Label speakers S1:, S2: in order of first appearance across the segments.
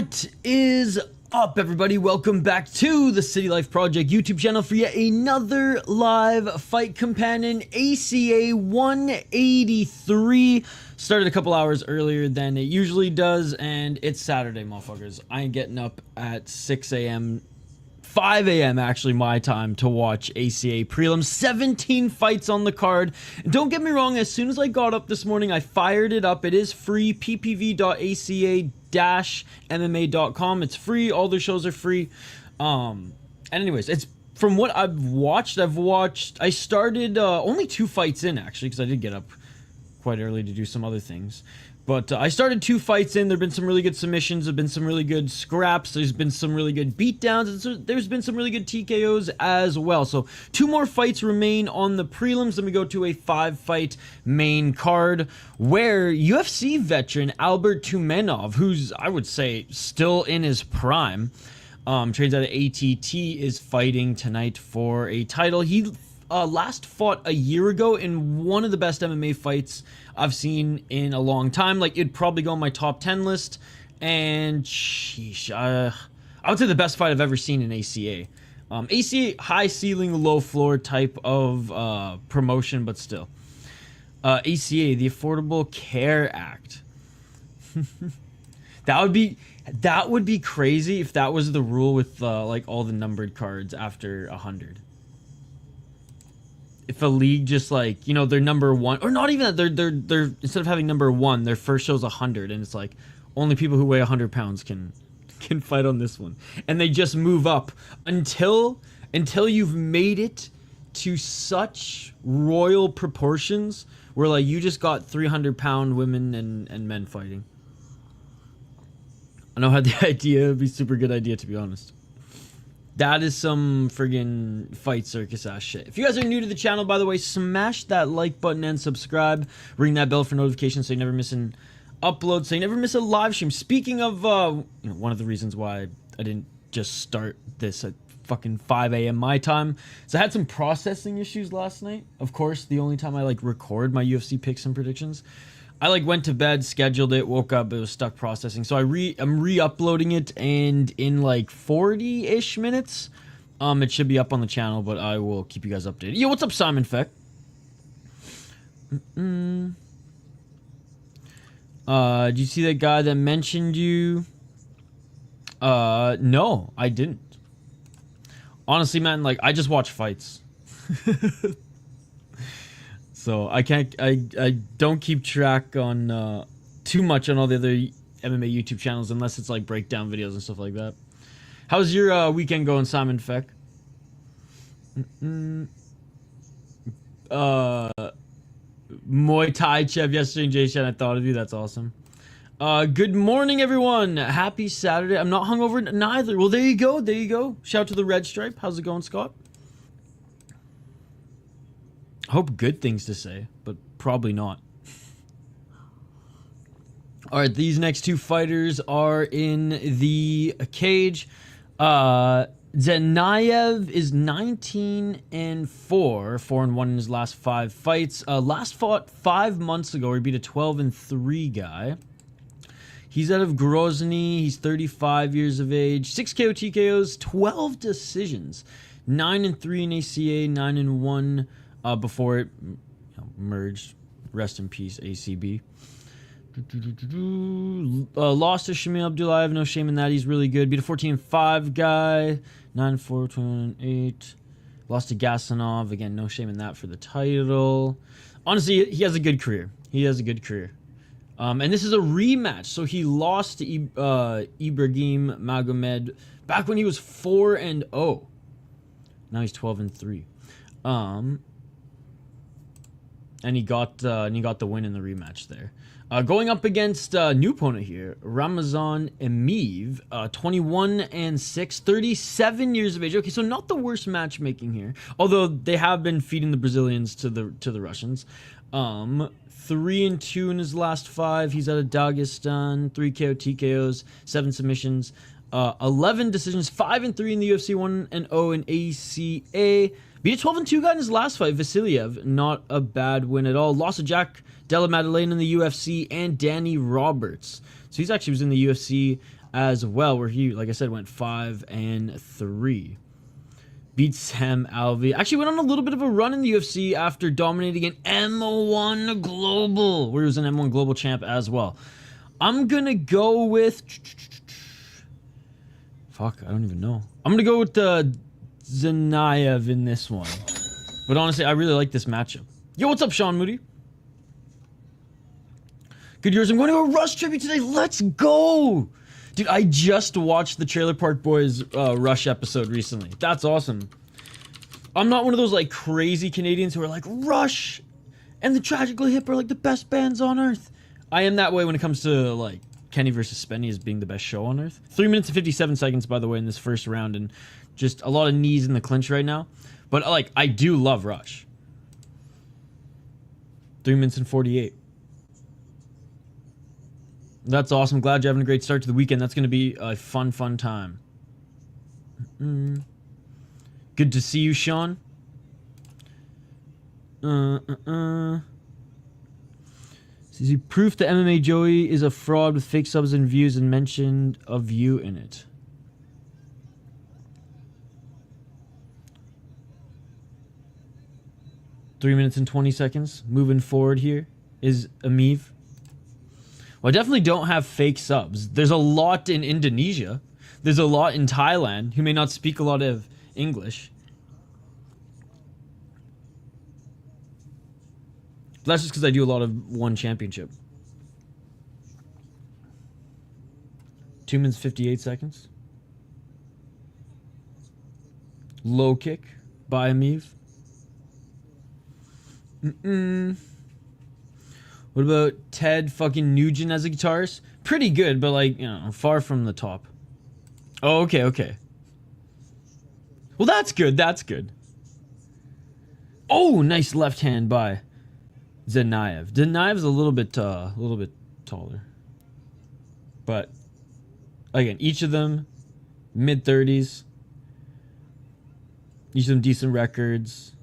S1: What is up, everybody? Welcome back to the City Life Project YouTube channel for yet another live fight companion. ACA 183 started a couple hours earlier than it usually does, and it's Saturday, motherfuckers. I ain't getting up at 6 a.m. 5 a.m. actually my time to watch ACA prelims. 17 fights on the card. And don't get me wrong, as soon as I got up this morning, I fired it up. It is free, ppv.aca-mma.com. It's free. All their shows are free. And anyways, it's from what I've watched, I started only 2 fights in, actually, because I did get up quite early to do some other things. But I started 2 fights in. There have been some really good submissions. There have been some really good scraps. There's been some really good beatdowns. And there's been some really good TKOs as well. So 2 more fights remain on the prelims. Then we go to a 5-fight main card where UFC veteran Albert Tumenov, who's, I would say, still in his prime, trains out of ATT, is fighting tonight for a title. He last fought a year ago in one of the best MMA fights I've seen in a long time. Like, it'd probably go on my top 10 list. And sheesh, I would say the best fight I've ever seen in ACA. ACA, high ceiling, low floor type of promotion, but still. ACA, the Affordable Care Act. That would be crazy if that was the rule with like all the numbered cards after 100. If a league just, like, you know, their number 1, or not even that, they're instead of having number 1, their first show's 100, and it's like only people who weigh 100 pounds can fight on this one, and they just move up until you've made it to such royal proportions where, like, you just got 300-pound women and men fighting. I know I had the idea. It'd be a super good idea, to be honest. That is some friggin' fight circus ass shit. If you guys are new to the channel, by the way, smash that like button and subscribe. Ring that bell for notifications so you never miss an upload, so you never miss a live stream. Speaking of, you know, one of the reasons why I didn't just start this at fucking 5 a.m. my time, so I had some processing issues last night. Of course, the only time I, like, record my UFC picks and predictions. I, like, went to bed, scheduled it, woke up, it was stuck processing. So I'm re-uploading it, and in like 40-ish minutes, it should be up on the channel, but I will keep you guys updated. Yo, what's up, Simon Feck? Did you see that guy that mentioned you? No, I didn't. Honestly, man, like, I just watch fights. So I don't keep track on too much on all the other MMA YouTube channels unless it's like breakdown videos and stuff like that. How's your weekend going, Simon Feck? Muay Thai Chev yesterday in Jay-Shan, I thought of you. That's awesome. Good morning, everyone. Happy Saturday. I'm not hungover neither. Well, there you go. There you go. Shout out to the Red Stripe. How's it going, Scott? I hope good things to say, but probably not. Alright, these next 2 fighters are in the cage. Zanayev is 19-4, 4-1 in his last 5 fights. Last fought 5 months ago, where he beat a 12-3 guy. He's out of Grozny. He's 35 years of age. 6 KO TKOs, 12 decisions. 9-3 in ACA, 9-1 before it, you know, merged. Rest in peace, ACB. Lost to Shamil, Abdulaev. No shame in that. He's really good. Beat a 14-5 guy. 9-4, 21-8. Lost to Gasanov. Again, no shame in that for the title. Honestly, he has a good career. He has a good career. And this is a rematch. So he lost to Ibrahim Magomed back when he was 4-0. Now he's 12-3. And he got the win in the rematch there. Going up against new opponent here, Ramazan Emeev, 21-6, 37 years of age. Okay, so not the worst matchmaking here, although they have been feeding the Brazilians to the Russians. 3-2 in his last 5. He's out of Dagestan. 3 KO TKOs, 7 submissions, 11 decisions, 5-3 in the UFC, 1-0 in ACA. Beat a 12-2 guy in his last fight, Vasiliev. Not a bad win at all. Lost to Jack Della Maddalena in the UFC and Danny Roberts. So he's actually was in the UFC as well, where he, like I said, went 5-3. Beat Sam Alvey. Actually went on a little bit of a run in the UFC after dominating an M1 Global, where he was an M1 Global champ as well. I'm gonna go with... Fuck, I don't even know. I'm gonna go with Zanaev in this one. But honestly, I really like this matchup. Yo, what's up, Sean Moody? Good yours. I'm going to a Rush tribute today. Let's go! Dude, I just watched the Trailer Park Boys Rush episode recently. That's awesome. I'm not one of those like crazy Canadians who are like, Rush and the Tragically Hip are like the best bands on earth. I am that way when it comes to like Kenny versus Spenny as being the best show on earth. 3 minutes and 57 seconds, by the way, in this first round, and just a lot of knees in the clinch right now. But like, I do love Rush. 3 minutes and 48. That's awesome. Glad you're having a great start to the weekend. That's going to be a fun time. Good to see you, Sean. Says proof that MMA Joey is a fraud with fake subs and views and mentioned of you in it. Three minutes and 20 seconds. Moving forward here is Amiv. Well, I definitely don't have fake subs. There's a lot in Indonesia. There's a lot in Thailand who may not speak a lot of English. But that's just because I do a lot of one championship. 2 minutes 58 seconds. Low kick by Amiv. What about Ted fucking Nugent as a guitarist? Pretty good, but like, you know, far from the top. Oh, okay. Well, that's good. Oh, nice left hand by Zanaev. Zanaev's a little bit taller. But again, each of them mid-30s. Each of them decent records.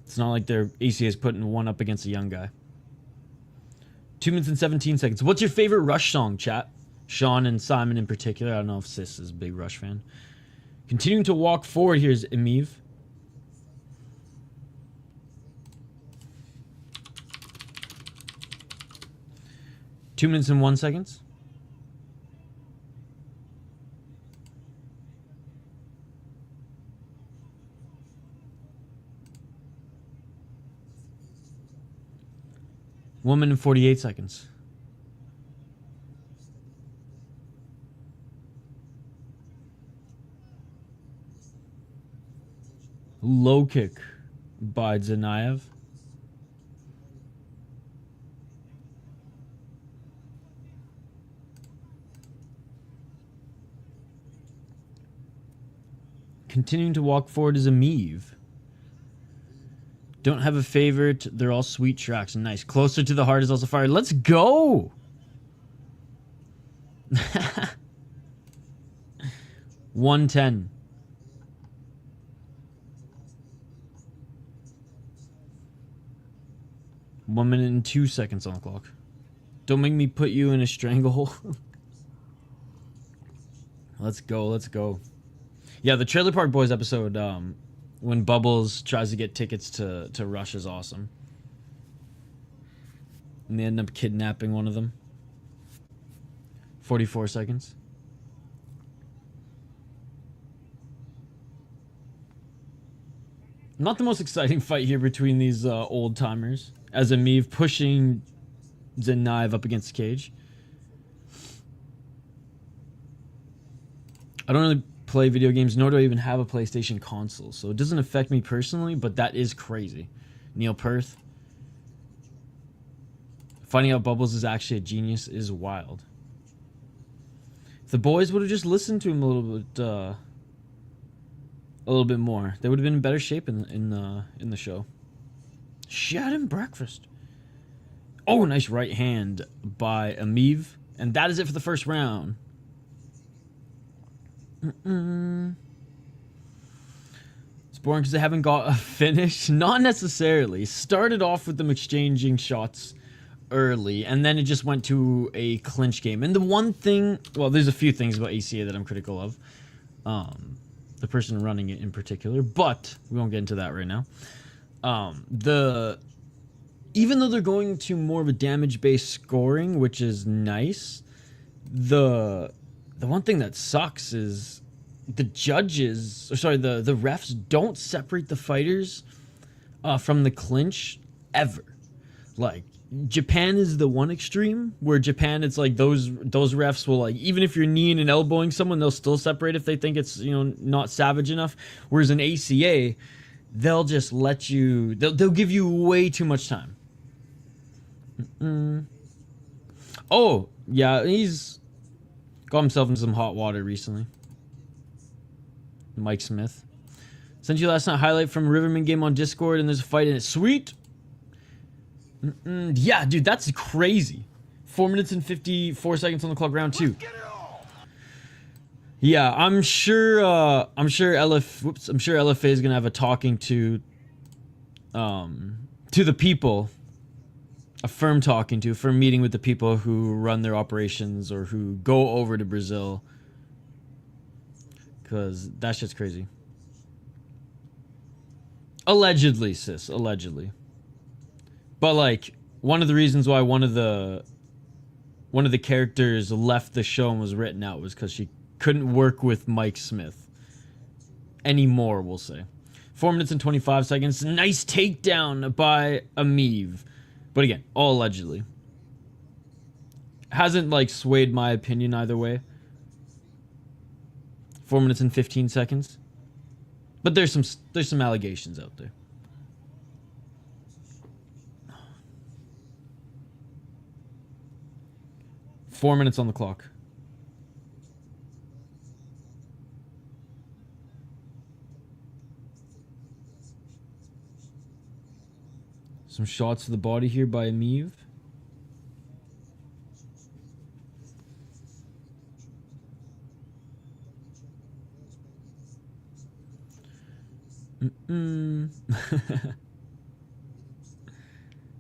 S1: It's not like their ACA is putting one up against a young guy. 2 minutes and 17 seconds. What's your favorite Rush song, chat? Sean and Simon in particular. I don't know if Sis is a big Rush fan. Continuing to walk forward, here's Amiv. Two minutes and 1 seconds. One minute and 48 seconds. Low kick by Zanaev. Continuing to walk forward is Amiv. Don't have a favorite. They're all sweet tracks. Nice. Closer to the Heart is also fire. Let's go! 110. One minute and 2 seconds on the clock. Don't make me put you in a stranglehold. Let's go. Yeah, the Trailer Park Boys episode, when Bubbles tries to get tickets to Rush is awesome. And they end up kidnapping one of them. 44 seconds. Not the most exciting fight here between these old timers. As Amiv pushing Zanaev up against the cage. I don't really play video games, nor do I even have a PlayStation console, so it doesn't affect me personally, but that is crazy. Neil Perth. Finding out Bubbles is actually a genius is wild. If the boys would have just listened to him a little bit more, they would have been in better shape in the show. Shat him breakfast. Oh, nice right hand by Amiv. And that is it for the first round. It's boring because they haven't got a finish. Not necessarily. Started off with them exchanging shots early, and then it just went to a clinch game. And the one thing, well, there's a few things about ACA that I'm critical of. The person running it in particular, but we won't get into that right now. Even though they're going to more of a damage-based scoring, which is nice, the one thing that sucks is the judges, or sorry, the refs don't separate the fighters from the clinch ever. Like, Japan is the one extreme, where Japan, it's like those refs will, like, even if you're kneeing and elbowing someone, they'll still separate if they think it's, you know, not savage enough. Whereas in ACA, they'll just let you, they'll give you way too much time. Oh, yeah, he's got himself in some hot water recently. Mike Smith. Sent you last night highlight from Riverman game on Discord, and there's a fight in it. Sweet! Yeah, dude, that's crazy. 4 minutes and 54 seconds on the clock, round 2. Yeah, I'm sure LFA is gonna have a talking to the people, a firm talking to, a firm meeting with the people who run their operations or who go over to Brazil, because that shit's crazy. Allegedly, sis, allegedly. But, like, one of the reasons why one of the characters left the show and was written out was because she couldn't work with Mike Smith anymore, we'll say. 4 minutes and 25 seconds. Nice takedown by Amiv. But again, all allegedly. Hasn't, like, swayed my opinion either way. 4 minutes and 15 seconds. But there's some allegations out there. Four minutes on the clock. Some shots to the body here by Amiv.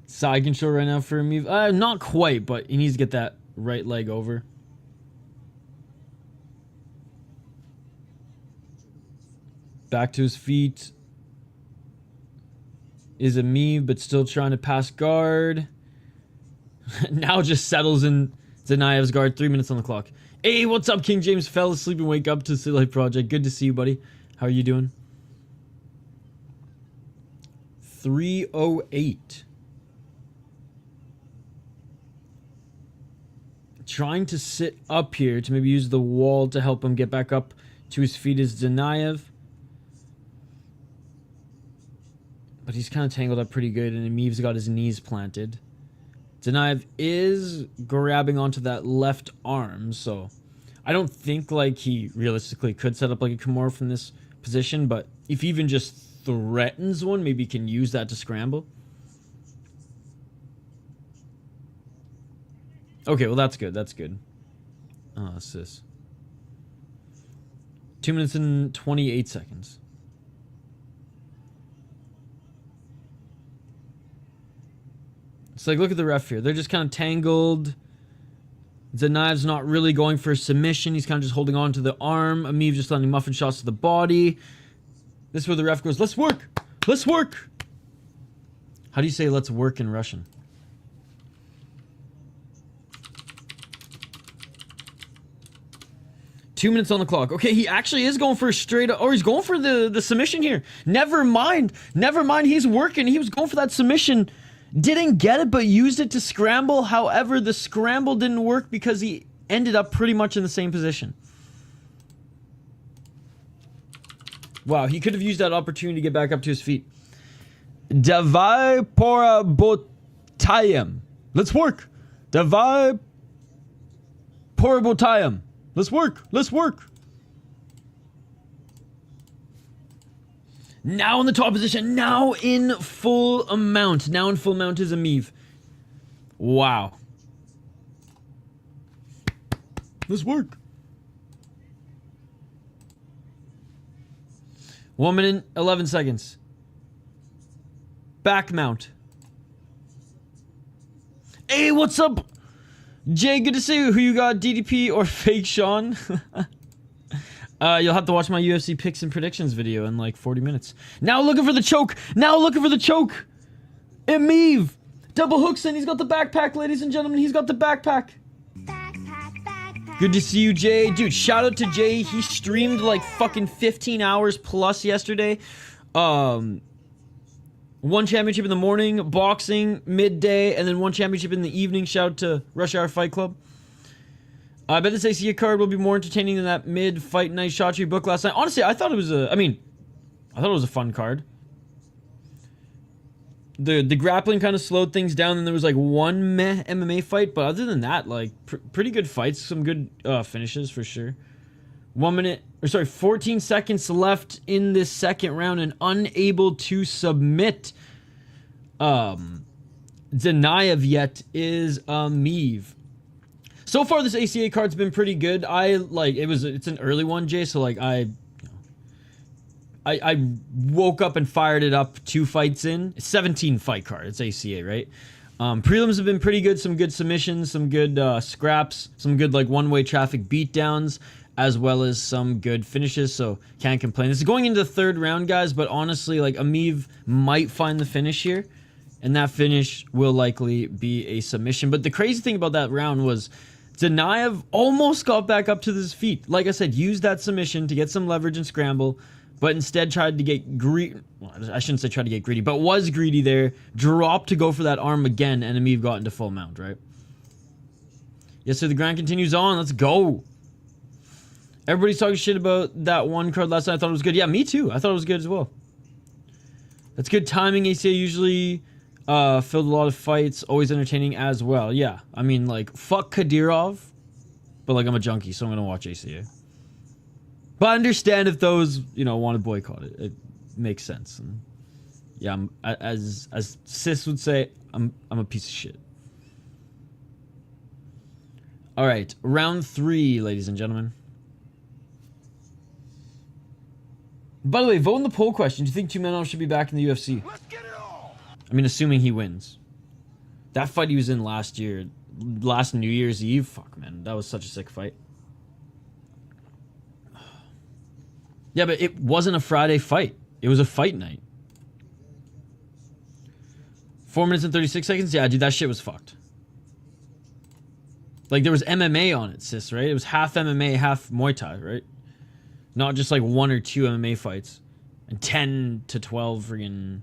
S1: Side control right now for Amiv. Not quite, but he needs to get that right leg over. Back to his feet is Amiv, but still trying to pass guard. Now just settles in Zanaev's guard. 3 minutes on the clock. Hey, what's up, King James? Fell asleep and wake up to City Light Project. Good to see you, buddy. How are you doing? 3:08. Trying to sit up here to maybe use the wall to help him get back up to his feet is Danaev. But he's kind of tangled up pretty good, and Amiv's got his knees planted. Danaev is grabbing onto that left arm, so I don't think, like, he realistically could set up like a Kimura from this position, but if he even just threatens one, maybe he can use that to scramble. Okay, well, that's good. That's good. What's this? 2 minutes and 28 seconds. It's like, look at the ref here. They're just kind of tangled. Zanaev's not really going for a submission. He's kind of just holding on to the arm. Amiv just landing muffin shots to the body. This is where the ref goes, let's work! Let's work! How do you say let's work in Russian? Two minutes on the clock. Okay, he actually is going for a straight up, or he's going for the submission here. Never mind. Never mind, he's working. He was going for that submission. Didn't get it, but used it to scramble. However, the scramble didn't work because he ended up pretty much in the same position. Wow, he could have used that opportunity to get back up to his feet. Davai porabotayim. Let's work. Davai porabotayim. Let's work. Let's work. Now in the top position. Now in full amount. Now in full mount is Amiv. Wow. Let's work. 1 minute, 11 seconds. Back mount. Hey, what's up? Jay, good to see you. Who you got, DDP or Fake Sean? You'll have to watch my UFC picks and predictions video in like 40 minutes. Now looking for the choke. Now looking for the choke. Emeev. Double hooks in. He's got the backpack, ladies and gentlemen. He's got the backpack. Good to see you, Jay. Dude, shout out to Jay. He streamed like fucking 15 hours plus yesterday. One championship in the morning, boxing, midday, and then one championship in the evening. Shout out to Rush Hour Fight Club. I bet this ACA card will be more entertaining than that mid-fight night shot you booked last night. Honestly, I thought it was a... I thought it was a fun card. The grappling kind of slowed things down, and there was like one meh MMA fight, but other than that, like, pretty good fights. Some good finishes, for sure. 14 seconds left in this second round and unable to submit Dakaev yet is Emeev. So far this ACA card's been pretty good. It's an early one, Jay, so like I woke up and fired it up 2 fights in. 17 fight card. It's ACA, right? Prelims have been pretty good. Some good submissions, some good scraps, some good like one-way traffic beatdowns, as well as some good finishes, so can't complain. This is going into the third round, guys, but honestly, like, Emeev might find the finish here, and that finish will likely be a submission. But the crazy thing about that round was Dakaev almost got back up to his feet. Like I said, used that submission to get some leverage and scramble, but instead tried to get greedy. Well, I shouldn't say tried to get greedy, but was greedy there, dropped to go for that arm again, and Emeev got into full mount, right? Yes, so the grind continues on. Let's go. Everybody's talking shit about that one card last night. I thought it was good. Yeah, me too. I thought it was good as well. That's good timing. ACA usually filled a lot of fights. Always entertaining as well. Yeah, I mean, like, fuck Kadyrov. But, like, I'm a junkie, so I'm going to watch ACA. But I understand if those, want to boycott it. It makes sense. And yeah, as Sis would say, I'm a piece of shit. All right, round 3, ladies and gentlemen. By the way, vote in the poll question. Do you think Tumenov should be back in the UFC? Let's get it on. I mean, assuming he wins. That fight he was in last year, last New Year's Eve, fuck, man. That was such a sick fight. Yeah, but it wasn't a Friday fight. It was a fight night. 4 minutes and 36 seconds? Yeah, dude, that shit was fucked. Like, there was MMA on it, sis, right? It was half MMA, half Muay Thai, right? Not just like 1 or 2 MMA fights. And 10 to 12 friggin'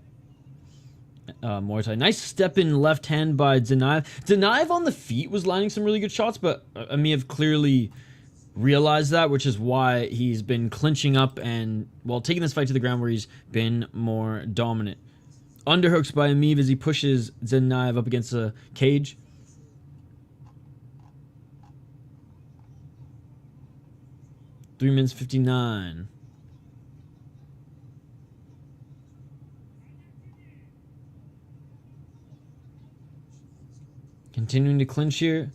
S1: Muay Thai. Nice step in left hand by Dakaev. Dakaev on the feet was lining some really good shots, but Emeev clearly realized that, which is why he's been clinching up and, well, taking this fight to the ground where he's been more dominant. Underhooks by Emeev as he pushes Dakaev up against the cage. Three minutes 59. Continuing to clinch here.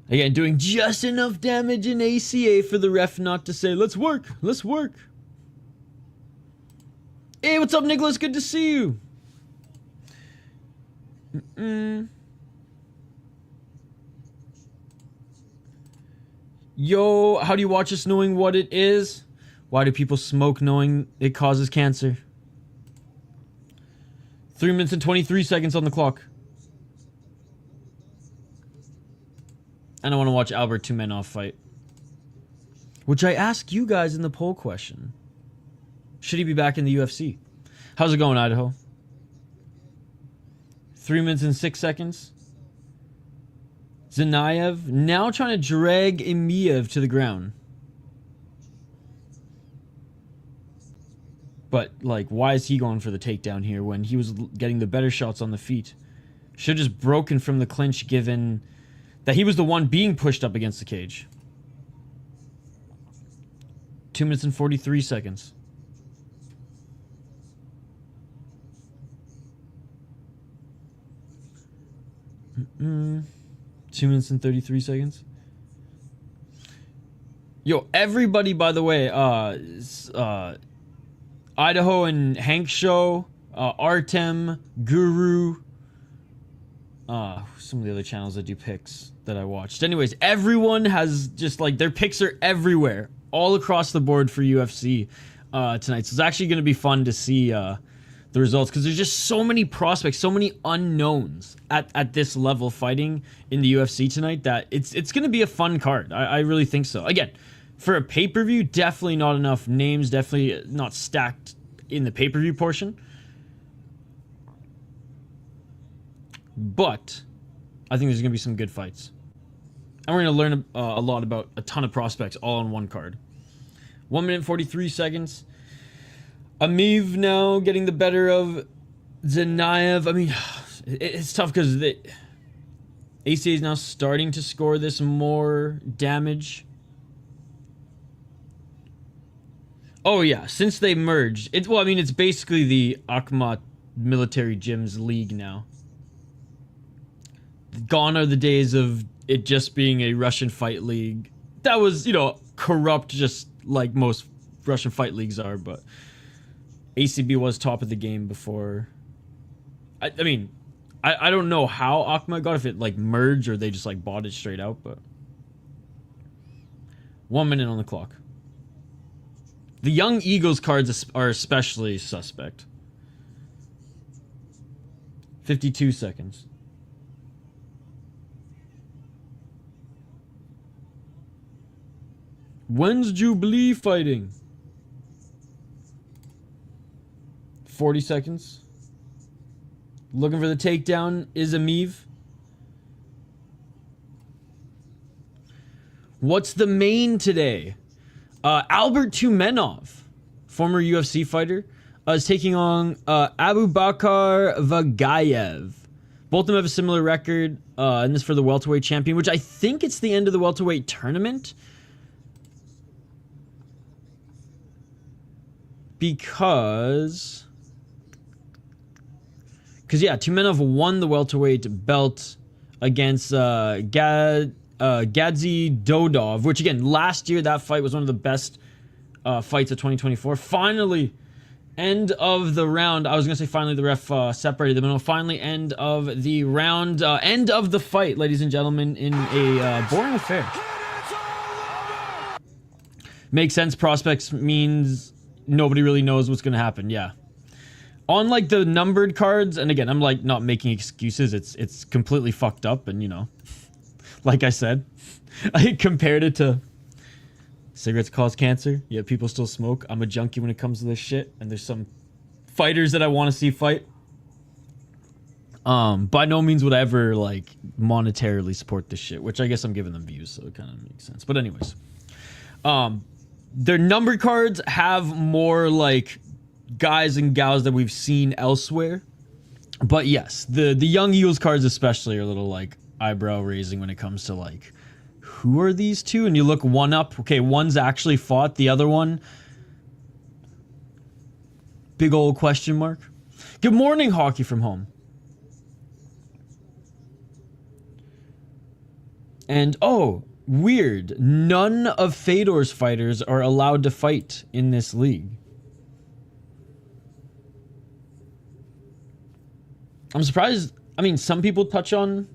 S1: Again, doing just enough damage in ACA for the ref not to say, let's work, let's work. Hey, what's up, Nicholas? Good to see you. Yo, how do you watch this knowing what it is? Why do people smoke knowing it causes cancer? 3 minutes and 23 seconds on the clock. And I want to watch Albert Tumenov fight. Which I ask you guys in the poll question. Should he be back in the UFC? How's it going, Idaho? 3 minutes and 6 seconds. Dakaev now trying to drag Emeev to the ground. But, like, why is he going for the takedown here when he was getting the better shots on the feet? Should have just broken from the clinch given that he was the one being pushed up against the cage. 2 minutes and 43 seconds. Mm-mm. 2 minutes and 33 seconds. Yo, everybody, by the way, Idaho and Hank Show, Artem, Guru, some of the other channels that do picks that I watched. Anyways, everyone has just like their picks are everywhere, all across the board for UFC tonight. So it's actually going to be fun to see the results because there's just so many prospects, so many unknowns at this level fighting in the UFC tonight that it's going to be a fun card. I really think so. Again, for a pay-per-view, definitely not enough names, definitely not stacked in the pay-per-view portion. But I think there's going to be some good fights. And we're going to learn a lot about a ton of prospects all on one card. 1 minute 43 seconds. Amiv now getting the better of Zanaev. I mean, it's tough because the ACA is now starting to score this more damage. Oh yeah, since they merged, it's basically the Akhmat Military Gyms League now. Gone are the days of it just being a Russian fight league. That was, corrupt just like most Russian fight leagues are, but ACB was top of the game before. I don't know how Akhmat got, if it like merged or they just like bought it straight out, but 1 minute on the clock. The Young Eagles cards are especially suspect. 52 seconds. When's Jubilee fighting? 40 seconds. Looking for the takedown is Amiv. What's the main today? Albert Tumenov, former UFC fighter, is taking on Abubakar Vagaev. Both of them have a similar record, and this for the welterweight champion, which I think it's the end of the welterweight tournament. Because yeah, Tumenov won the welterweight belt against Gadzi Dodov, which again, last year that fight was one of the best fights of 2024. Finally, end of the round. I was going to say finally the ref separated them. No, finally end of the round. End of the fight, ladies and gentlemen, in a boring affair. Makes sense. Prospects means nobody really knows what's going to happen. Yeah. On like the numbered cards, and again, I'm like not making excuses. It's completely fucked up, and like I said, I compared it to cigarettes cause cancer. Yeah, people still smoke. I'm a junkie when it comes to this shit, and there's some fighters that I want to see fight. By no means would I ever like monetarily support this shit, which I guess I'm giving them views, so it kind of makes sense. But anyways, their numbered cards have more like guys and gals that we've seen elsewhere. But yes, the Young Eagles cards especially are a little like eyebrow raising when it comes to like, who are these two? And you look one up. Okay, one's actually fought. The other one, big old question mark. Good morning, Hockey from Home. And oh, weird. None of Fedor's fighters are allowed to fight in this league. I'm surprised. I mean, some people touch on,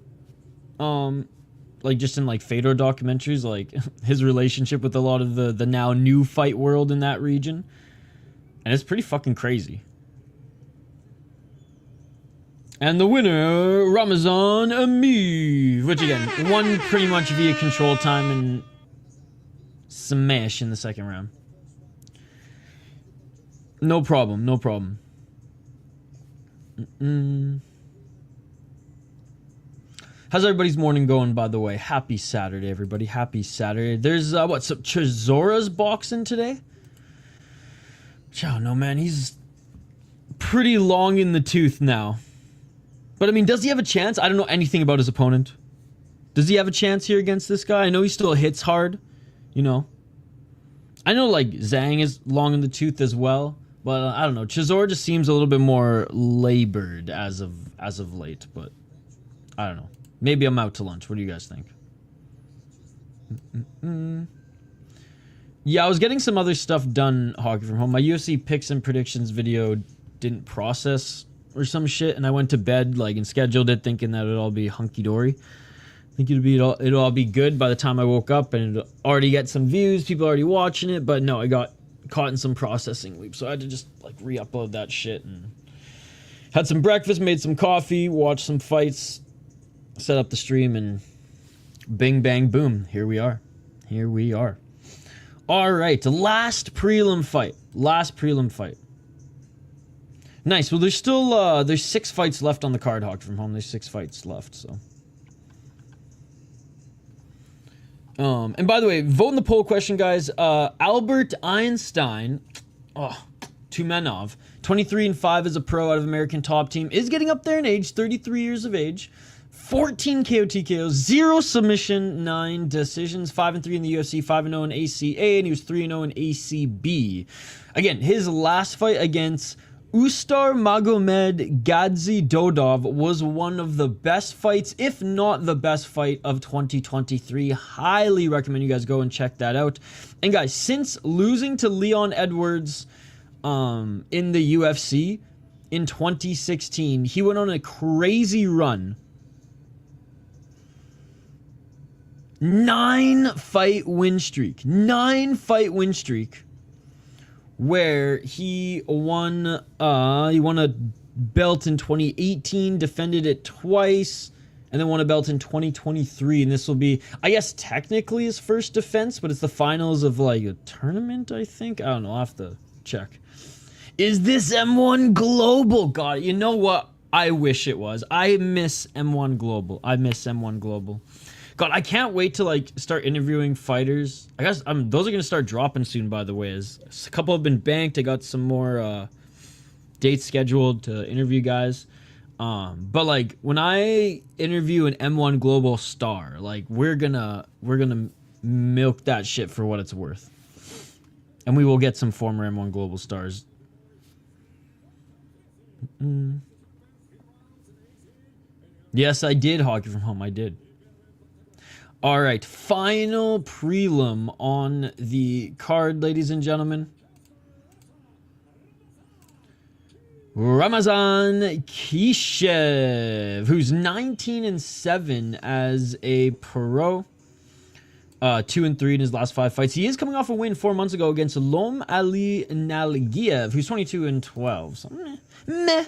S1: like just in like Fedor documentaries, like his relationship with a lot of the now new fight world in that region. And it's pretty fucking crazy. And the winner, Ramazan Amiv, which again, won pretty much via control time and smash in the second round. No problem, no problem. How's everybody's morning going, by the way? Happy Saturday, everybody. Happy Saturday. There's, some Chizora's boxing today? I don't know, man. He's pretty long in the tooth now. But, I mean, does he have a chance? I don't know anything about his opponent. Does he have a chance here against this guy? I know he still hits hard, I know, like, Zhang is long in the tooth as well. But, I don't know. Chisora just seems a little bit more labored as of late. But, I don't know. Maybe I'm out to lunch. What do you guys think? Yeah, I was getting some other stuff done, Hockey from Home. My UFC picks and predictions video didn't process or some shit, and I went to bed like and scheduled it thinking that it'd all be hunky dory. Think it'd all be good by the time I woke up and it'd already get some views, people already watching it. But no, I got caught in some processing loop, so I had to just like re-upload that shit and had some breakfast, made some coffee, watched some fights, set up the stream, and bing bang boom, here we are. Here we are. All right, last prelim fight. Nice. Well, there's still there's 6 fights left on the card, Hawk from home. There's 6 fights left, so. And by the way, vote in the poll question, guys. Albert Einstein, Tumenov, 23-5 as a pro out of American top team, is getting up there in age, 33 years of age. 14 KO TKOs, 0 submission, 9 decisions, 5-3 in the UFC, 5-0 in ACA, and he was 3-0 in ACB. Again, his last fight against Ustar Magomed Gadzi Dodov was one of the best fights, if not the best fight of 2023. Highly recommend you guys go and check that out. And guys, since losing to Leon Edwards in the UFC in 2016, he went on a crazy run. 9-fight win streak. 9-fight win streak. Where he won a belt in 2018, defended it twice, and then won a belt in 2023. And this will be, I guess, technically his first defense, but it's the finals of like a tournament, I think. I don't know. I'll have to check. Is this M1 Global? God, you know what? I wish it was. I miss M1 Global. God, I can't wait to like start interviewing fighters. I guess those are gonna start dropping soon. By the way, as a couple have been banked. I got some more dates scheduled to interview guys. But like when I interview an M1 Global star, like we're gonna milk that shit for what it's worth, and we will get some former M1 Global stars. Yes, I did. Hockey from home. I did. All right, final prelim on the card, ladies and gentlemen. Ramazan Kishev, who's 19-7 as a pro, 2-3 in his last 5 fights. He is coming off a win 4 months ago against Lom Ali Nalgiev, who's 22-12. So meh.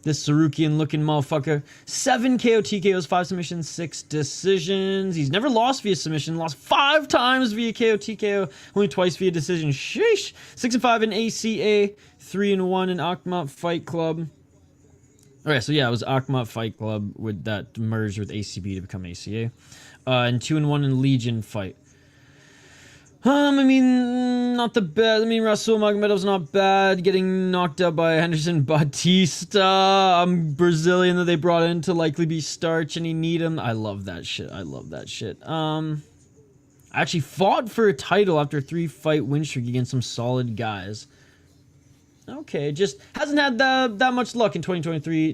S1: This Sarukian-looking motherfucker. 7 KO TKOs, 5 submissions, 6 decisions. He's never lost via submission. Lost 5 times via KO TKO. Only twice via decision. Sheesh. 6-5 in ACA. 3-1 in Akhmat Fight Club. Alright, so yeah, it was Akhmat Fight Club with that merged with ACB to become ACA. And 2-1 in Legion Fight. I mean, not the best. I mean, Rasul Magomedov's not bad. Getting knocked out by Henderson Batista. Brazilian that they brought in to likely be starch, and he need him. I love that shit. I actually fought for a title after a 3-fight win streak against some solid guys. Okay, just hasn't had that much luck in 2023,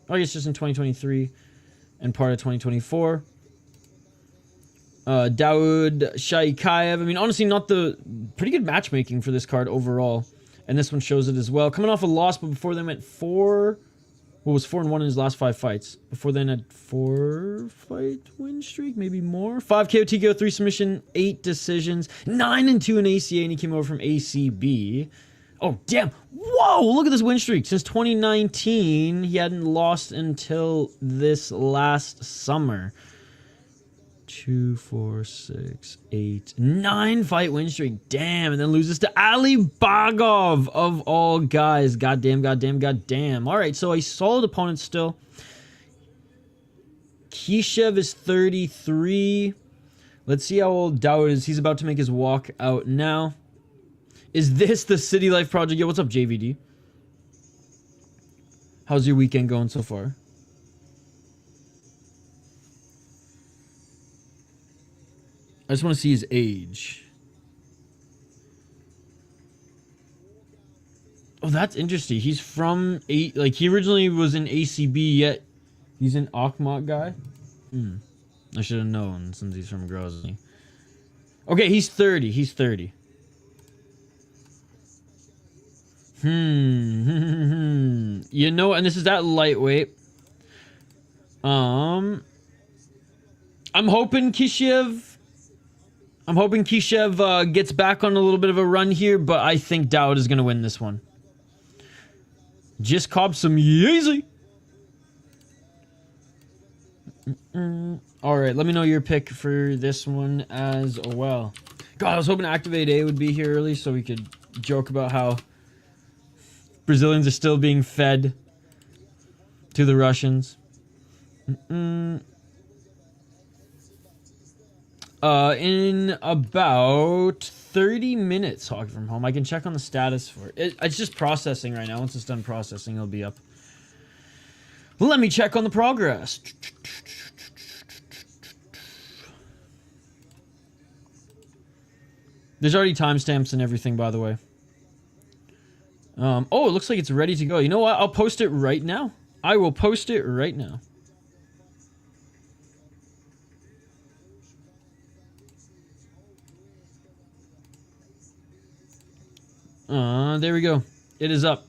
S1: I guess just in 2023 and part of 2024. Daud, Shaikhaev. I mean, honestly, not the pretty good matchmaking for this card overall, and this one shows it as well. Coming off a loss, but before then went 4. What was 4-1 in his last 5 fights? Before then had 4-fight win streak, maybe more. 5 KO TKO, 3 submission, 8 decisions, 9-2 in ACA, and he came over from ACB. Oh damn! Whoa! Look at this win streak. Since 2019, he hadn't lost until this last summer. 2, 4, 6, 8, 9-fight win streak. Damn, and then loses to Ali Vagaev of all guys. Goddamn. All right, so a solid opponent still. Kishev is 33. Let's see how old Daud is. He's about to make his walk out now. Is this the City Life Project? Yo, what's up, JVD? How's your weekend going so far? I just want to see his age. Oh, that's interesting. He's from he originally was in ACB, yet he's an Akhmat guy. I should have known since he's from Grozny. Okay, he's 30. You know, and this is that lightweight. I'm hoping Kishev gets back on a little bit of a run here, but I think Daud is going to win this one. Just cop some Yeezy. All right, let me know your pick for this one as well. God, I was hoping Activate A would be here early so we could joke about how Brazilians are still being fed to the Russians. In about 30 minutes, Hawk from home. I can check on the status for it. It's just processing right now. Once it's done processing, it'll be up. Let me check on the progress. There's already timestamps and everything, by the way. Oh, it looks like it's ready to go. You know what? I'll post it right now. I will post it right now. There we go. It is up.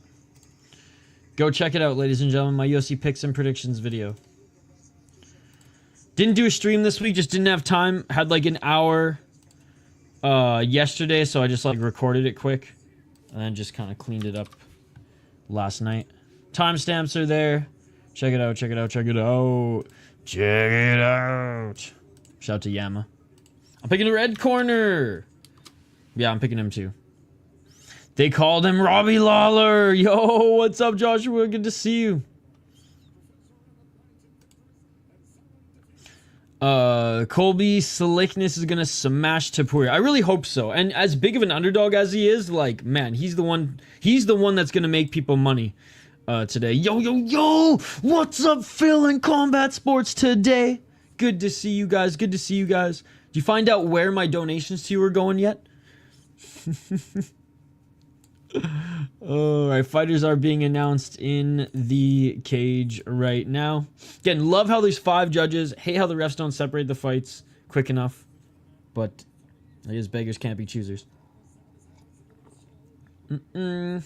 S1: Go check it out, ladies and gentlemen. My UFC picks and predictions video. Didn't do a stream this week. Just didn't have time. Had like an hour yesterday, so I just like recorded it quick. And then just kind of cleaned it up last night. Timestamps are there. Check it out, check it out, check it out. Check it out. Shout out to Yama. I'm picking the red corner. Yeah, I'm picking him too. They called him Robbie Lawler. Yo, what's up, Joshua? Good to see you. Colby Slickness is gonna smash Tapuri. I really hope so. And as big of an underdog as he is, like, man, he's the one that's gonna make people money today. Yo, what's up, Phil in Combat Sports today? Good to see you guys. Good to see you guys. Did you find out where my donations to you are going yet? Alright, fighters are being announced in the cage right now. Again, love how there's 5 judges. Hate how the refs don't separate the fights quick enough. But I guess beggars can't be choosers. Like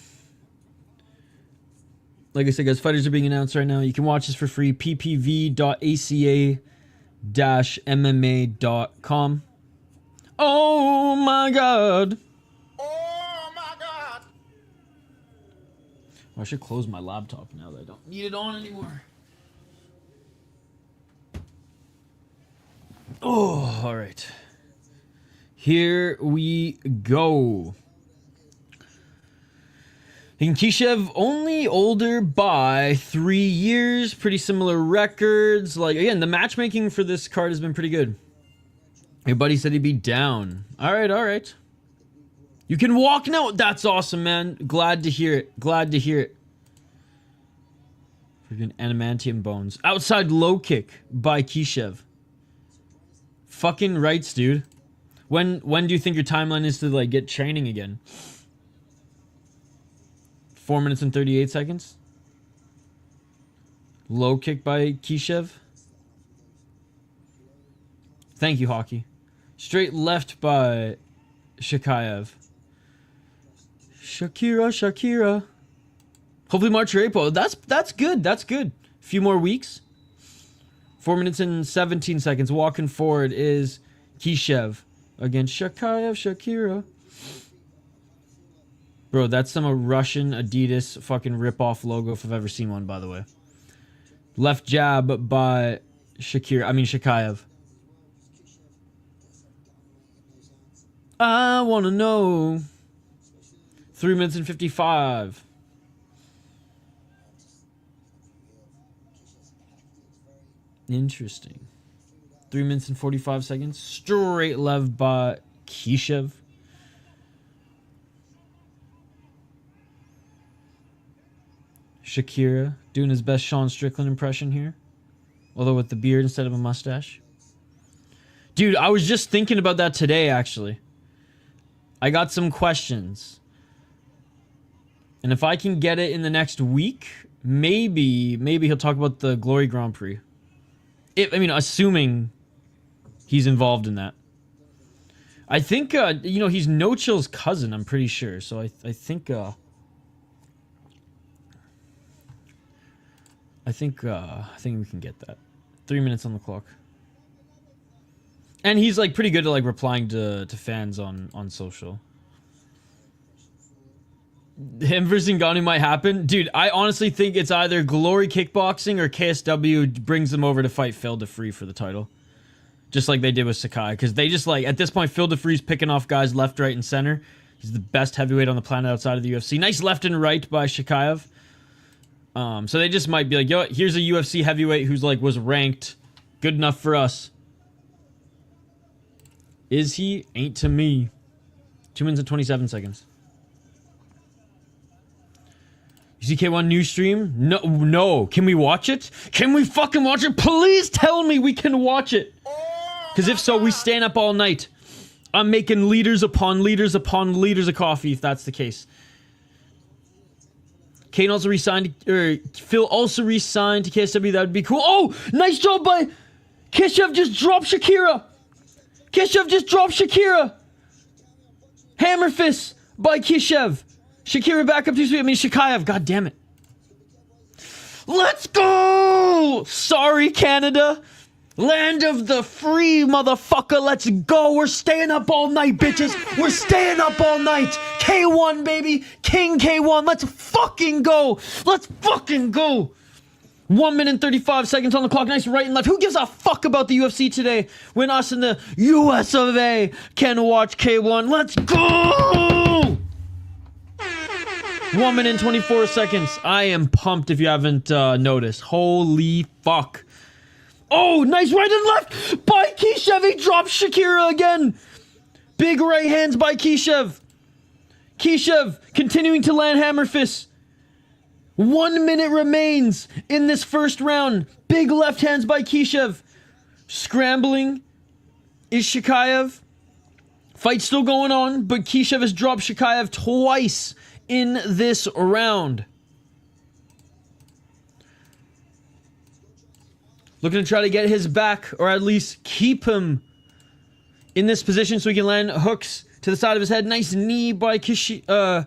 S1: I said, guys, fighters are being announced right now. You can watch this for free. ppv.aca-mma.com. Oh my god. I should close my laptop now that I don't need it on anymore. Oh, all right. Here we go. Kishev only older by 3 years. Pretty similar records. Like, again, the matchmaking for this card has been pretty good. Your buddy said he'd be down. All right, all right. You can walk now. That's awesome, man. Glad to hear it. Glad to hear it. Freaking adamantium bones. Outside low kick by Kishev. Fucking rights, dude. When do you think your timeline is to like get training again? 4 minutes and 38 seconds. Low kick by Kishev. Thank you, Hockey. Straight left by Shaikhaev. Shakira. Hopefully March or April. That's good. That's good. A few more weeks. 4 minutes and 17 seconds. Walking forward is Kishev against Shakira. Bro, that's some Russian Adidas fucking rip-off logo if I've ever seen one, by the way. Left jab by Shaikhaev. I wanna know. 3 minutes and 55. Interesting. 3 minutes and 45 seconds. Straight left by Kishev. Shakira doing his best Sean Strickland impression here. Although with the beard instead of a mustache. Dude, I was just thinking about that today, actually. I got some questions. And if I can get it in the next week, maybe he'll talk about the Glory Grand Prix. Assuming he's involved in that. I think, he's No Chill's cousin, I'm pretty sure. So I think I think we can get that. 3 minutes on the clock. And he's like pretty good at like replying to fans on social. Him versus Ngannou might happen. Dude, I honestly think it's either Glory Kickboxing or KSW brings them over to fight Phil DeFree for the title. Just like they did with Sakai. Because they just like, at this point, Phil DeFree's picking off guys left, right, and center. He's the best heavyweight on the planet outside of the UFC. Nice left and right by Shaikhaev. So they just might be like, yo, here's a UFC heavyweight who's like, was ranked. Good enough for us. Is he? Ain't to me. 2 minutes and 27 seconds. UCK1 new stream? No. Can we watch it? Can we fucking watch it? Please tell me we can watch it. Because if so, we staying up all night. I'm making liters upon liters upon liters of coffee, if that's the case. Kane also resigned, or Phil also resigned to KSW. That would be cool. Oh, nice job by Kishev. Just dropped Shakira. Kishev just dropped Shakira. Hammer fist by Kishev. Shakira back up to speed. I mean, Shaikhaev. God damn it. Let's go! Sorry, Canada. Land of the free, motherfucker. Let's go. We're staying up all night, bitches. We're staying up all night. K1, baby. King K1. Let's fucking go. Let's fucking go. 1 minute and 35 seconds on the clock. Nice right and left. Who gives a fuck about the UFC today when us in the US of A can watch K1? Let's go! 1 minute and 24 seconds. I am pumped if you haven't noticed. Holy fuck. Oh, nice right and left by Kishev. He drops Shakira again. Big right hands by Kishev. Kishev continuing to land hammer fists. 1 minute remains in this first round. Big left hands by Kishev. Scrambling is Shaikhaev. Fight still going on, but Kishev has dropped Shaikhaev twice in this round. Looking to try to get his back, or at least keep him in this position so he can land hooks to the side of his head. Nice knee by Kishev.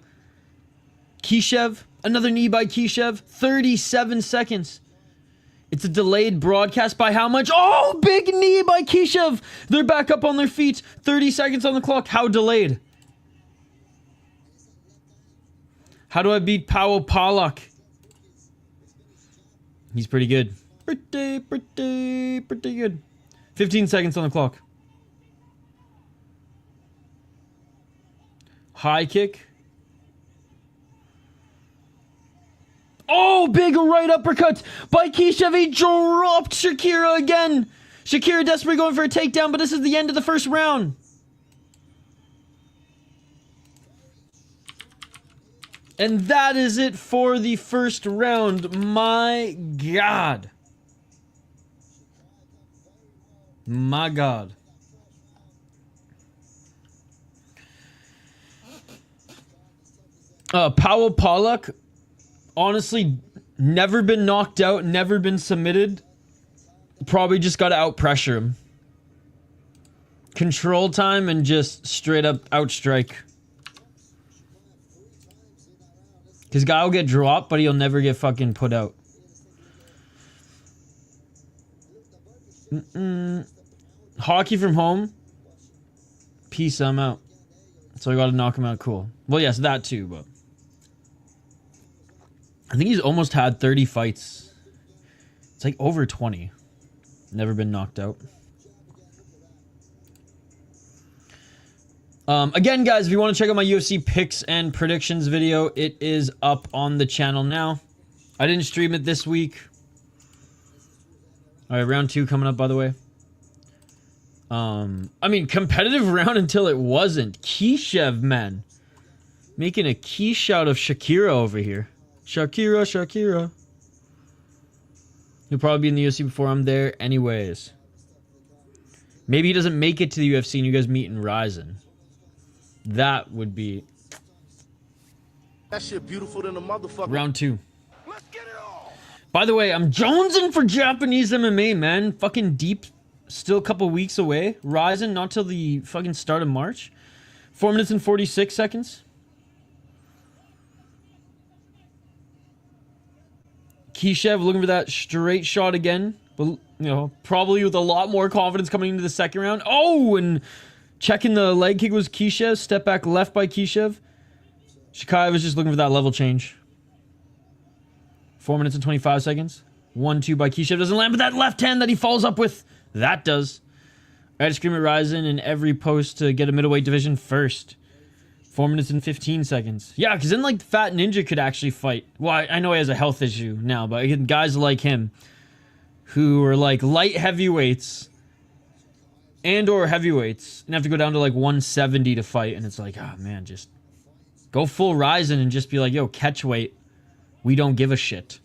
S1: Another knee by Kishev. 37 seconds. It's a delayed broadcast by how much? Oh, big knee by Kishev. They're back up on their feet. 30 seconds on the clock. How delayed? How do I beat Powell Pollock? He's pretty good. Pretty good. 15 seconds on the clock. High kick. Oh, big right uppercut by Kishev. He dropped Shakira again. Shakira desperately going for a takedown, but this is the end of the first round. And that is it for the first round. My God. My God. Powell Pollock, honestly, never been knocked out, never been submitted. Probably just got to out-pressure him. Control time and just straight up outstrike. Because guy will get dropped, but he'll never get fucking put out. Hockey from home. Peace, I'm out. So I gotta knock him out. Cool. Well, yes, that too, but I think he's almost had 30 fights. It's like over 20. Never been knocked out. Again, guys, if you want to check out my UFC picks and predictions video, it is up on the channel now. I didn't stream it this week. All right, round 2 coming up, by the way. I mean, competitive round until it wasn't. Kishev, man. Making a quiche out of Shakira over here. Shakira. He'll probably be in the UFC before I'm there anyways. Maybe he doesn't make it to the UFC and you guys meet in Ryzen. That would be...
S2: That shit beautiful than a motherfucker.
S1: Round 2. Let's get it all. By the way, I'm jonesing for Japanese MMA, man. Fucking deep. Still a couple weeks away. Ryzen, not till the fucking start of March. 4 minutes and 46 seconds. Kishev looking for that straight shot again. But, you know, probably with a lot more confidence coming into the second round. Oh, and checking the leg kick was Kishev. Step back left by Kishev. Shaikhaev is just looking for that level change. 4 minutes and 25 seconds. 1-2 by Kishev. Doesn't land, but that left hand that he follows up with, that does. I had to scream at Ryzen in every post to get a middleweight division first. 4 minutes and 15 seconds. Yeah, because then, like, Fat Ninja could actually fight. Well, I know he has a health issue now, but again, guys like him who are, like, light heavyweights and or heavyweights and have to go down to, like, 170 to fight. And it's like, oh, man, just go full Ryzen and just be like, yo, catch weight. We don't give a shit.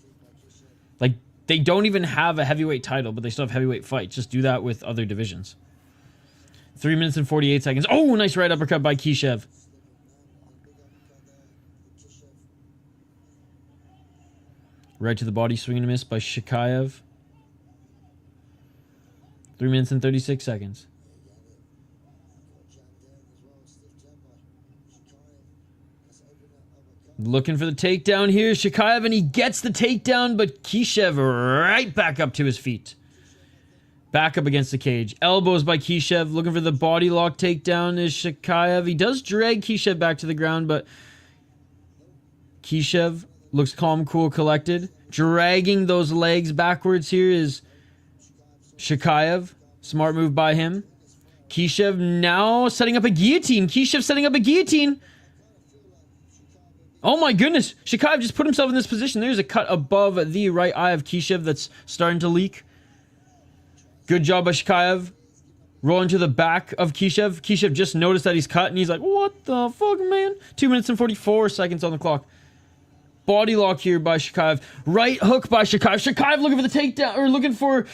S1: Like, they don't even have a heavyweight title, but they still have heavyweight fights. Just do that with other divisions. 3 minutes and 48 seconds. Oh, nice right uppercut by Kishev. Right to the body, swing and a miss by Shaikhaev. 3 minutes and 36 seconds. Looking for the takedown here. Shaikhaev, and he gets the takedown, but Kishev right back up to his feet. Back up against the cage. Elbows by Kishev. Looking for the body lock takedown is Shaikhaev. He does drag Kishev back to the ground, but Kishev looks calm, cool, collected. Dragging those legs backwards here is Shaikhaev. Smart move by him. Kishev now setting up a guillotine. Kishev setting up a guillotine. Oh my goodness. Shaikhaev just put himself in this position. There's a cut above the right eye of Kishev that's starting to leak. Good job by Shaikhaev. Rolling to the back of Kishev. Kishev just noticed that he's cut and he's like, what the fuck, man? 2 minutes and 44 seconds on the clock. Body lock here by Shaikhaev. Right hook by Shaikhaev. Shaikhaev looking for the takedown, or looking for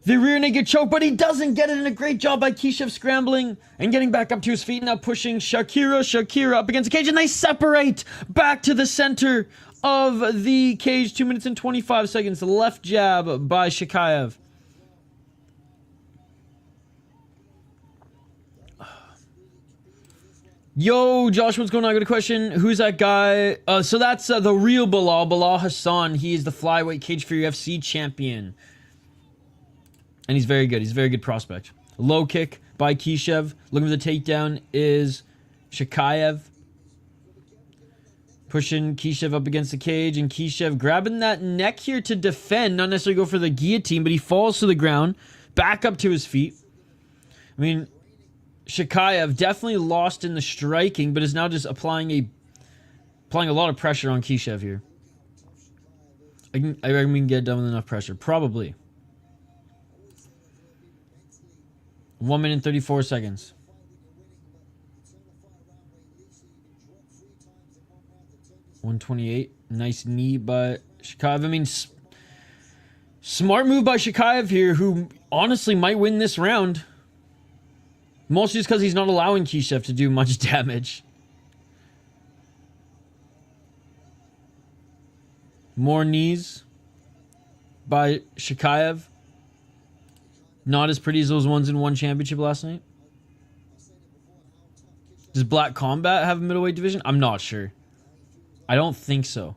S1: the rear naked choke, but he doesn't get it. And a great job by Kishev scrambling and getting back up to his feet. Now pushing Shakira up against the cage, and they separate back to the center of the cage. 2 minutes and 25 seconds. Left jab by Shaikhaev. Yo, Josh, what's going on? I got a question. Who's that guy? So that's the real Bilal Hassan. He is the flyweight Cage for UFC champion. And he's very good. He's a very good prospect. Low kick by Kishev. Looking for the takedown is Shaikhaev. Pushing Kishev up against the cage. And Kishev grabbing that neck here to defend. Not necessarily go for the guillotine, but he falls to the ground. Back up to his feet. I mean, Shaikhaev definitely lost in the striking, but is now just applying a lot of pressure on Kishev here. I reckon we can get it done with enough pressure. Probably. 1 minute and 34 seconds. $128. Nice knee by Shaikhaev. I mean, smart move by Shaikhaev here, who honestly might win this round. Mostly just because he's not allowing Kishev to do much damage. More knees by Shaikhaev. Not as pretty as those ones in one championship last night. Does Black Combat have a middleweight division? I'm not sure. I don't think so.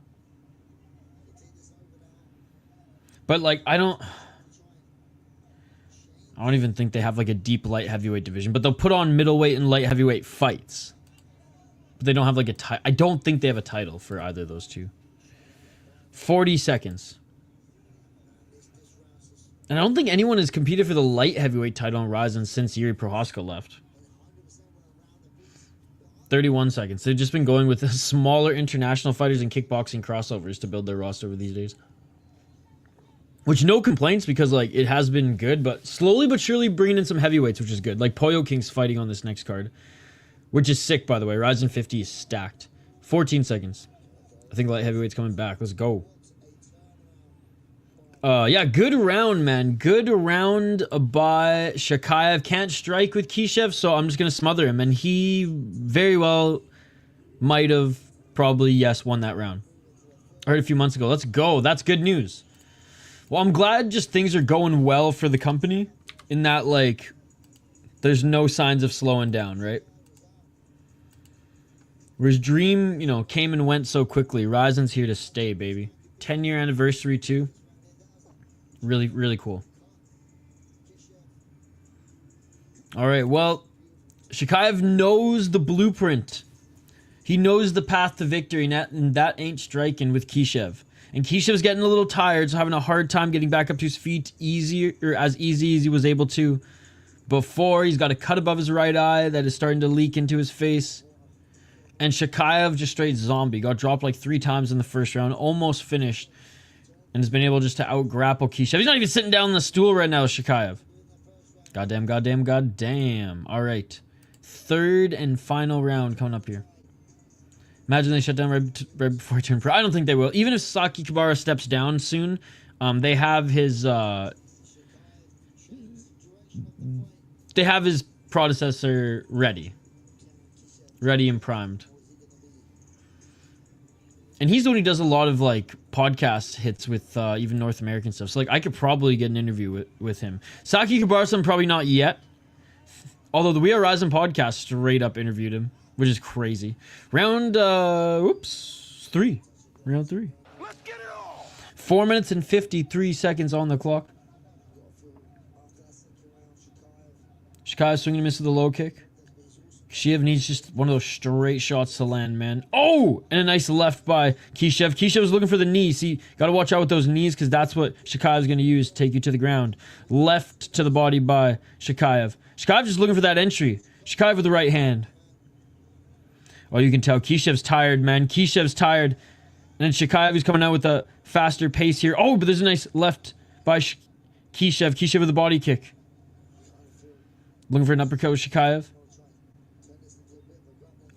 S1: But, like, I don't even think they have, like, a deep light heavyweight division. But they'll put on middleweight and light heavyweight fights. But they don't have, like, a title. I don't think they have a title for either of those two. 40 seconds. And I don't think anyone has competed for the light heavyweight title on Ryzen since Yuri Prohaska left. 31 seconds. They've just been going with smaller international fighters and kickboxing crossovers to build their roster over these days. Which, no complaints, because, like, it has been good, but slowly but surely bringing in some heavyweights, which is good. Like, Poyo King's fighting on this next card, which is sick, by the way. Ryzen 50 is stacked. 14 seconds. I think light heavyweight's coming back. Let's go. Yeah, good round, man. Good round by Shaikhaev. Can't strike with Kishev, so I'm just going to smother him. And he very well might have probably, yes, won that round. I heard a few months ago. Let's go. That's good news. Well, I'm glad just things are going well for the company in that, like, there's no signs of slowing down, right? Whereas Dream, you know, came and went so quickly. Ryzen's here to stay, baby. 10-year anniversary too. Really, really cool. All right, well, Shaikhaev knows the blueprint. He knows the path to victory, and that ain't striking with Kishev. And Kishev's getting a little tired, so having a hard time getting back up to his feet as easy as he was able to before. He's got a cut above his right eye that is starting to leak into his face. And Shaikhaev just straight zombie. Got dropped like 3 times in the first round. Almost finished. And has been able just to out-grapple Kishev. He's not even sitting down on the stool right now, Shaikhaev. Goddamn, goddamn, goddamn. All right. 3rd and final round coming up here. Imagine they shut down right before he turned pro. I don't think they will. Even if Saki Kabara steps down soon, they have his predecessor ready and primed. And he's the one who does a lot of like podcast hits with even North American stuff. So like I could probably get an interview with him. Saki Kabara, probably not yet. Although the We Are Rising podcast straight up interviewed him, which is crazy. Round 3. Round 3.
S2: Let's get it on.
S1: 4 minutes and 53 seconds on the clock. Shaikhaev swinging and miss with the low kick. Kishev needs just one of those straight shots to land, man. Oh! And a nice left by Kishev. Kishev was looking for the knee. See, got to watch out with those knees because that's what Shaikhaev's going to use to take you to the ground. Left to the body by Shaikhaev. Shaikhaev just looking for that entry. Shaikhaev with the right hand. Oh, you can tell Kishev's tired, man. Kishev's tired. And then Shaikhaev is coming out with a faster pace here. Oh, but there's a nice left by Kishev. Kishev with a body kick. Looking for an uppercut with Shaikhaev.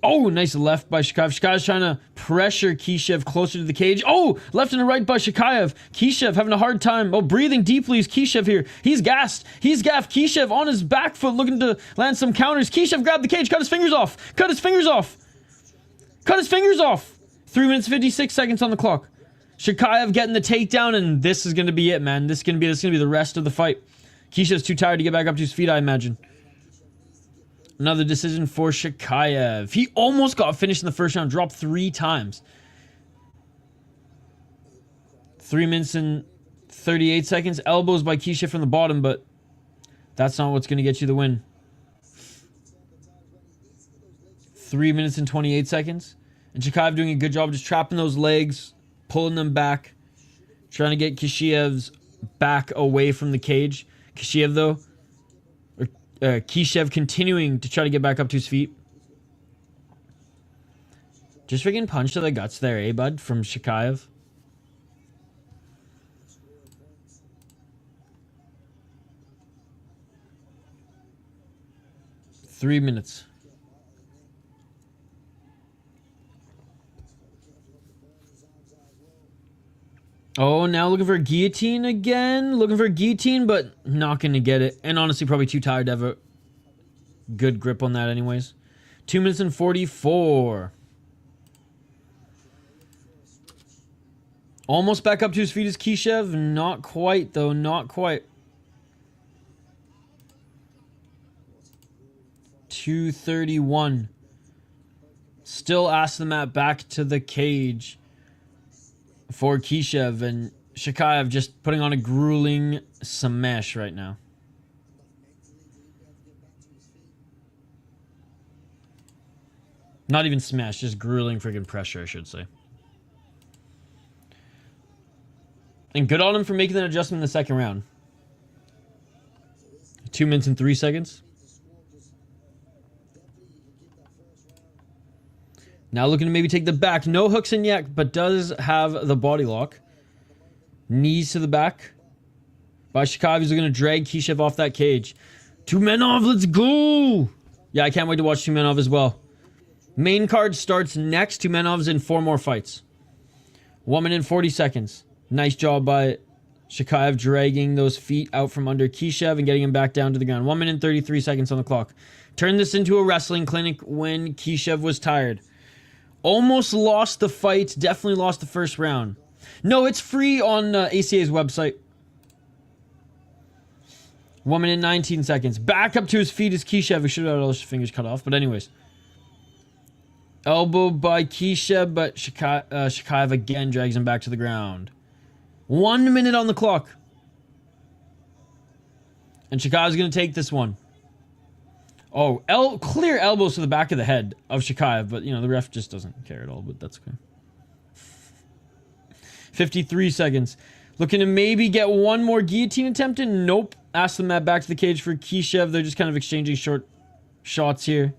S1: Oh, nice left by Shaikhaev. Shaikhaev's trying to pressure Kishev closer to the cage. Oh, left and right by Shaikhaev. Kishev having a hard time. Oh, breathing deeply is Kishev here. He's gassed. He's gaffed. Kishev on his back foot looking to land some counters. Kishev grabbed the cage. Cut his fingers off. Cut his fingers off. Cut his fingers off. 3 minutes 56 seconds on the clock. Shaikhaev getting the takedown, and this is going to be it, man. This is going to be the rest of the fight. Kishev's too tired to get back up to his feet, I imagine. Another decision for Shaikhaev. He almost got finished in the first round. Dropped 3 times. 3 minutes and 38 seconds. Elbows by Kishev from the bottom, but that's not what's going to get you the win. 3 minutes and 28 seconds. And Shaikhaev doing a good job just trapping those legs, pulling them back, trying to get Kishev's back away from the cage. Kishev, though, Kishev continuing to try to get back up to his feet. Just freaking punch to the guts there, eh, bud, from Shaikhaev. Three minutes. Oh, now looking for a guillotine again. Looking for a guillotine, but not going to get it. And honestly, probably too tired to have a good grip on that anyways. 2 minutes and 44. Almost back up to his feet is Kishev. Not quite, though. Not quite. 2:31. Still ass the mat back to the cage for Kishev, and Shaikhaev just putting on a grueling smash right now. Not even smash, just grueling freaking pressure, I should say. And good on him for making that adjustment in the second round. 2 minutes and 3 seconds. Now looking to maybe take the back. No hooks in yet, but does have the body lock. Knees to the back. By Shaikhaev, he's going to drag Kishev off that cage. Tumenov, let's go! Yeah, I can't wait to watch Tumenov as well. Main card starts next. Tumenov's in 4 more fights. 1 minute and 40 seconds. Nice job by Shaikhaev dragging those feet out from under Kishev and getting him back down to the ground. 1 minute and 33 seconds on the clock. Turned this into a wrestling clinic when Kishev was tired. Almost lost the fight. Definitely lost the first round. No, it's free on ACA's website. 1 minute 19 seconds. Back up to his feet is Kishev. He should have had all his fingers cut off. But anyways. Elbow by Kishev, but Shaikhaev again drags him back to the ground. 1 minute on the clock. And Shaikhaev's going to take this one. Oh, clear elbows to the back of the head of Shaikhaev, but, you know, the ref just doesn't care at all, but that's okay. 53 seconds. Looking to maybe get one more guillotine attempt in. Nope. Ask them that back to the cage for Kishev. They're just kind of exchanging short shots here.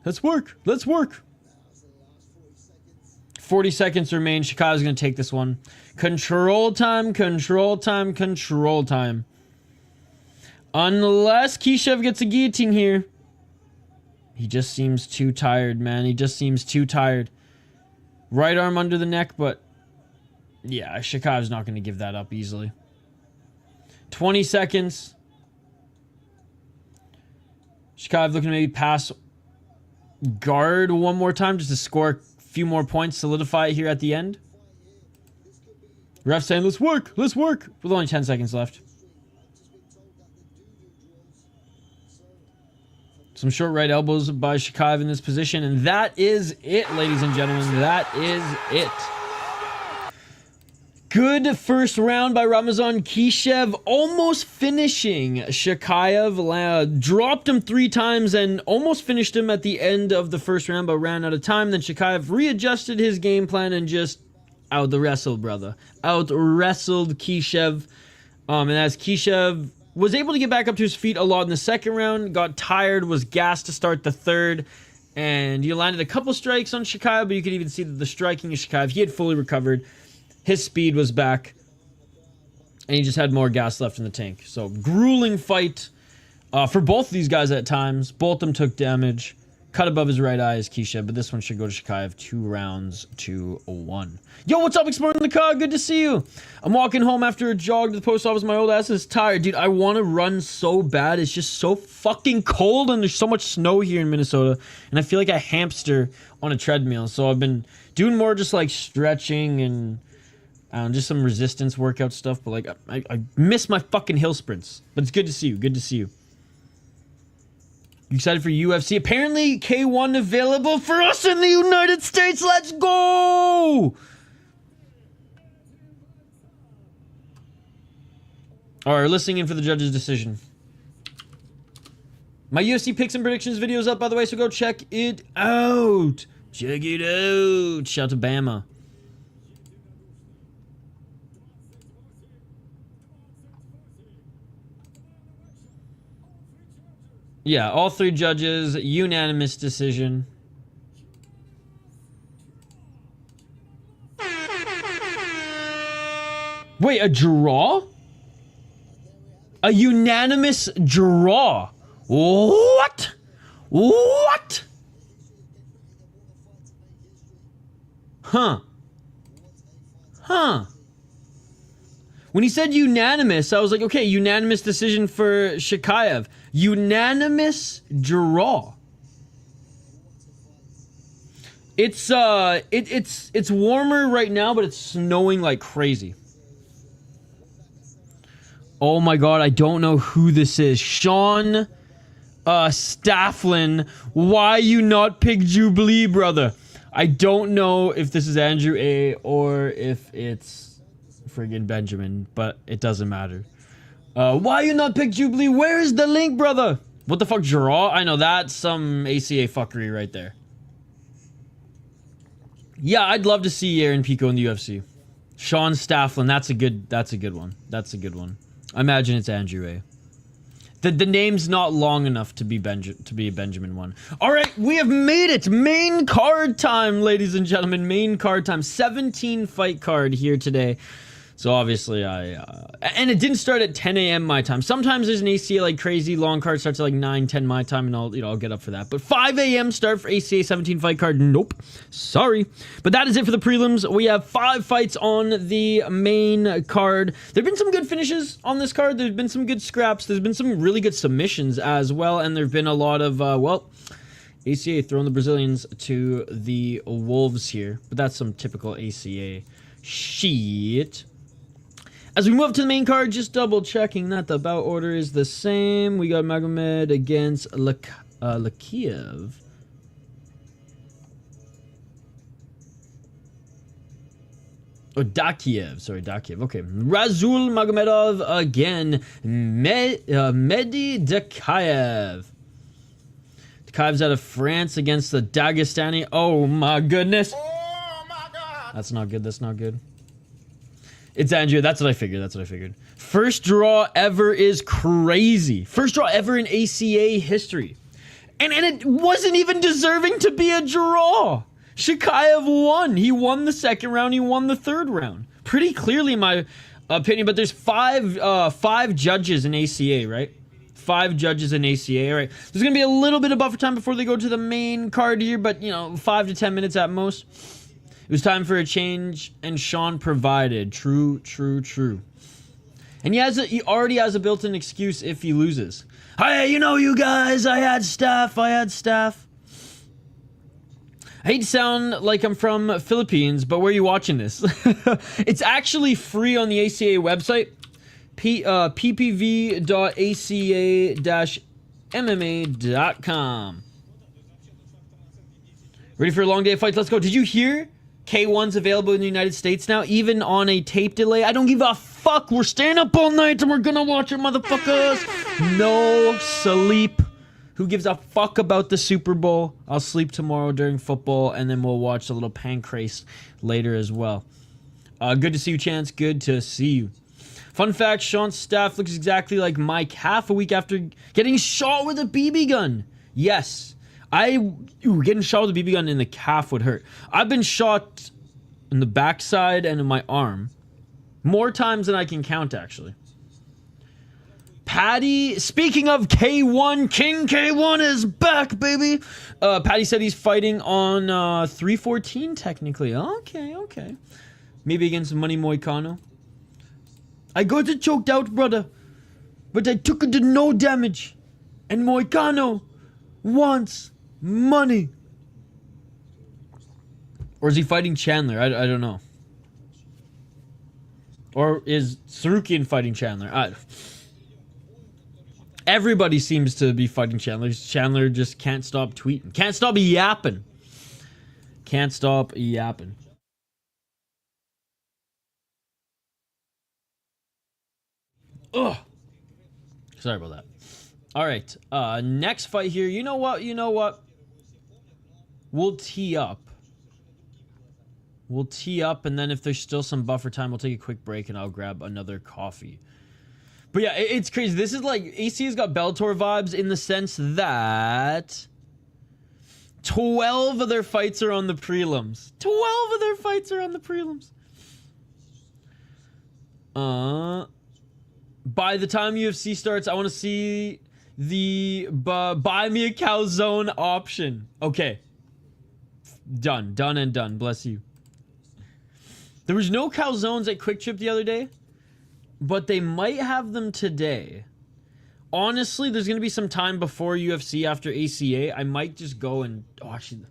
S1: Let's work. Let's work. 40 seconds remain. Shaikhaev's going to take this one. Control time, control time, control time. Unless Kishev gets a guillotine here. He just seems too tired, man. He just seems too tired. Right arm under the neck, but... yeah, Shaikhaev's not going to give that up easily. 20 seconds. Shaikhaev looking to maybe pass guard one more time just to score a few more points, solidify it here at the end. Ref saying, let's work, with only 10 seconds left. Some short right elbows by Shaikhaev in this position, and that is it, ladies and gentlemen. That is it. Good first round by Ramazan Kishev, almost finishing Shaikhaev. Dropped him 3 times and almost finished him at the end of the first round, but ran out of time. Then Shaikhaev readjusted his game plan and just out-wrestled, brother. Out-wrestled Kishev. And as Kishev was able to get back up to his feet a lot in the second round, got tired, was gassed to start the third, and he landed a couple strikes on Shaikhaev, but you could even see that the striking of Shaikhaev, he had fully recovered. His speed was back, and he just had more gas left in the tank. So, grueling fight for both of these guys at times. Both of them took damage. Cut above his right eye is Kishev, but this one should go to Shaikhaev 2 rounds to 1. Yo, what's up, Exploring the Car? Good to see you. I'm walking home after a jog to the post office. My old ass is tired. Dude, I want to run so bad. It's just so fucking cold, and there's so much snow here in Minnesota, and I feel like a hamster on a treadmill. So I've been doing more just like stretching and just some resistance workout stuff, but like I miss my fucking hill sprints. But it's good to see you. Good to see you. You excited for UFC? Apparently K1 available for us in the United States. Let's go! Alright, listening in for the judge's decision. My UFC picks and predictions video is up, by the way, so go check it out. Check it out. Shout out to Bama. Yeah, all 3 judges, unanimous decision. Wait, a draw? A unanimous draw? What? What? Huh. Huh. When he said unanimous, I was like, okay, unanimous decision for Shaikhaev. Unanimous draw. It's warmer right now, but it's snowing like crazy. Oh my god, I don't know who this is. Sean Stafflin. Why you not pick Jubilee, brother? I don't know if this is Andrew A or if it's friggin' Benjamin, but it doesn't matter. Why you not pick Jubilee? Where is the link, brother? What the fuck, draw? I know, that's some ACA fuckery right there. Yeah, I'd love to see Aaron Pico in the UFC. Sean Stafflin, that's a good one. That's a good one. I imagine it's Andrew A. The name's not long enough to be a Benjamin one. All right, we have made it. Main card time, ladies and gentlemen. Main card time. 17 fight card here today. So obviously and it didn't start at 10 a.m. my time. Sometimes there's an ACA like crazy long card starts at like 9, 10 my time, and I'll get up for that. But 5 a.m. start for ACA 17 fight card. Nope. Sorry. But that is it for the prelims. We have 5 fights on the main card. There've been some good finishes on this card. There's been some good scraps. There's been some really good submissions as well, and there've been a lot of ACA throwing the Brazilians to the wolves here. But that's some typical ACA shit. As we move to the main card, just double checking that the bout order is the same. We got Magomed against Dakaev. Oh, Dakaev. Sorry, Dakaev. Okay. Rasul Magomedov again. Mehdi Dakaev. Dakaev's out of France against the Dagestani. Oh my goodness.
S2: Oh my God.
S1: That's not good. That's not good. It's Andrew. That's what I figured. That's what I figured. First draw ever is crazy. First draw ever in ACA history. And it wasn't even deserving to be a draw. Shaikhaev won. He won the second round. He won the third round. Pretty clearly, in my opinion. But there's five judges in ACA, right? 5 judges in ACA, right? There's going to be a little bit of buffer time before they go to the main card here, but, you know, 5 to 10 minutes at most. It was time for a change, and Sean provided. True. And he already has a built-in excuse if he loses. Hey, you know, you guys, I had staff. I hate to sound like I'm from Philippines, but where are you watching this? It's actually free on the ACA website. ppv.aca-mma.com. Ready for a long day of fights? Let's go. Did you hear K1's available in the United States now, even on a tape delay? I don't give a fuck. We're staying up all night and we're gonna watch it, motherfuckers. No sleep. Who gives a fuck about the Super Bowl? I'll sleep tomorrow during football, and then we'll watch a little pancrase later as well. Good to see you, Chance. Good to see you. Fun fact, Sean's staff looks exactly like Mike half a week after getting shot with a BB gun. Yes. Getting shot with a BB gun in the calf would hurt. I've been shot in the backside and in my arm. More times than I can count, actually. Patty, speaking of K1, King K1 is back, baby. Patty said he's fighting on 314, technically. Okay. Maybe against Money Moicano. I got it choked out, brother. But I took it to no damage. And Moicano wants money. Or is he fighting Chandler? I don't know. Or is Sarukian fighting Chandler? Everybody seems to be fighting Chandler. Chandler just can't stop tweeting. Can't stop yapping. Ugh. Sorry about that. All right. Next fight here. You know what? We'll tee up. And then if there's still some buffer time, we'll take a quick break and I'll grab another coffee. But yeah, it's crazy. This is like, ACA's got Bellator vibes in the sense that 12 of their fights are on the prelims. By the time UFC starts, I want to see the buy me a calzone option. Okay. Done. Bless you. There was no calzones at Quick Trip the other day, but they might have them today. Honestly, there's going to be some time before UFC after ACA. I might just go and... Oh, actually...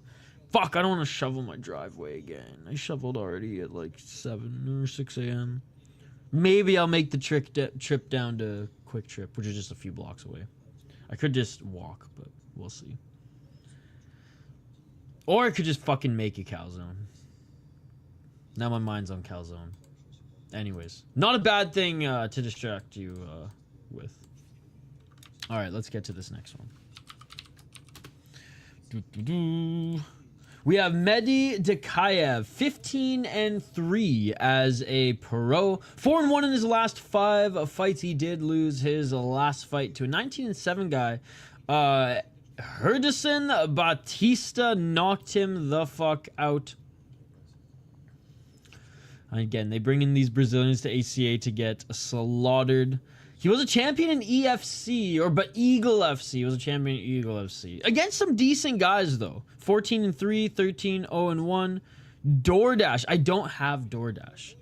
S1: Fuck, I don't want to shovel my driveway again. I shoveled already at like 7 or 6 a.m. Maybe I'll make the trip down to Quick Trip, which is just a few blocks away. I could just walk, but we'll see. Or I could just fucking make a calzone. Now my mind's on calzone. Anyways, not a bad thing to distract you with. All right, let's get to this next one. We have Mehdi Dakaev, 15-3 as a pro. 4-1 in his last 5 fights. He did lose his last fight to a 19-7 guy. Herdison Batista knocked him the fuck out. Again, they bring in these Brazilians to ACA to get slaughtered. He was a champion in EFC, but Eagle FC. He was a champion in Eagle FC. Against some decent guys, though. 14-3, 13-0-1. DoorDash. I don't have DoorDash.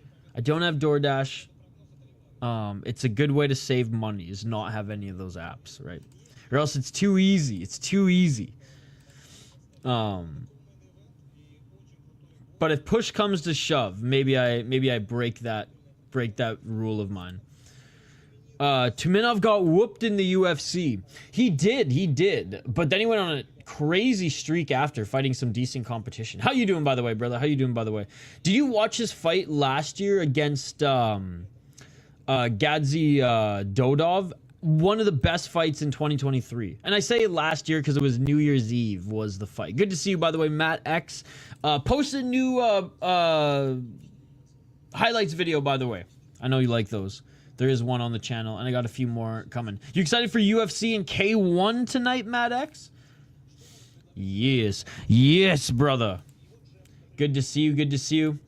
S1: It's a good way to save money, is not have any of those apps, right? Or else it's too easy. But if push comes to shove, maybe I break that rule of mine. Tumenov got whooped in the UFC. He did. But then he went on a crazy streak after fighting some decent competition. How you doing, by the way, brother? How you doing, by the way? Did you watch his fight last year against Gadzi Dodov? One of the best fights in 2023. And I say last year because it was New Year's Eve was the fight. Good to see you, by the way. Matt X posted a new highlights video, by the way. I know you like those. There is one on the channel, and I got a few more coming. You excited for UFC and K1 tonight, Matt X? Yes. Yes, brother. Good to see you. Good to see you.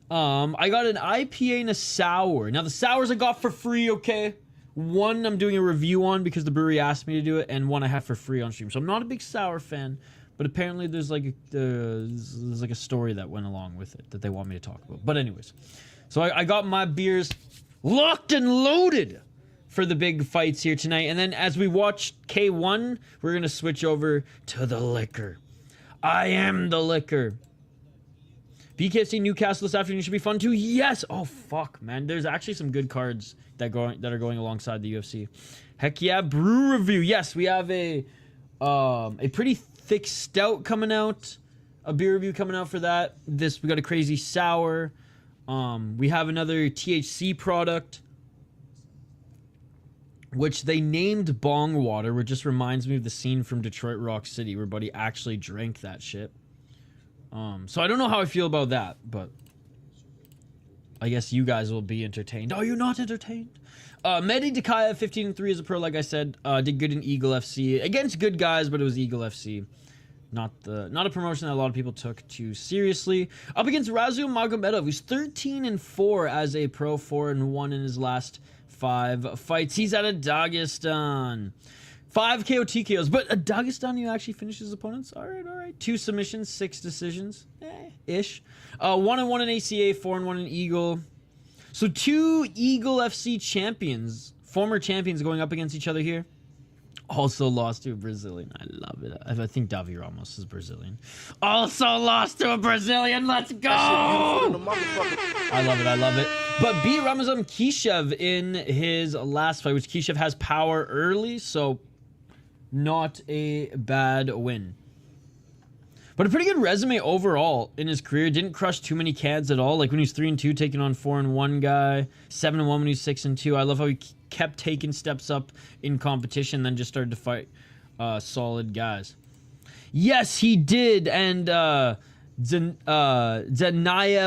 S1: I got an IPA and a sour. Now, the sours I got for free, okay? One I'm doing a review on because the brewery asked me to do it, and one I have for free on stream. So I'm not a big sour fan, but apparently there's like a story that went along with it that they want me to talk about. But anyways, so I got my beers locked and loaded for the big fights here tonight. And then as we watch K1, we're going to switch over to the liquor. I am the liquor. BKFC Newcastle this afternoon should be fun too. Yes. Oh, fuck, man. There's actually some good cards that are going alongside the UFC. Heck yeah. Brew review. Yes, we have a pretty thick stout coming out. A beer review coming out for that. We got a crazy sour. We have another THC product, which they named Bong Water, which just reminds me of the scene from Detroit Rock City where Buddy actually drank that shit. So I don't know how I feel about that, but I guess you guys will be entertained. Are you not entertained? Mehdi Dakaev, 15-3 as a pro, like I said, did good in Eagle FC against good guys, but it was Eagle FC. Not a promotion that a lot of people took too seriously. Up against Rasul Magomedov, who's 13-4 as a pro, 4-1 in his last 5 fights. He's out of Dagestan. 5 KO TKOs, but a Dagestani who actually finishes his opponents. All right. 2 submissions, 6 decisions, ish. 1-1 in ACA, 4-1 in Eagle. So 2 Eagle FC champions, former champions, going up against each other here. Also lost to a Brazilian. I love it. I think Davi Ramos is Brazilian. Also lost to a Brazilian. Let's go! I love it. But beat Ramazan Kishev in his last fight, which Kishev has power early, so not a bad win. But a pretty good resume overall in his career. Didn't crush too many cads at all. Like when he was 3-2, taking on 4-1 guy. 7-1 when he was 6-2. I love how he kept taking steps up in competition, then just started to fight solid guys. Yes, he did, and Zanaev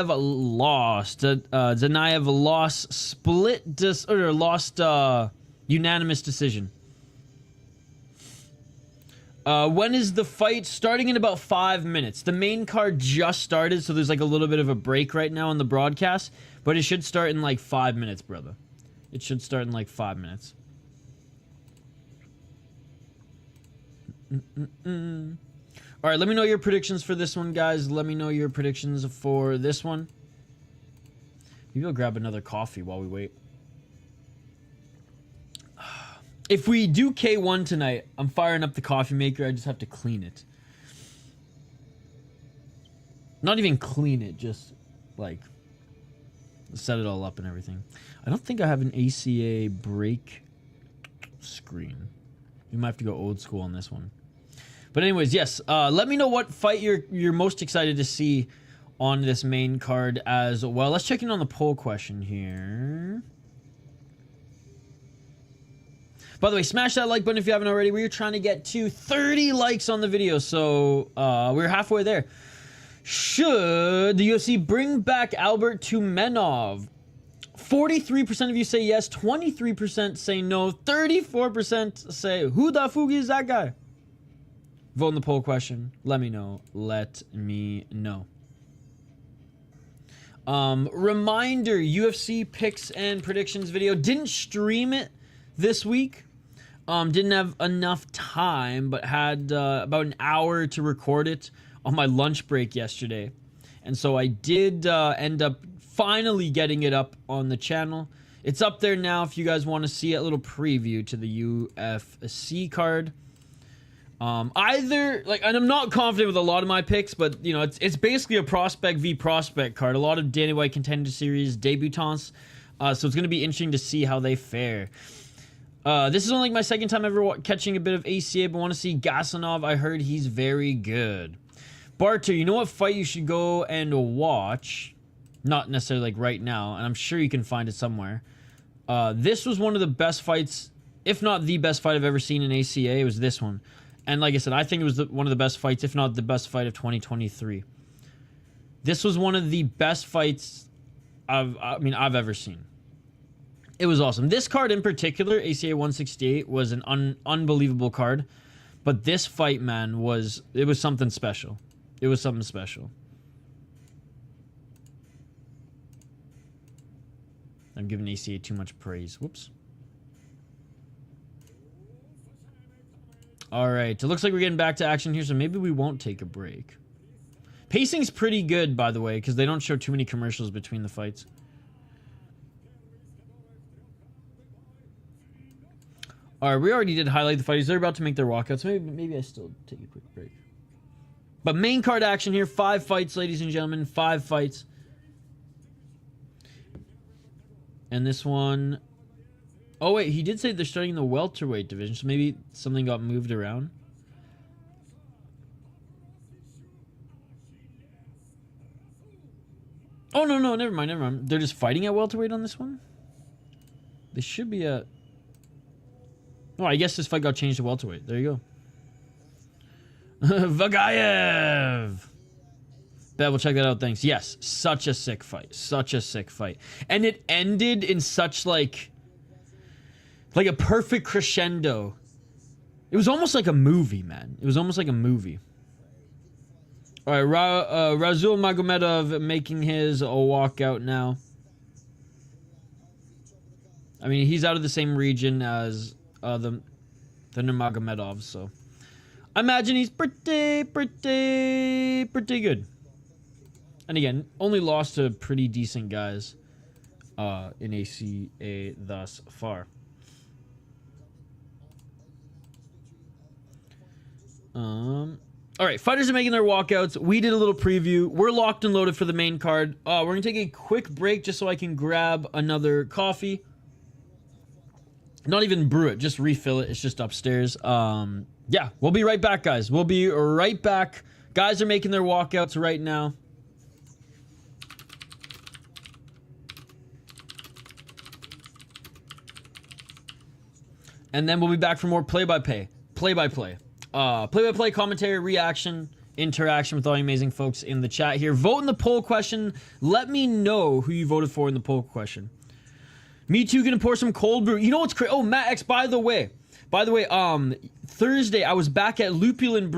S1: lost. Zanaev lost unanimous decision. When is the fight? Starting in about 5 minutes. The main card just started, so there's like a little bit of a break right now on the broadcast, but it should start in like 5 minutes, brother. It should start in like 5 minutes. All right, let me know your predictions for this one, guys. Let me know your predictions for this one. Maybe I'll grab another coffee while we wait. If we do K1 tonight, I'm firing up the coffee maker. I just have to clean it. Not even clean it, just like set it all up and everything. I don't think I have an ACA break screen. You might have to go old school on this one. But anyways, yes. Let me know what fight you're most excited to see on this main card as well. Let's check in on the poll question here. By the way, smash that like button if you haven't already. We're trying to get to 30 likes on the video, so we're halfway there. Should the UFC bring back Albert Tumenov? 43% of you say yes, 23% say no, 34% say, who the fuck is that guy? Vote in the poll question. Let me know. Let me know. Reminder, UFC picks and predictions video. Didn't stream it this week. Didn't have enough time, but had about an hour to record it on my lunch break yesterday. And so I did end up finally getting it up on the channel. It's up there now if you guys want to see a little preview to the UFC card. And I'm not confident with a lot of my picks, but you know, it's basically a prospect v prospect card. A lot of Danny White Contender Series debutants. So it's going to be interesting to see how they fare. This is only like my second time ever catching a bit of ACA, but want to see Gasanov. I heard he's very good. Barter, you know what fight you should go and watch? Not necessarily like right now, and I'm sure you can find it somewhere. This was one of the best fights, if not the best fight I've ever seen in ACA. It was this one. And like I said, I think it was one of the best fights, if not the best fight of 2023. This was one of the best fights I've ever seen. It was awesome. This card in particular, ACA 168, was an unbelievable card. But this fight, man, it was something special. It was something special. I'm giving ACA too much praise. Whoops. All right. It looks like we're getting back to action here, so maybe we won't take a break. Pacing's pretty good, by the way, because they don't show too many commercials between the fights. All right, we already did highlight the fights. They're about to make their walkouts. Maybe I still take a quick break. But main card action here. 5 fights, ladies and gentlemen. 5 fights. And this one... Oh, wait. He did say they're starting the welterweight division, so maybe something got moved around. Oh, no. Never mind. They're just fighting at welterweight on this one? They should be at... Oh, I guess this fight got changed to welterweight. There you go. Vagaev! Bet, we'll check that out, thanks. Yes, such a sick fight. Such a sick fight. And it ended in such, like a perfect crescendo. It was almost like a movie, man. It was almost like a movie. All right, Rasul Magomedov making his walkout now. I mean, he's out of the same region as the Magomedov, so I imagine he's pretty good. And again, only lost to pretty decent guys in ACA thus far. All right, fighters are making their walkouts. We did a little preview. We're locked and loaded for the main card. We're gonna take a quick break just so I can grab another coffee. Not even brew it, just refill it. It's just upstairs. Yeah, we'll be right back, guys. We'll be right back. Guys are making their walkouts right now. And then we'll be back for more play-by-play, commentary, reaction, interaction with all the amazing folks in the chat here. Vote in the poll question. Let me know who you voted for in the poll question. Me too, gonna pour some cold brew. You know what's crazy? Oh, Matt X, by the way, Thursday I was back at Lupulin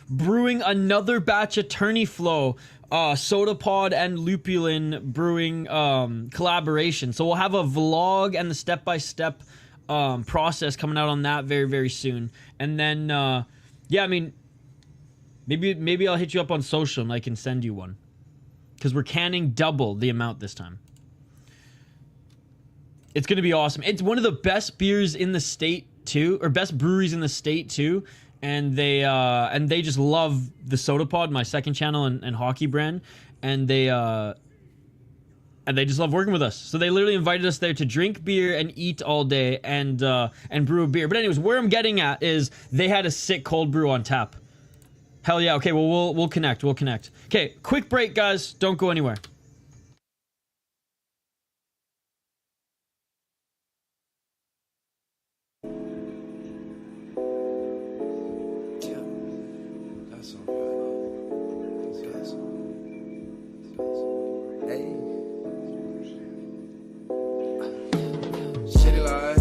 S1: brewing another batch of Tourney Flow, Soda Pod and Lupulin brewing collaboration. So we'll have a vlog and the step-by-step process coming out on that very, very soon. And then, yeah, I mean, maybe I'll hit you up on social and I can send you one. Because we're canning double the amount this time. It's going to be awesome. It's one of the best beers in the state, too. Or best breweries in the state, too. And they just love the Soda Pod, my second channel and hockey brand. And they just love working with us. So they literally invited us there to drink beer and eat all day and brew a beer. But anyways, where I'm getting at is they had a sick cold brew on tap. Hell yeah. Okay, well, we'll connect. We'll connect. Okay, quick break, guys. Don't go anywhere.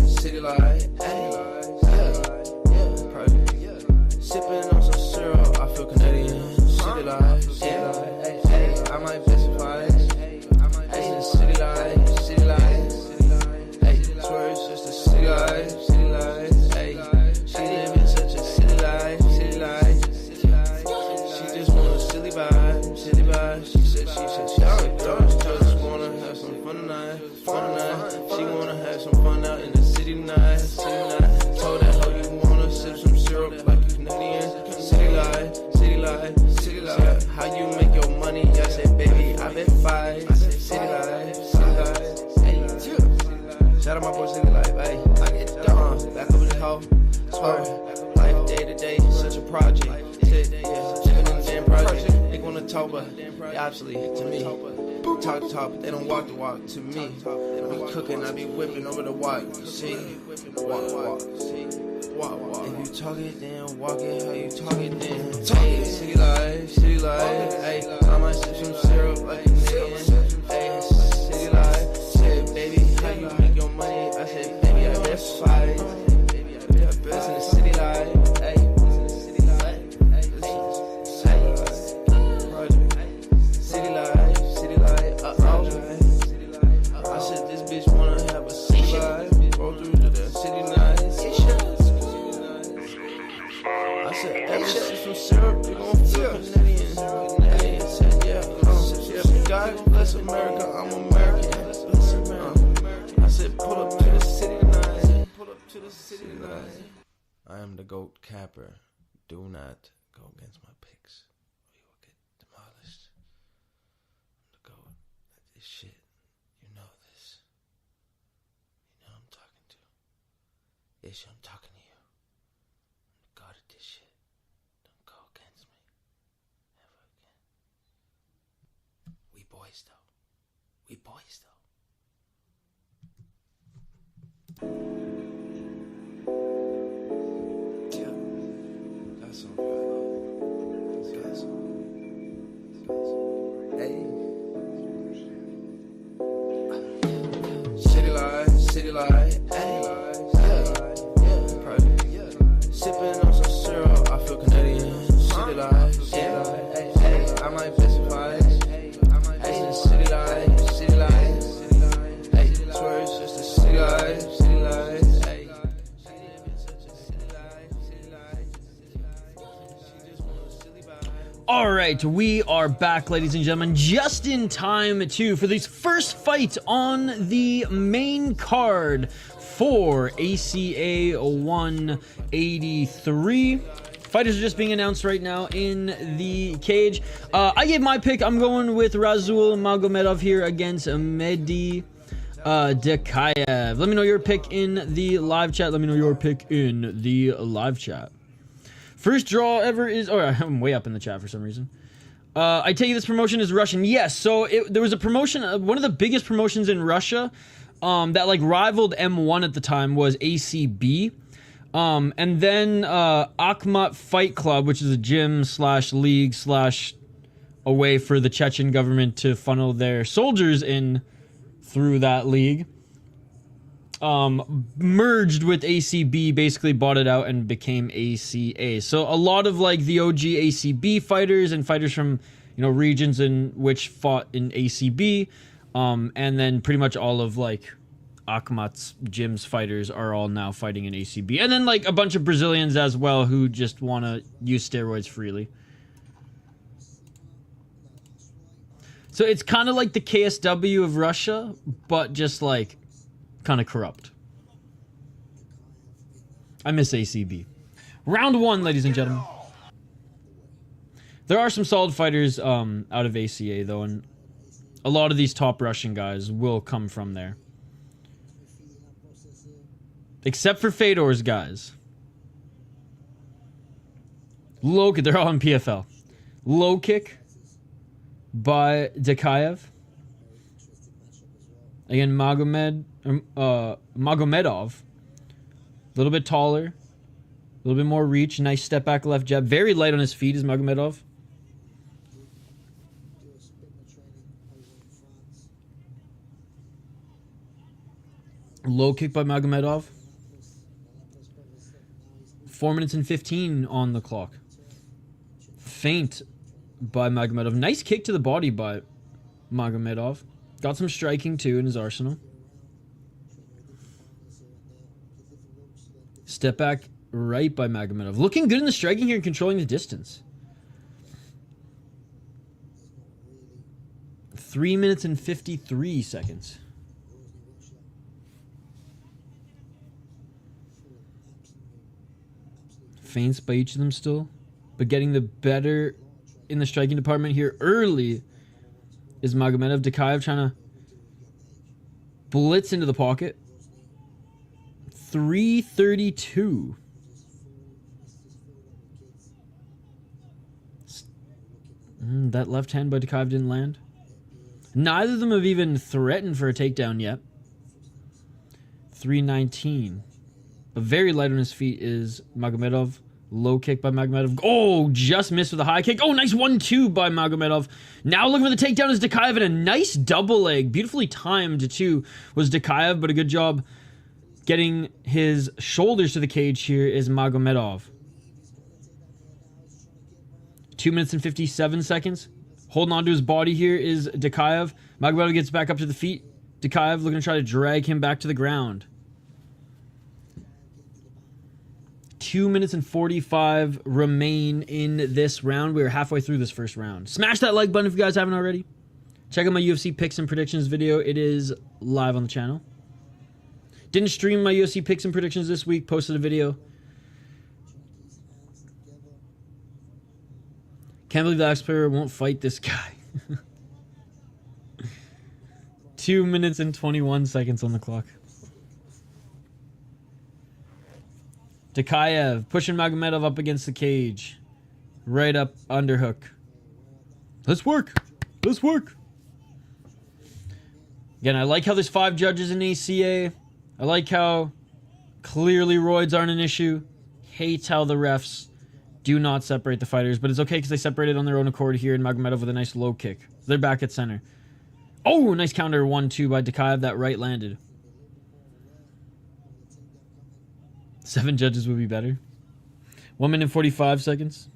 S3: City light, sipping on some syrup, I feel Canadian. City light, I might specify. City light, swear it's just a city light. She live in such a city life. She just want a silly vibe. She said she just wanna have some fun tonight. She wanna have some fun out in the city tonight. Life day to day, such a project. Living in the damn project. They wanna talk, but they obsolete to me. Talk the talk, but they don't walk the walk to me. I be cooking, I be whipping over the walk. See, walk. If you talk it, then walk it. How you talk it, then talk it. City life, ayy. I might sip some syrup like a Canadian. Ayy, city life. Said, baby, how you make your money? I said, baby, I best fight. Baby, I best in the city life. Ayy, city life. City life. I said, this bitch wanna have a city life. Roll through to the city life. I said, every shit from syrup, you gon' feel Canadian. Said, yeah, God bless America, I'm American. I said, pull up to the city line. I am the GOAT capper. Do not go against my picks, or you will get demolished. I'm the GOAT at this shit. You know this. You know I'm talking to. Yes, I'm talking to you. I'm the God at this shit. Don't go against me. Ever again. We boys, though. Yeah. That's all right. Hey. City life. Hey. Yeah. Sipping on some syrup, I feel Canadian. City life. Hey. I might specify. Hey, city life. Hey, swear it's just a city life. Hey.
S1: All right, we are back, ladies and gentlemen, just in time too for this first fight on the main card for ACA 183. Fighters are just being announced right now in the cage. I gave my pick. I'm going with Rasul Magomedov here against Mehdi Dakaev. Let me know your pick in the live chat. First draw ever is... Oh, I'm way up in the chat for some reason. I take it this promotion is Russian. Yes, so there was a promotion, one of the biggest promotions in Russia that like rivaled M1 at the time was ACB. And then Akhmat Fight Club, which is a gym / league / a way for the Chechen government to funnel their soldiers in through that league, merged with ACB, basically bought it out and became ACA. So a lot of like the OG ACB fighters and fighters from, you know, regions in which fought in ACB, and then pretty much all of like Akhmat's gym's fighters are all now fighting in ACB. And then like a bunch of Brazilians as well who just want to use steroids freely. So it's kind of like the KSW of Russia, but just like kind of corrupt. I miss ACB. Round one, ladies and gentlemen. There are some solid fighters out of ACA though, and a lot of these top Russian guys will come from there. Except for Fedor's guys. Low kick, they're all in PFL. Low kick by Dakaev. Again, Magomedov. A little bit taller. A little bit more reach. Nice step back left jab. Very light on his feet is Magomedov. Low kick by Magomedov. 4 minutes and 15 on the clock. Feint by Magomedov. Nice kick to the body by Magomedov. Got some striking too in his arsenal. Step back right by Magomedov. Looking good in the striking here and controlling the distance. 3 minutes and 53 seconds. Feints by each of them still, but getting the better in the striking department here early is Magomedov. Dakaev trying to blitz into the pocket. 3:32. That left hand by Dakaev didn't land. Neither of them have even threatened for a takedown yet. 319. But very light on his feet is Magomedov. Low kick by Magomedov. Oh, just missed with a high kick. Oh, nice 1-2 by Magomedov. Now looking for the takedown is Dakaev, and a nice double leg. Beautifully timed, too, was Dakaev, but a good job getting his shoulders to the cage here is Magomedov. 2 minutes and 57 seconds. Holding on to his body here is Dakaev. Magomedov gets back up to the feet. Dakaev looking to try to drag him back to the ground. 2 minutes and 45 remain in this round. We're halfway through this first round. Smash that like button if you guys haven't already. Check out my UFC picks and predictions video. It is live on the channel. Didn't stream my UFC picks and predictions this week. Posted a video. Can't believe the Axe player won't fight this guy. 2 minutes and 21 seconds on the clock. Dakaev pushing Magomedov up against the cage. Right up underhook. Let's work. Let's work. Again, I like how there's 5 judges in ACA. I like how clearly roids aren't an issue. Hate how the refs do not separate the fighters, but it's okay because they separated on their own accord here, and Magomedov with a nice low kick. They're back at center. Oh, nice counter 1-2 by Dakaev. That right landed. 7 judges would be better. 1 minute 45 seconds.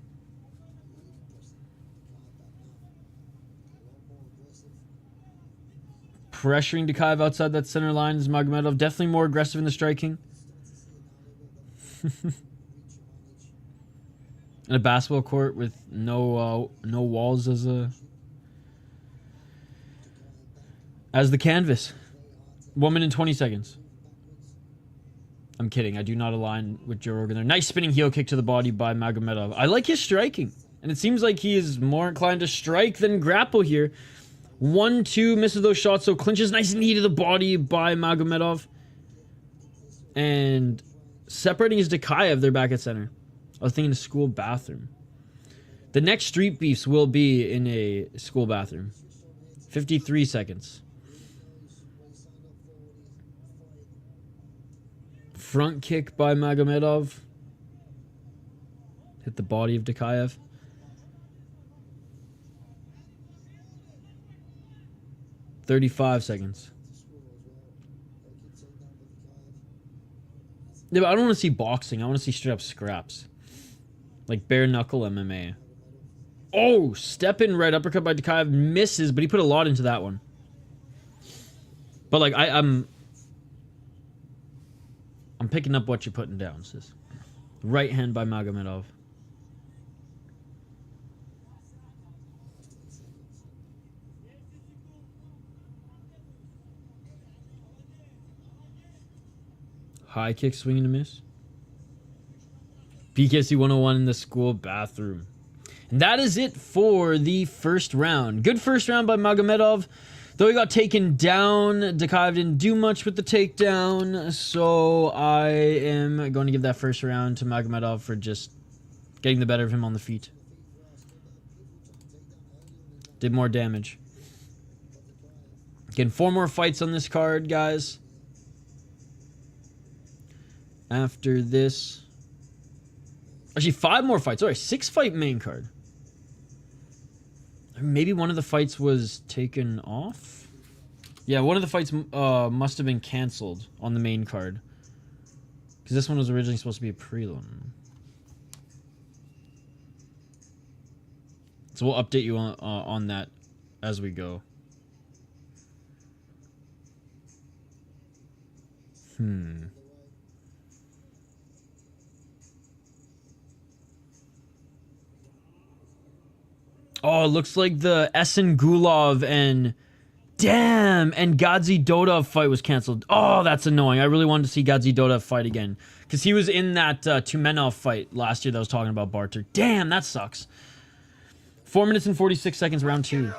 S1: Pressuring Dakaev outside that center line is Magomedov. Definitely more aggressive in the striking. In a basketball court with no walls as the canvas. 1 minute 20 seconds. I'm kidding. I do not align with Joe Rogan there. Nice spinning heel kick to the body by Magomedov. I like his striking. And it seems like he is more inclined to strike than grapple here. 1-2, misses those shots, so clinches. Nice knee to the body by Magomedov. And separating his Dakaev, they're back at center. I was thinking a school bathroom. The next street beefs will be in a school bathroom. 53 seconds. Front kick by Magomedov. Hit the body of Dakaev. $35 seconds. Yeah, but I don't want to see boxing. I want to see straight up scraps. Like bare knuckle MMA. Oh, step in right uppercut by Dakaev. Misses, but he put a lot into that one. But like I'm picking up what you're putting down, sis. Right hand by Magomedov. High kick, swinging to miss. PKC 101 in the school bathroom. And that is it for the first round. Good first round by Magomedov. Though he got taken down, Dakaev didn't do much with the takedown. So I am going to give that first round to Magomedov for just getting the better of him on the feet. Did more damage. Again, 4 more fights on this card, guys. After this, actually 5 more fights. Sorry, 6-fight main card. Maybe one of the fights was taken off. Yeah, one of the fights must have been canceled on the main card, because this one was originally supposed to be a prelim. So we'll update you on that as we go. Oh, it looks like the Esen Gulov and Gadzi Dodov fight was canceled. Oh, that's annoying. I really wanted to see Gadzi Dodov fight again, because he was in that Tumenov fight last year that I was talking about, Barter. Damn, that sucks. 4 minutes and 46 seconds, round 2.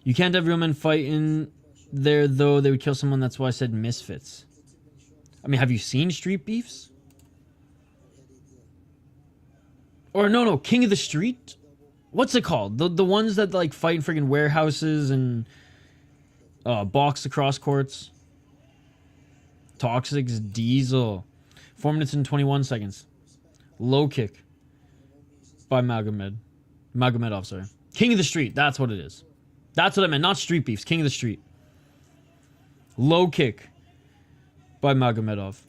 S1: You can't have real men fight in there, though. They would kill someone. That's why I said misfits. I mean, have you seen Street Beefs? Or no, King of the Street? what's it called? The ones that like fight in friggin' warehouses and box across courts. Toxic's Diesel. 4 minutes and 21 seconds. Low kick by Magomedov, sorry. King of the Street, that's what it is. That's what I meant, not Street Beefs, King of the Street. Low kick by Magomedov.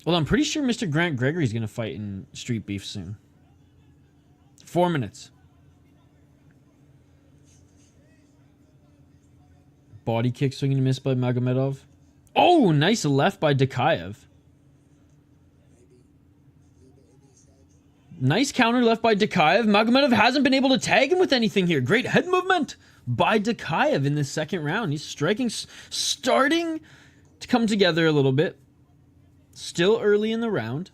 S1: Well, I'm pretty sure Mr. Grant Gregory's going to fight in Street Beef soon. 4 minutes. Body kick swing and miss by Magomedov. Oh, nice left by Dakaev. Nice counter left by Dakaev. Magomedov hasn't been able to tag him with anything here. Great head movement by Dakaev in this second round. He's striking, starting to come together a little bit. Still early in the round.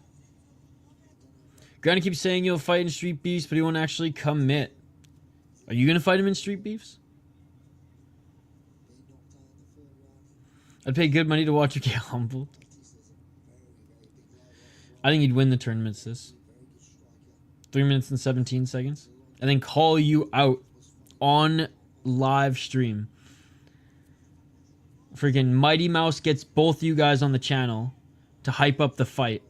S1: Granny keeps saying you'll fight in Street Beefs, but he won't actually commit. Are you going to fight him in Street Beefs? I'd pay good money to watch you get humbled. I think he'd win the tournaments this. 3 minutes and 17 seconds. And then call you out on live stream. Freaking Mighty Mouse gets both you guys on the channel to hype up the fight.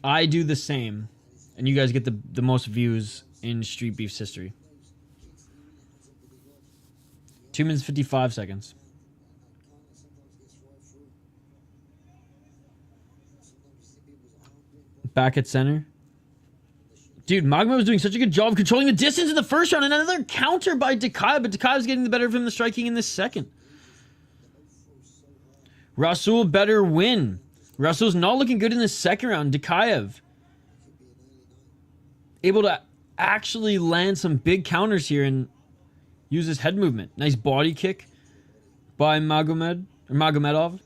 S1: I do the same. And you guys get the most views in Street Beef's history. 2 minutes 55 seconds. Back at center. Dude, Magomedov was doing such a good job controlling the distance in the first round. And another counter by Dakaev, but Dakaev's getting the better of him in the striking in this second. Rasul better win. Rasul's not looking good in the second round. Dakaev able to actually land some big counters here and use his head movement. Nice body kick by Magomedov.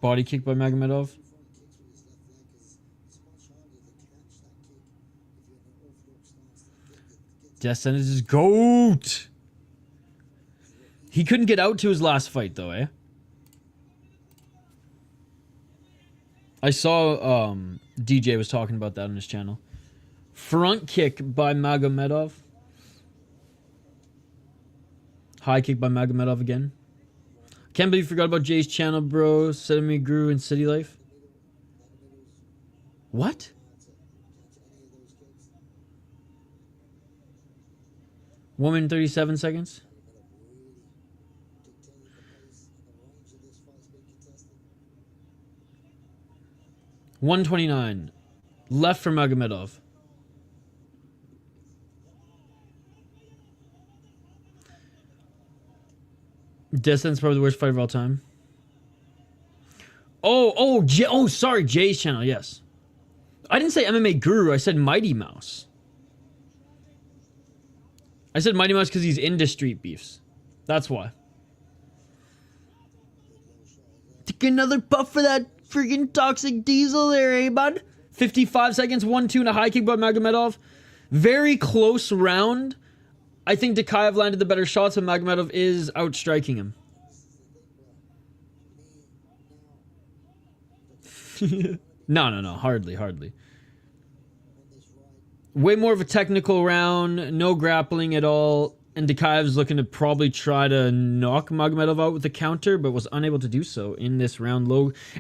S1: Body kick by Magomedov. Death sentence is GOAT. He couldn't get out to his last fight though, eh? I saw DJ was talking about that on his channel. Front kick by Magomedov. High kick by Magomedov again. Can't believe you forgot about Jay's channel, bro. Sedemi grew in City Life. What? Woman 37 seconds. $129. Left for Magomedov. Destin's probably the worst fight of all time. Sorry, Jay's channel, yes. I didn't say MMA Guru, I said Mighty Mouse. I said Mighty Mouse because he's into Street Beefs. That's why. Take another puff for that freaking toxic diesel there, eh, bud? 55 seconds, 1-2 and a high kick by Magomedov. Very close round. I think Dakaev landed the better shots and Magomedov is outstriking him. No. Hardly. Way more of a technical round. No grappling at all. And Dakaev's looking to probably try to knock Magomedov out with a counter, but was unable to do so in this round.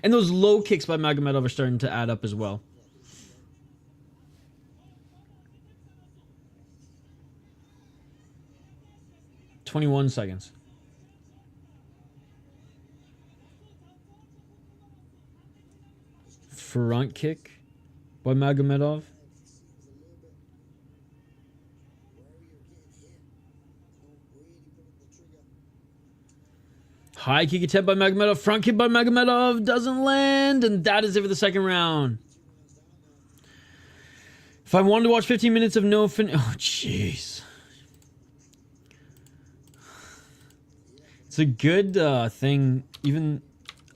S1: And those low kicks by Magomedov are starting to add up as well. $21 seconds. Front kick by Magomedov. High kick attempt by Magomedov. Front kick by Magomedov. Doesn't land. And that is it for the second round. If I wanted to watch 15 minutes of no fin... Oh, jeez. It's a good thing. Even...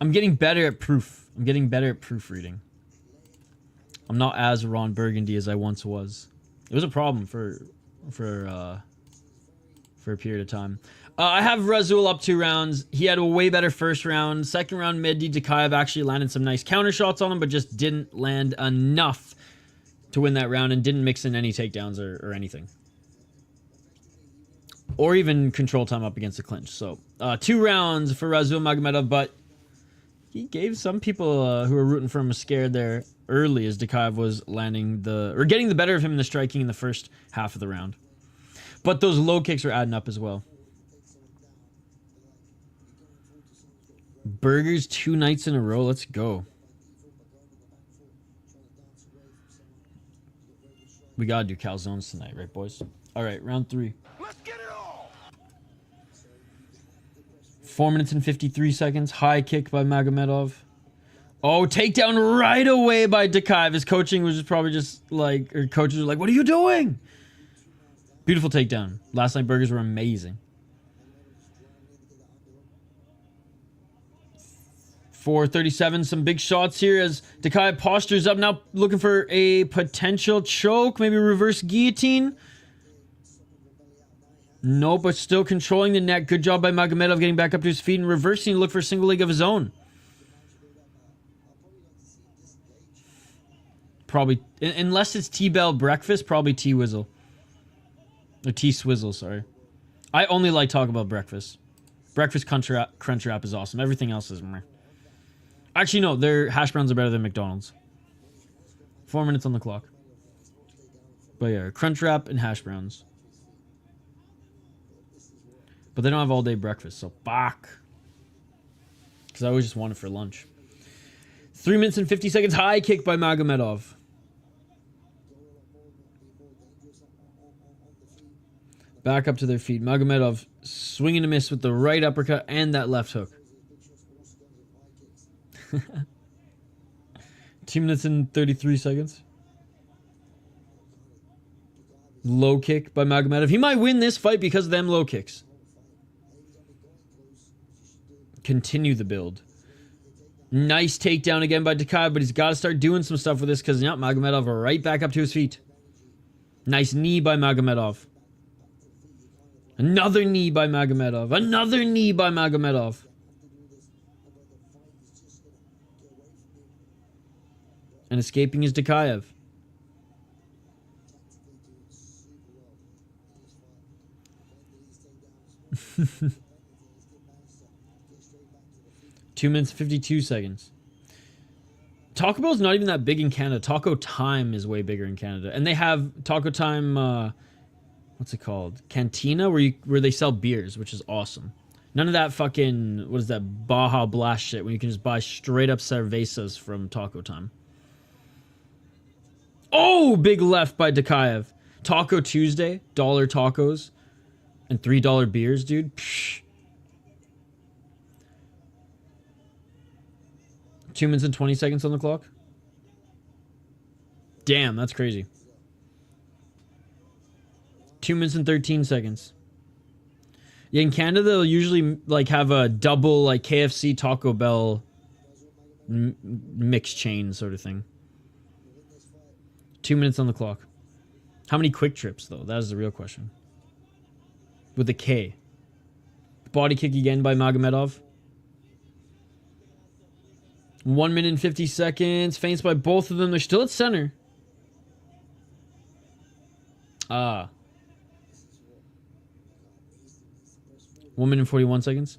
S1: I'm getting better at proof. I'm getting better at proofreading. I'm not as Ron Burgundy as I once was. It was a problem for for a period of time. I have Rasul up 2 rounds. He had a way better first round. Second round, Mehdi Dakaev actually landed some nice counter shots on him, but just didn't land enough to win that round and didn't mix in any takedowns or anything. Or even control time up against the clinch. So 2 rounds for Rasul Magomedov, but he gave some people who were rooting for him a scare there early as Dakaev was landing getting the better of him in the striking in the first half of the round. But those low kicks were adding up as well. Burgers 2 nights in a row. Let's go. We gotta do calzones tonight, right, boys? All right, round 3.
S2: Let's get it all.
S1: 4 minutes and 53 seconds. High kick by Magomedov. Oh, takedown right away by Dakaev. His coaching was just probably just like, or coaches were like, "What are you doing?" Beautiful takedown. Last night burgers were amazing. 4:37, some big shots here as Dakaev postures up now, looking for a potential choke, maybe reverse guillotine. No, but still controlling the neck. Good job by Magomedov getting back up to his feet and reversing to look for a single leg of his own. Probably, unless it's T-Bell breakfast, probably T-Wizzle. Or T-Swizzle, sorry. I only like Taco Bell breakfast. Breakfast crunch wrap is awesome. Everything else is meh. Actually, no, their hash browns are better than McDonald's. 4 minutes on the clock. But yeah, crunch wrap and hash browns. But they don't have all day breakfast, so fuck. Because I always just want it for lunch. 3 minutes and 50 seconds. High kick by Magomedov. Back up to their feet. Magomedov swinging a miss with the right uppercut and that left hook. 2 minutes and 33 seconds. Low kick by Magomedov. He might win this fight because of them low kicks. Continue the build. Nice takedown again by Dakaev, but he's got to start doing some stuff with this because now Magomedov right back up to his feet. Nice knee by Magomedov. Another knee by Magomedov. Another knee by Magomedov. And escaping is Dakaev. Two minutes 52 seconds. Taco Bell's not even that big in Canada. Taco Time is way bigger in Canada, and they have Taco Time. What's it called? Cantina, where they sell beers, which is awesome. None of that fucking, what is that, Baja Blast shit when you can just buy straight up cervezas from Taco Time. Oh, big left by Dakaev. Taco Tuesday, $1 tacos, and $3 beers, dude. Psh. 2 minutes and 20 seconds on the clock. Damn, that's crazy. 2 minutes and 13 seconds. Yeah, in Canada, they'll usually like have a double like KFC Taco Bell mixed chain sort of thing. 2 minutes on the clock. How many quick trips, though? That is the real question. With the K. Body kick again by Magomedov. 1 minute and 50 seconds. Feints by both of them. They're still at center. 1 minute and 41 seconds.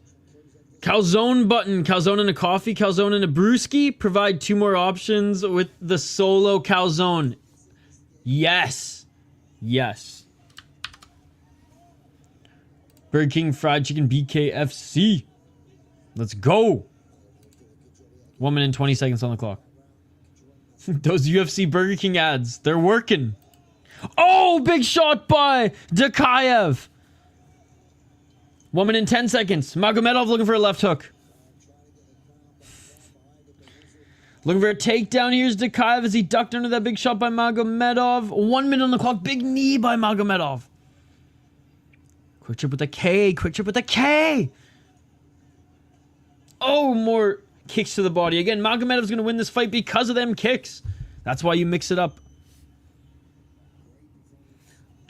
S1: Calzone button. Calzone and a coffee. Calzone and a brewski. Provide 2 more options with the solo calzone. Yes. Yes. Burger King Fried Chicken BKFC. Let's go. 1 minute and 20 seconds on the clock. Those UFC Burger King ads, they're working. Oh, big shot by Dakaev. 1 minute and 10 seconds. Magomedov looking for a left hook. Looking for a takedown. Here's Dakaev as he ducked under that big shot by Magomedov. 1 minute on the clock. Big knee by Magomedov. Quick trip with a K. Quick trip with a K. Oh, more kicks to the body. Again, Magomedov's going to win this fight because of them kicks. That's why you mix it up.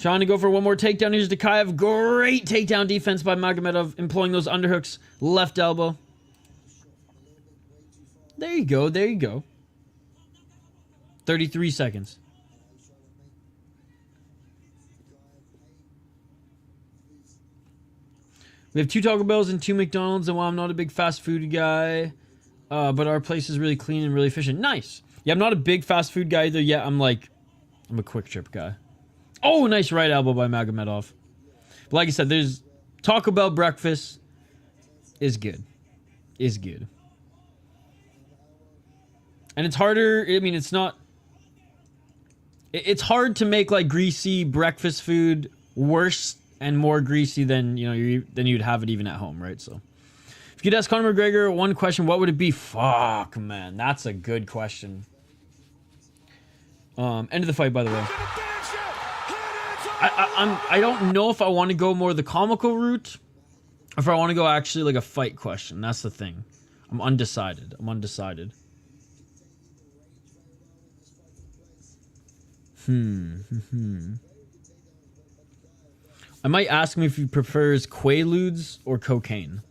S1: Trying to go for one more takedown. Here's Dakaev. Great takedown defense by Magomedov, employing those underhooks. Left elbow. There you go. There you go. 33 seconds. We have 2 Taco Bells and 2 McDonald's, and while I'm not a big fast food guy, but our place is really clean and really efficient. Nice. Yeah, I'm not a big fast food guy either yet. I'm a quick trip guy. Oh, nice right elbow by Magomedov. But like I said, there's Taco Bell breakfast is good. Is good. And it's harder, I mean, it's not... It's hard to make, like, greasy breakfast food worse and more greasy than, you know, than you'd have it even at home, right? So, if you could ask Conor McGregor one question, what would it be? Fuck, man. That's a good question. End of the fight, by the way. I don't know if I want to go more the comical route or if I want to go actually like a fight question. That's the thing. I'm undecided. I might ask him if he prefers Quaaludes or cocaine.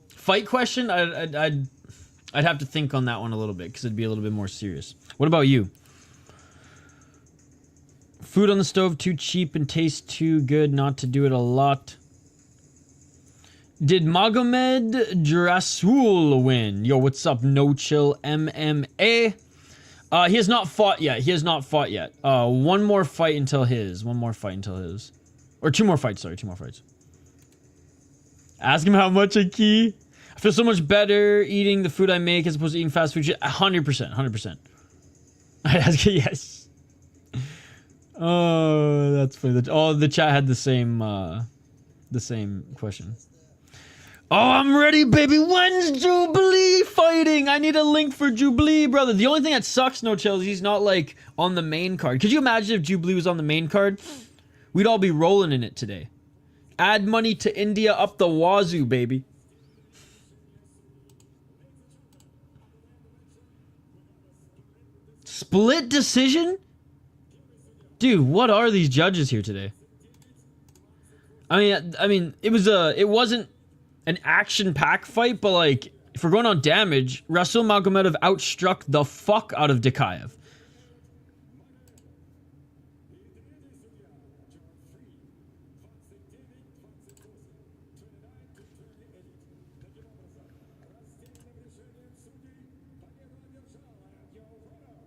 S1: Fight question? I'd have to think on that one a little bit because it'd be a little bit more serious. What about you? Food on the stove too cheap and tastes too good not to do it a lot. Did Magomedrasul win? Yo, what's up? No Chill MMA. He has not fought yet. One more fight until his. Or 2 more fights, sorry. 2 more fights. Ask him how much a key. I feel so much better eating the food I make as opposed to eating fast food shit. 100%. I ask you, yes. Oh, that's funny. The chat had the same question. Oh, I'm ready, baby. When's Jubilee fighting? I need a link for Jubilee, brother. The only thing that sucks, No Chill, is he's not, like, on the main card. Could you imagine if Jubilee was on the main card? We'd all be rolling in it today. Add money to India up the wazoo, baby. Split decision? Dude, what are these judges here today? I mean, it wasn't an action-packed fight, but like, if we're going on damage, Rasul Magomedov outstruck the fuck out of Dakaev.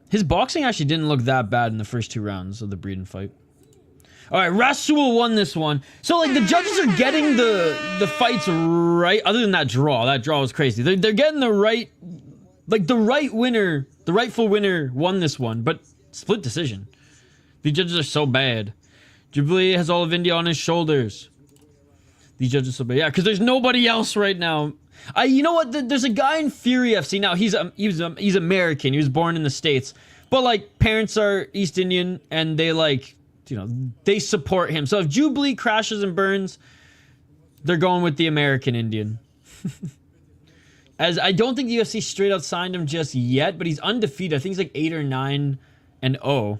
S1: His boxing actually didn't look that bad in the first 2 rounds of the Breeden fight. All right, Rasul won this one. So, like, the judges are getting the fights right, other than that draw. That draw was crazy. They're getting the right, like, the rightful winner won this one, but split decision. The judges are so bad. Jubilee has all of India on his shoulders. These judges are so bad. Yeah, because there's nobody else right now. You know what? There's a guy in Fury FC. Now, he's American. He was born in the States. But, like, parents are East Indian, and they, like, you know, they support him. So if Jubilee crashes and burns, they're going with the American Indian. As I don't think the UFC straight out signed him just yet, but he's undefeated. I think he's like 8 or 9-0.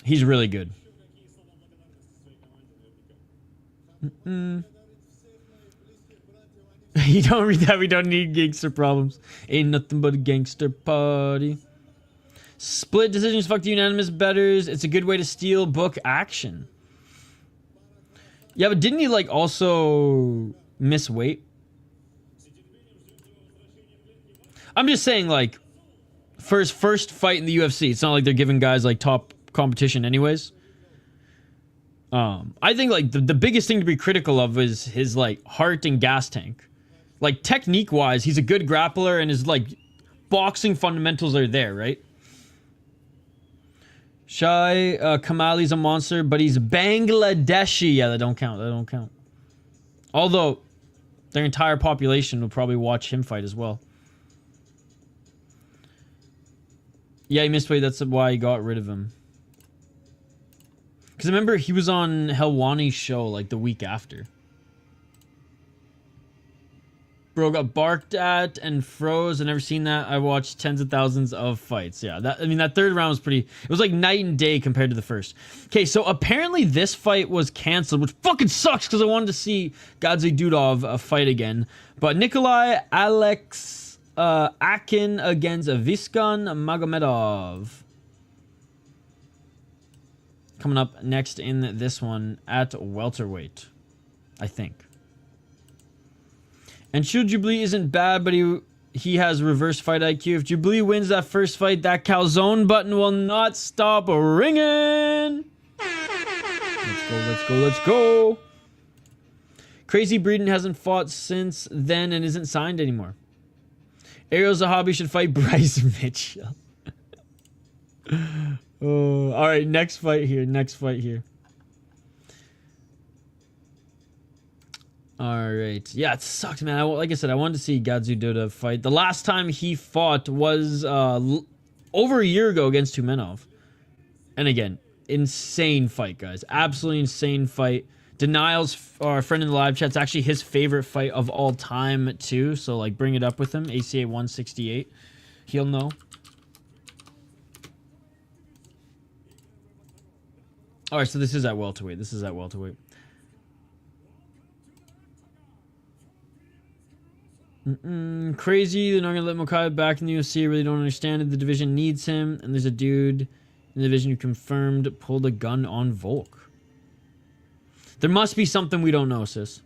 S1: He's really good. You don't read that. We don't need gangster problems. Ain't nothing but a gangster party. Split decisions, fuck the unanimous betters. It's a good way to steal book action. Yeah, but didn't he, like, also miss weight? I'm just saying, like, for his first fight in the UFC, it's not like they're giving guys, like, top competition anyways. I think, like, the biggest thing to be critical of is his, like, heart and gas tank. Like, technique-wise, he's a good grappler, and his, like, boxing fundamentals are there, right? Kamali's a monster, but he's Bangladeshi. Yeah, that don't count. Although, their entire population will probably watch him fight as well. Yeah, he missed weight. That's why he got rid of him. Because remember, he was on Helwani's show, like, the week after. Bro got barked at and froze. I've never seen that. I watched tens of thousands of fights. Yeah, that third round was pretty... It was like night and day compared to the first. Okay, so apparently this fight was canceled, which fucking sucks because I wanted to see Gadzhigudov fight again. But Nikolay Aleksakhin against Viskhan Magomedov. Coming up next in this one at welterweight, I think. And Shul Jubilee isn't bad, but he has reverse fight IQ. If Jubilee wins that first fight, that calzone button will not stop ringing. Let's go, let's go, let's go. Crazy Breeden hasn't fought since then and isn't signed anymore. Ariel Zahabi should fight Bryce Mitchell. Oh, all right, next fight here. Next fight here. All right. Yeah, it sucks, man. Like I said, I wanted to see Gadzhigudov fight. The last time he fought was over a year ago against Tumenov. And again, insane fight, guys. Absolutely insane fight. Denial's our friend in the live chat's actually his favorite fight of all time, too. So, like, bring it up with him. ACA 168. He'll know. All right, so this is at welterweight. This is at welterweight. Crazy. They're not going to let Mokai back in the UFC. I really don't understand it. The division needs him. And there's a dude in the division who confirmed pulled a gun on Volk. There must be something we don't know, sis.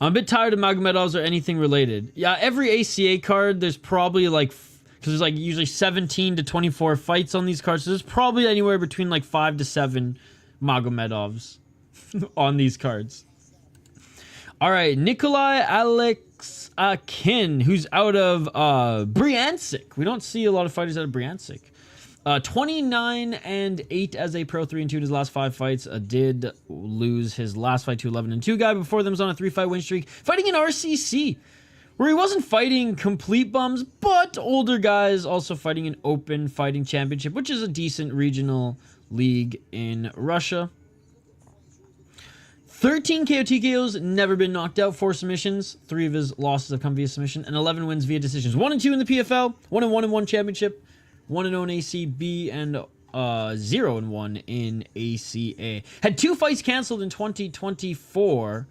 S1: I'm a bit tired of Magomedovs or anything related. Yeah, every ACA card, there's probably like... Because there's like usually 17 to 24 fights on these cards. So there's probably anywhere between like 5 to 7 Magomedovs on these cards. All right, Nikolay Aleksakhin, who's out of Bryansk. We don't see a lot of fighters out of Bryansk. 29-8 as a pro, 3-2 in his last 5 fights. Did lose his last fight to 11-2 guy. Before them was on a 3-fight win streak. Fighting in RCC, where he wasn't fighting complete bums, but older guys, also fighting an open fighting championship, which is a decent regional league in Russia. 13 KO TKOs, never been knocked out, 4 submissions. 3 of his losses have come via submission, and 11 wins via decisions. 1-2 in the PFL, 1-1 in one championship, 1-0 in ACB, and 0-1 in ACA. Had 2 fights canceled in 2024,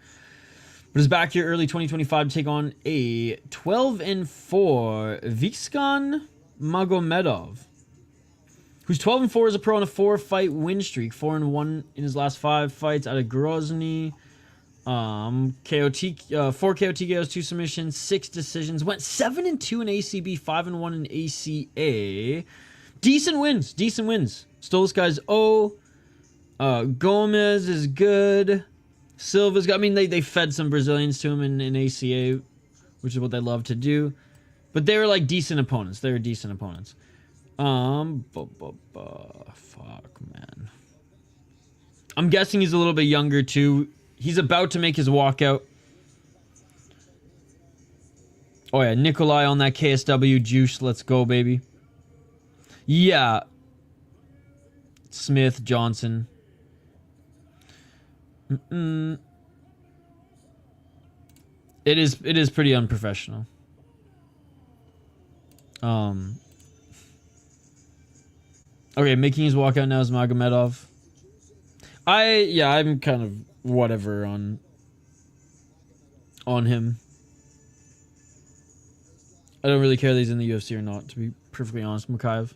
S1: but is back here early 2025 to take on a 12-4 Viskhan Magomedov, who's 12-4 as a pro on a 4-fight win streak, 4-1 in his last 5 fights out of Grozny. 4 KO TKOs, 2 submissions, 6 decisions. Went 7-2 in ACB, 5-1 in ACA. Decent wins, decent wins. Stole this guy's O. Gomez is good. Silva's got... I mean, they fed some Brazilians to him in ACA, which is what they love to do. But they were like decent opponents. They were decent opponents. Fuck, man. I'm guessing he's a little bit younger, too. He's about to make his walkout. Oh, yeah. Nikolay on that KSW juice. Let's go, baby. Yeah. Smith, Johnson. It is pretty unprofessional. Okay, making his walkout now is Magomedov. I'm kind of whatever on him. I don't really care that he's in the UFC or not, to be perfectly honest. Mikhaev.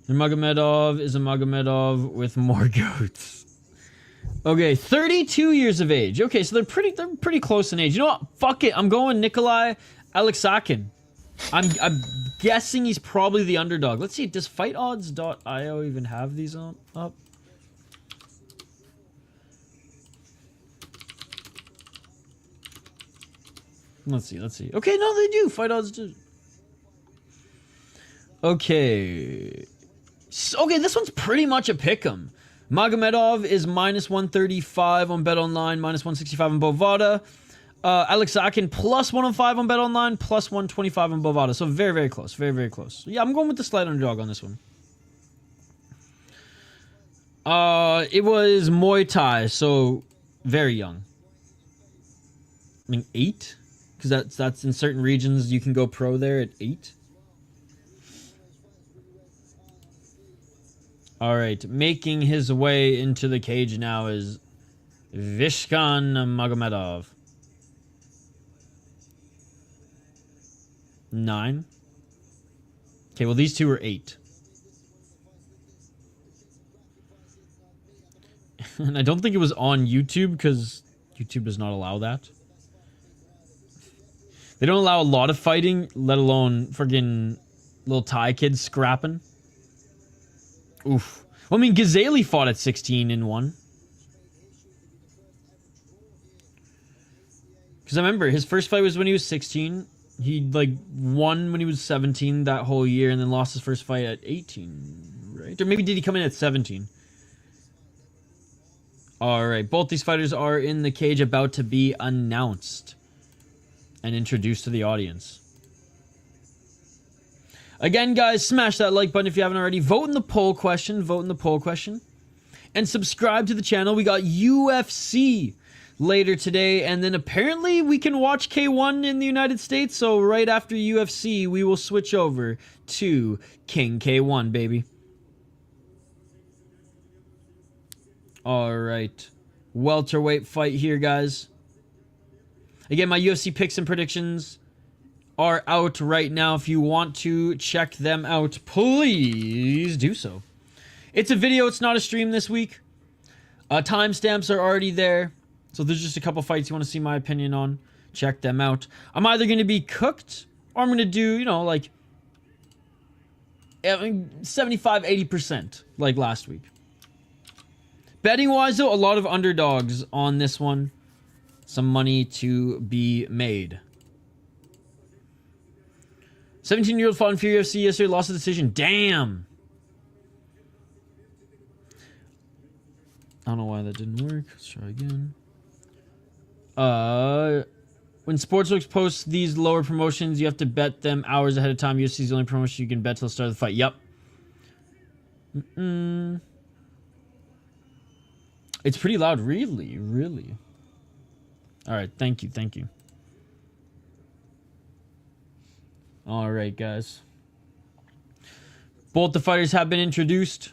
S1: And Magomedov is a Magomedov with more goats. Okay, 32 years of age. Okay, so they're pretty close in age. You know what? Fuck it. I'm going Nikolay Aleksakhin. I'm guessing he's probably the underdog. Let's see. Does FightOdds.io even have these up? Let's see. Okay, no, they do. FightOdds do. Okay. Okay, this one's pretty much a pick'em. Magomedov is -135 on BetOnline, -165 on Bovada. Aleksakhin +105 on BetOnline, +125 on Bovada. So very, very close. Very, very close. Yeah, I'm going with the slight underdog on this one. It was Muay Thai, so very young. I mean, 8? Because that's in certain regions you can go pro there at 8. All right, making his way into the cage now is Viskhan Magomedov. 9. Okay, well, these two are 8. And I don't think it was on YouTube because YouTube does not allow that. They don't allow a lot of fighting, let alone friggin' little Thai kids scrapping. Oof. Well, I mean, Ghazali fought at 16 and won. Because I remember his first fight was when he was 16. He, like, won when he was 17 that whole year and then lost his first fight at 18, right? Or maybe did he come in at 17? All right, both these fighters are in the cage about to be announced and introduced to the audience. Again, guys, smash that like button if you haven't already. Vote in the poll question. Vote in the poll question. And subscribe to the channel. We got UFC later today. And then apparently we can watch K1 in the United States. So right after UFC, we will switch over to King K1, baby. All right. Welterweight fight here, guys. Again, my UFC picks and predictions are out right now. If you want to check them out, please do so. It's a video, it's not a stream this week. Timestamps are already there. So there's just a couple fights you want to see my opinion on. Check them out. I'm either going to be cooked or I'm going to do, you know, like 75-80% like last week. Betting wise though, a lot of underdogs on this one. Some money to be made. 17-year-old fought in Fury UFC yesterday, lost the decision. Damn. I don't know why that didn't work. Let's try again. When Sportsbooks posts these lower promotions, you have to bet them hours ahead of time. UFC is the only promotion you can bet till the start of the fight. Yep. It's pretty loud. Really? Really? All right. Thank you. Thank you. All right, guys. Both the fighters have been introduced.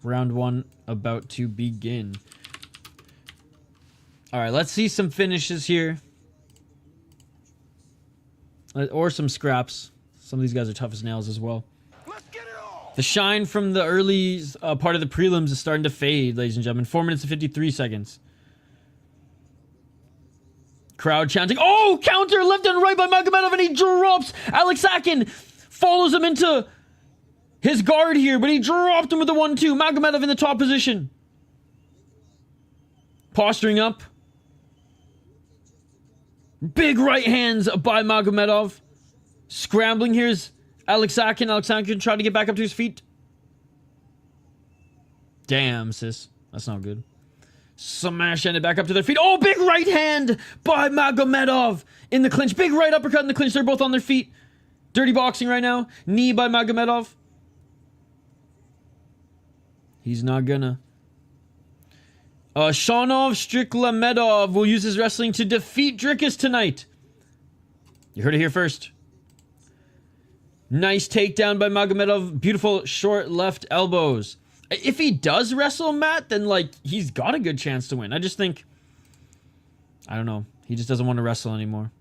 S1: Round 1 about to begin. All right, let's see some finishes here. Or some scraps. Some of these guys are tough as nails as well. The shine from the early part of the prelims is starting to fade, ladies and gentlemen. 4 minutes and 53 seconds. Crowd chanting. Oh, counter left and right by Magomedov, and he drops. Aleksakhin follows him into his guard here, but he dropped him with the 1-2. Magomedov in the top position. Posturing up. Big right hands by Magomedov. Scrambling. Here's Aleksakhin. Aleksakhin trying to get back up to his feet. Damn, sis. That's not good. Smash ended back up to their feet. Oh, big right hand by Magomedov in the clinch. Big right uppercut in the clinch. They're both on their feet. Dirty boxing right now. Knee by Magomedov. He's not gonna. Shanov Stricklamedov will use his wrestling to defeat Drickus tonight. You heard it here first. Nice takedown by Magomedov. Beautiful short left elbows. If he does wrestle Matt, then like he's got a good chance to win. I just think, I don't know. He just doesn't want to wrestle anymore.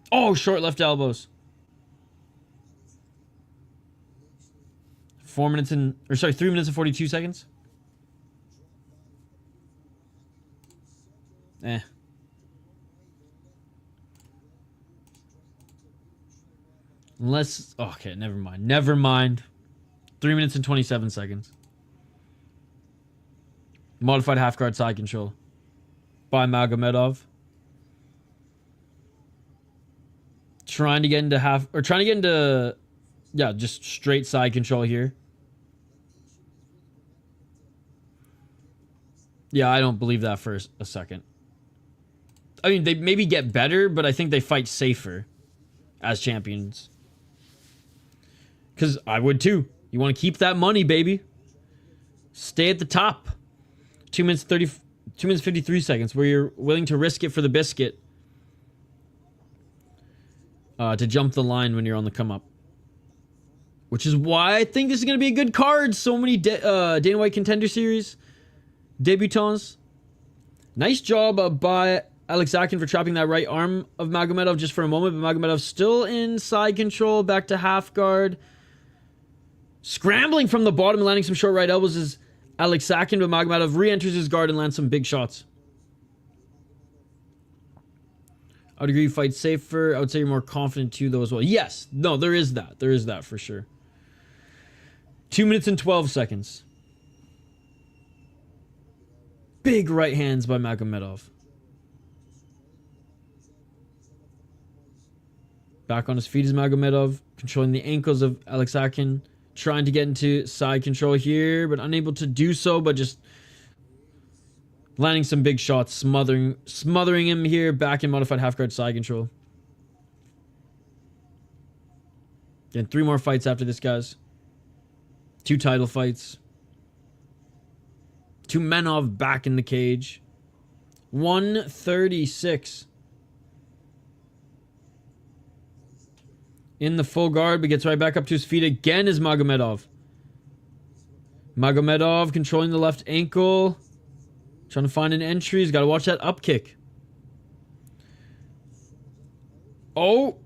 S1: Oh, short left elbows. 3 minutes and 42 seconds. Unless, oh, okay, never mind. Never mind. 3 minutes and 27 seconds. Modified half guard side control by Magomedov. Trying to get into yeah, just straight side control here. Yeah, I don't believe that for a second. I mean, they maybe get better, but I think they fight safer as champions. Because I would too. You want to keep that money, baby. Stay at the top. 2 minutes 30, 2 minutes 53 seconds, where you're willing to risk it for the biscuit to jump the line when you're on the come up. Which is why I think this is going to be a good card. So many Dana White Contender Series debutants. Nice job by Aleksakhin for trapping that right arm of Magomedov just for a moment. But Magomedov still in side control. Back to half guard. Scrambling from the bottom and landing some short right elbows is Aleksakhin. But Magomedov re-enters his guard and lands some big shots. I would agree you fight safer. I would say you're more confident too, though, as well. Yes. No, there is that. There is that for sure. 2 minutes and 12 seconds. Big right hands by Magomedov. Back on his feet is Magomedov, controlling the ankles of Aleksakhin. Trying to get into side control here, but unable to do so, but just landing some big shots, smothering him here, back in modified half guard side control. Again, 3 more fights after this, guys. 2 title fights. Tumenov back in the cage. 136. In the full guard, but gets right back up to his feet again is Magomedov. Magomedov controlling the left ankle. Trying to find an entry. He's got to watch that up kick. Oh.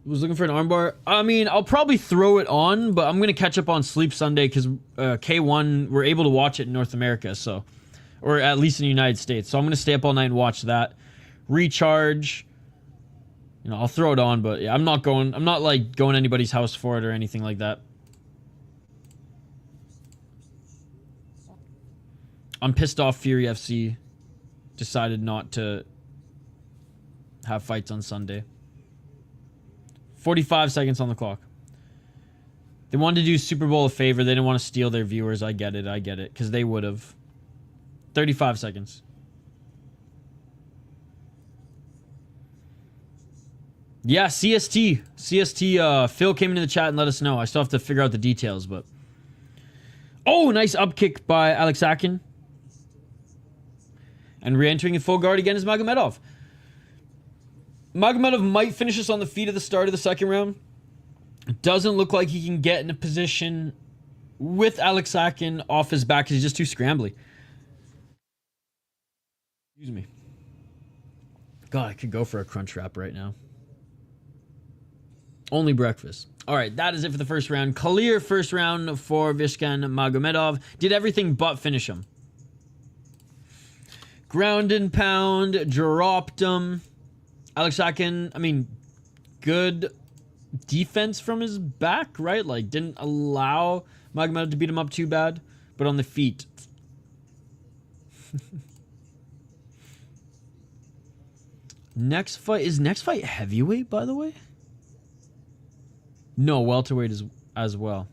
S1: Was looking for an armbar. I mean, I'll probably throw it on, but I'm going to catch up on Sleep Sunday because K1, we're able to watch it in North America, so, or at least in the United States. So I'm going to stay up all night and watch that. Recharge. You know, I'll throw it on, but yeah, I'm not like going to anybody's house for it or anything like that. I'm pissed off Fury FC decided not to have fights on Sunday. 45 seconds on the clock. They wanted to do Super Bowl a favor. They didn't want to steal their viewers. I get it. Because they would have. 35 seconds. Yeah, CST. CST, Phil came into the chat and let us know. I still have to figure out the details, but... Oh, nice up kick by Aleksakhin. And re-entering in full guard again is Magomedov. Magomedov might finish us on the feet at the start of the second round. It doesn't look like he can get in a position with Aleksakhin off his back because he's just too scrambly. Excuse me. God, I could go for a crunch wrap right now. Only breakfast. All right, that is it for the first round. Clear first round for Viskhan Magomedov. Did everything but finish him. Ground and pound, dropped him. Aleksakhin, I mean, good defense from his back, right? Like, didn't allow Magomedov to beat him up too bad, but on the feet. Next fight, is next fight heavyweight, by the way? No, welterweight is as well.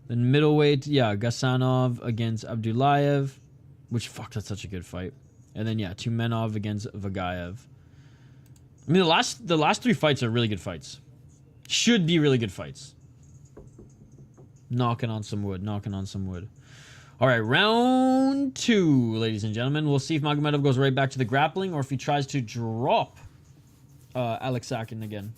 S1: Then middleweight, yeah, Gasanov against Abdulaev, which, fuck, that's such a good fight. And then, yeah, Tumenov against Vagaev. I mean, the last 3 fights are really good fights. Should be really good fights. Knocking on some wood, knocking on some wood. All right, round 2, ladies and gentlemen. We'll see if Magomedov goes right back to the grappling or if he tries to drop Aleksakhin again.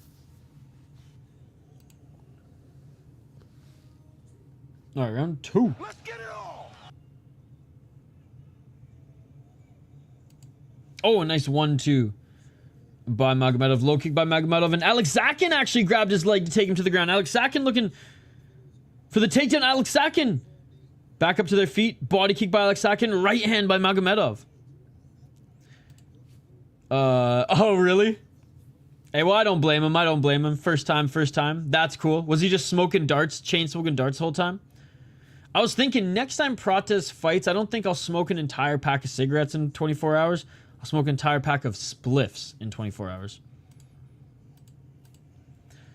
S1: All right, round 2.
S2: Let's get it on.
S1: Oh, a nice 1-2 by Magomedov. Low kick by Magomedov. And Aleksakhin actually grabbed his leg to take him to the ground. Aleksakhin looking for the takedown. Aleksakhin back up to their feet. Body kick by Aleksakhin. Right hand by Magomedov. Oh, really? Hey, well, I don't blame him. I don't blame him. First time. That's cool. Was he just smoking darts, chain smoking darts the whole time? I was thinking next time Prates fights, I don't think I'll smoke an entire pack of cigarettes in 24 hours. I'll smoke an entire pack of spliffs in 24 hours.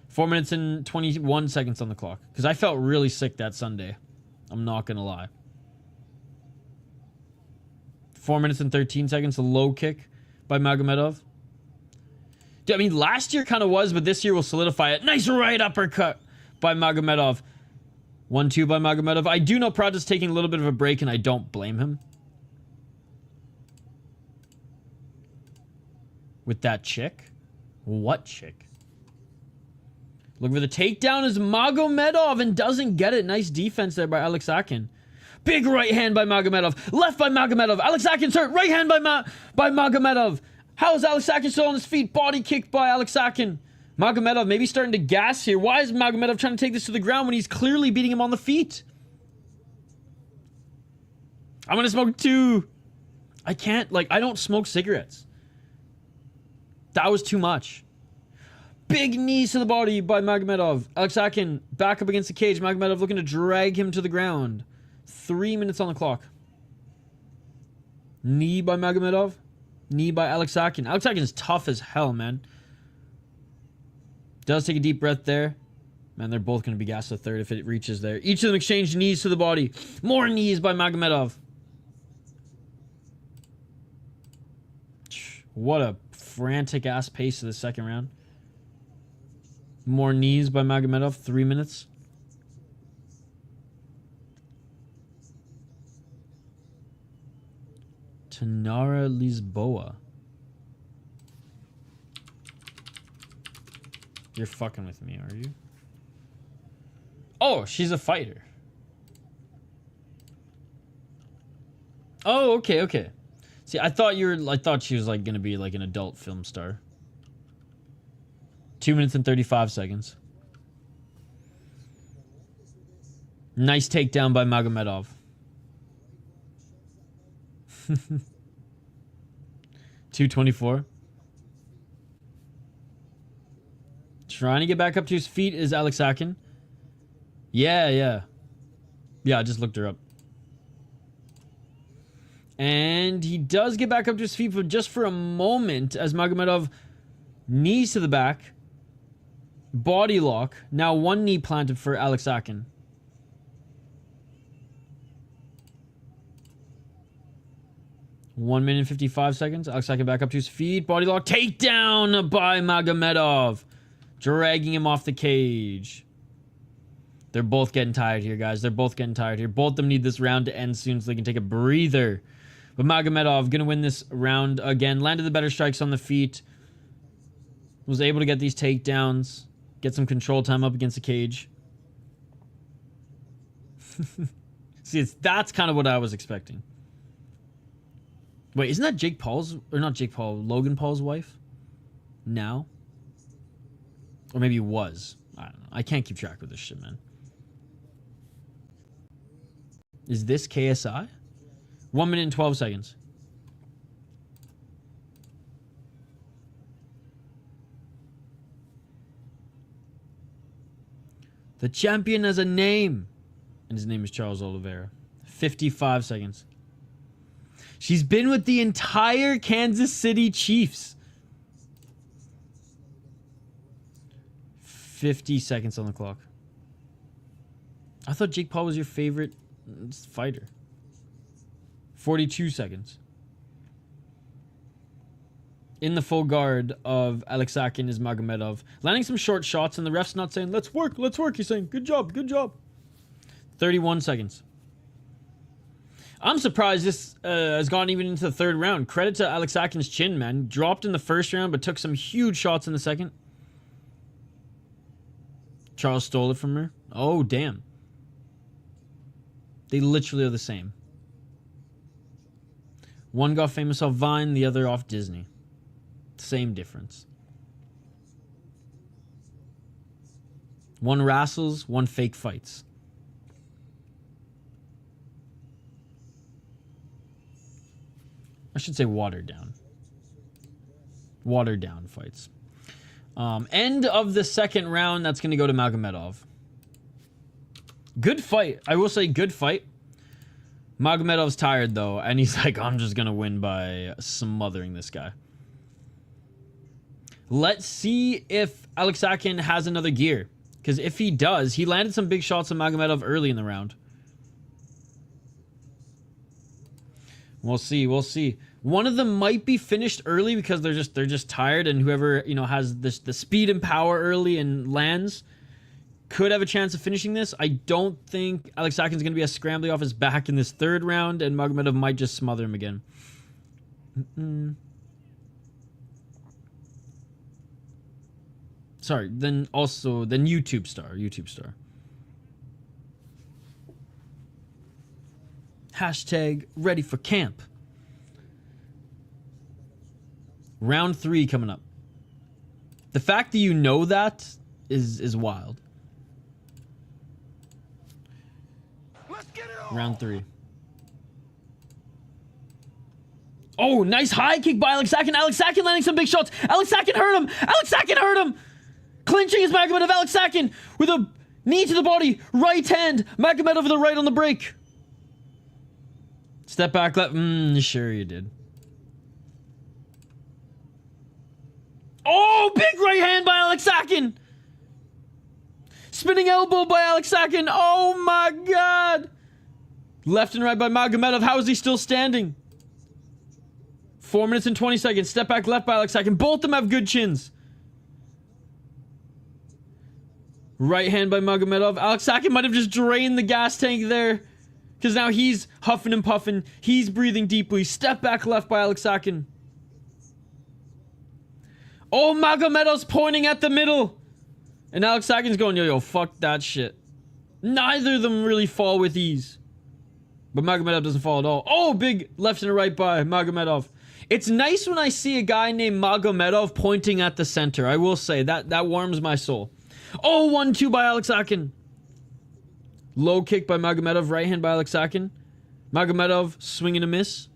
S1: 4 minutes and 21 seconds on the clock. Because I felt really sick that Sunday. I'm not going to lie. 4 minutes and 13 seconds. A low kick by Magomedov. I mean, last year kind of was, but this year will solidify it. Nice right uppercut by Magomedov. 1-2 by Magomedov. I do know Prad is taking a little bit of a break, and I don't blame him. With that chick? What chick? Look for the takedown is Magomedov and doesn't get it. Nice defense there by Aleksakhin. Big right hand by Magomedov. Left by Magomedov. Aleksakhin's hurt. Right hand by Magomedov. How is Aleksakhin still on his feet? Body kick by Aleksakhin. Magomedov maybe starting to gas here. Why is Magomedov trying to take this to the ground when he's clearly beating him on the feet? I'm gonna smoke too. I can't, like, I don't smoke cigarettes. That was too much. Big knees to the body by Magomedov. Aleksakhin back up against the cage. Magomedov looking to drag him to the ground. 3 minutes on the clock. Knee by Magomedov. Knee by Aleksakhin. Aleksakhin is tough as hell, man. Does take a deep breath there. Man, they're both going to be gassed to third if it reaches there. Each of them exchange knees to the body. More knees by Magomedov. What a frantic ass pace to the second round. More knees by Magomedov. 3 minutes. Tanara Lisboa. You're fucking with me, are you? Oh, she's a fighter. Oh, okay, okay. See, I thought she was like gonna be like an adult film star. 2 minutes and 35 seconds. Nice takedown by Magomedov. $2.24. Trying to get back up to his feet is Aleksakhin. Yeah, I just looked her up. And he does get back up to his feet, but just for a moment as Magomedov knees to the back. Body lock. Now one knee planted for Aleksakhin. One minute and 55 seconds. Aleksakhin back up to his feet. Body lock. Takedown by Magomedov. Dragging him off the cage. They're both getting tired here, guys. They're both getting tired here. Both of them need this round to end soon so they can take a breather. But Magomedov going to win this round again. Landed the better strikes on the feet. Was able to get these takedowns. Get some control time up against the cage. See, that's kind of what I was expecting. Wait, isn't that Jake Paul's, or not Jake Paul, Logan Paul's wife? Now? Or maybe it was. I don't know. I can't keep track of this shit, man. Is this KSI? 1 minute and 12 seconds. The champion has a name. And his name is Charles Oliveira. 55 seconds. She's been with the entire Kansas City Chiefs. 50 seconds on the clock. I thought Jake Paul was your favorite fighter. 42 seconds. In the full guard of Aleksakhin is Magomedov. Landing some short shots, and the ref's not saying, let's work, let's work. He's saying, good job, good job. 31 seconds. I'm surprised this has gone even into the third round. Credit to Aleksakhin's chin, man. Dropped in the first round, but took some huge shots in the second. Charles stole it from her. Oh, damn. They literally are the same. One got famous off Vine, the other off Disney. Same difference. One wrestles, one fake fights. I should say watered down. Watered down fights. End of the second round. That's going to go to Magomedov. Good fight. I will say good fight. Magomedov's tired, though. And he's like, I'm just going to win by smothering this guy. Let's see if Aleksakhin has another gear. Because if he does, he landed some big shots on Magomedov early in the round. We'll see. We'll see. One of them might be finished early because they're just tired, and whoever, you know, has the speed and power early and lands could have a chance of finishing this. I don't think Aleksakhin's going to be as scrambly off his back in this third round, and Magomedov might just smother him again. Sorry, then YouTube star. Hashtag ready for camp. Round 3 coming up. The fact that you know that is wild.
S2: Let's get it on.
S1: Round 3. Oh, nice high kick by Aleksakhin. Aleksakhin landing some big shots. Aleksakhin hurt him. Aleksakhin hurt him. Clinching his Magomedov. Aleksakhin with a knee to the body. Right hand. Magomedov with the right on the break. Step back left. Sure you did. Oh, big right hand by Aleksakhin. Spinning elbow by Aleksakhin. Oh my god. Left and right by Magomedov. How is he still standing? 4 minutes and 20 seconds. Step back left by Aleksakhin. Both of them have good chins. Right hand by Magomedov. Aleksakhin might have just drained the gas tank there. Because now he's huffing and puffing. He's breathing deeply. Step back left by Aleksakhin. Oh, Magomedov's pointing at the middle. And Aleksakhin's going, yo, fuck that shit. Neither of them really fall with ease. But Magomedov doesn't fall at all. Oh, big left and a right by Magomedov. It's nice when I see a guy named Magomedov pointing at the center. I will say, that warms my soul. Oh, 1-2 by Aleksakhin. Low kick by Magomedov. Right hand by Aleksakhin. Magomedov swing and a miss.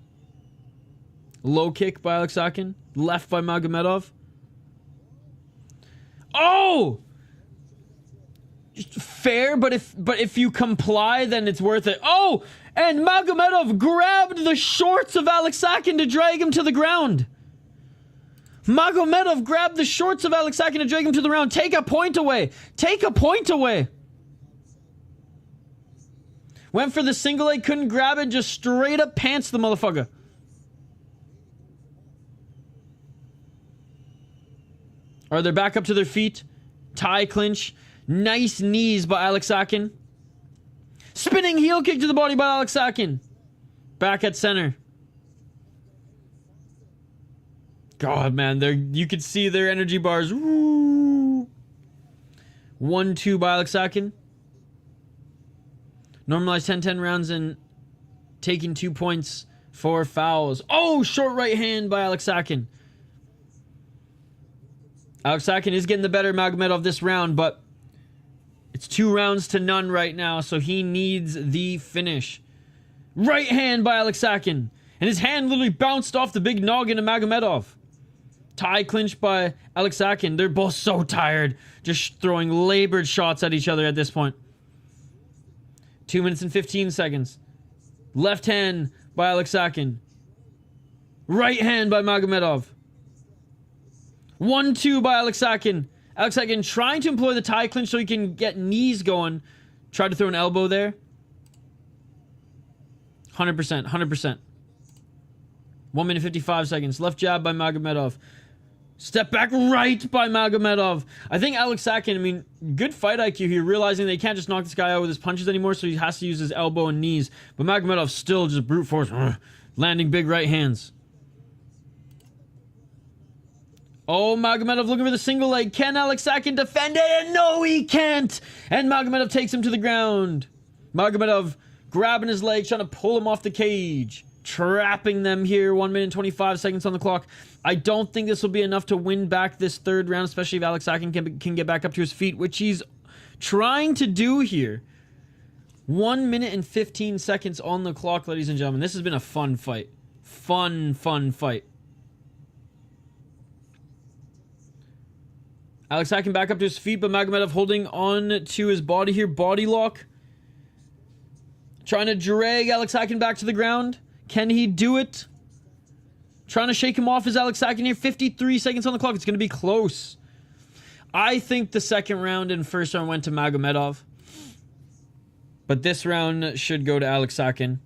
S1: Low kick by Aleksakhin. Left by Magomedov. Oh! Fair, but if you comply, then it's worth it. Oh! And Magomedov grabbed the shorts of Aleksakhin to drag him to the ground. Magomedov grabbed the shorts of Aleksakhin to drag him to the ground. Take a point away. Take a point away. Went for the single leg, couldn't grab it, just straight up pants the motherfucker. Are they back up to their feet? Tie clinch. Nice knees by Aleksakhin. Spinning heel kick to the body by Aleksakhin. Back at center. God, man, you could see their energy bars. 1-2 by Aleksakhin. Normalized 10-10 rounds and taking 2 points for fouls. Oh, short right hand by Aleksakhin. Aleksakhin is getting the better Magomedov this round, but it's 2 rounds to none right now, so he needs the finish. Right hand by Aleksakhin. And his hand literally bounced off the big noggin of Magomedov. Tie clinch by Aleksakhin. They're both so tired, just throwing labored shots at each other at this point. 2 minutes and 15 seconds. Left hand by Aleksakhin. Right hand by Magomedov. 1-2 by Aleksakhin. Aleksakhin trying to employ the tie clinch so he can get knees going. Tried to throw an elbow there. 100%, 100%. 1 minute 55 seconds. Left jab by Magomedov. Step back right by Magomedov. I think Aleksakhin, I mean, good fight IQ here, realizing they can't just knock this guy out with his punches anymore, so he has to use his elbow and knees. But Magomedov still just brute force, landing big right hands. Oh, Magomedov looking for the single leg. Can Aleksakhin defend it? And no, he can't. And Magomedov takes him to the ground. Magomedov grabbing his leg, trying to pull him off the cage. Trapping them here. 1 minute and 25 seconds on the clock. I don't think this will be enough to win back this third round, especially if Aleksakhin can get back up to his feet, which he's trying to do here. 1 minute and 15 seconds on the clock, ladies and gentlemen. This has been a fun fight. Fun fight. Aleksakhin back up to his feet, but Magomedov holding on to his body here. Body lock. Trying to drag Aleksakhin back to the ground. Can he do it? Trying to shake him off is Aleksakhin here. 53 seconds on the clock. It's going to be close. I think the second round and first round went to Magomedov. But this round should go to Aleksakhin.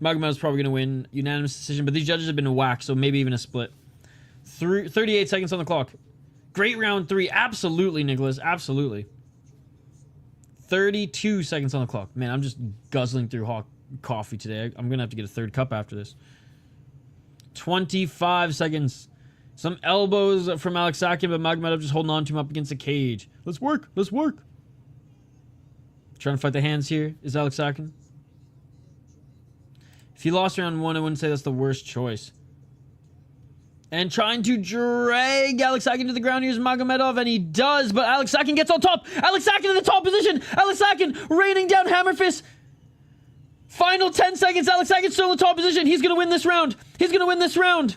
S1: Magomedov's probably going to win. Unanimous decision. But these judges have been whacked, so maybe even a split. 38 seconds on the clock. Great round 3. Absolutely, Nicholas. Absolutely. 32 seconds on the clock. Man, I'm just guzzling through hot coffee today. I'm gonna have to get a third cup after this. 25 seconds. Some elbows from Aleksakhin, but Magomedov just holding on to him up against the cage. Let's work. Let's work. Trying to fight the hands here is Aleksakhin. If he lost round 1, I wouldn't say that's the worst choice. And trying to drag Aleksakhin to the ground. Here's Magomedov, and he does, but Aleksakhin gets on top. Aleksakhin in the top position. Aleksakhin raining down hammer fist. Final 10 seconds. Aleksakhin still in the top position. He's going to win this round. He's going to win this round.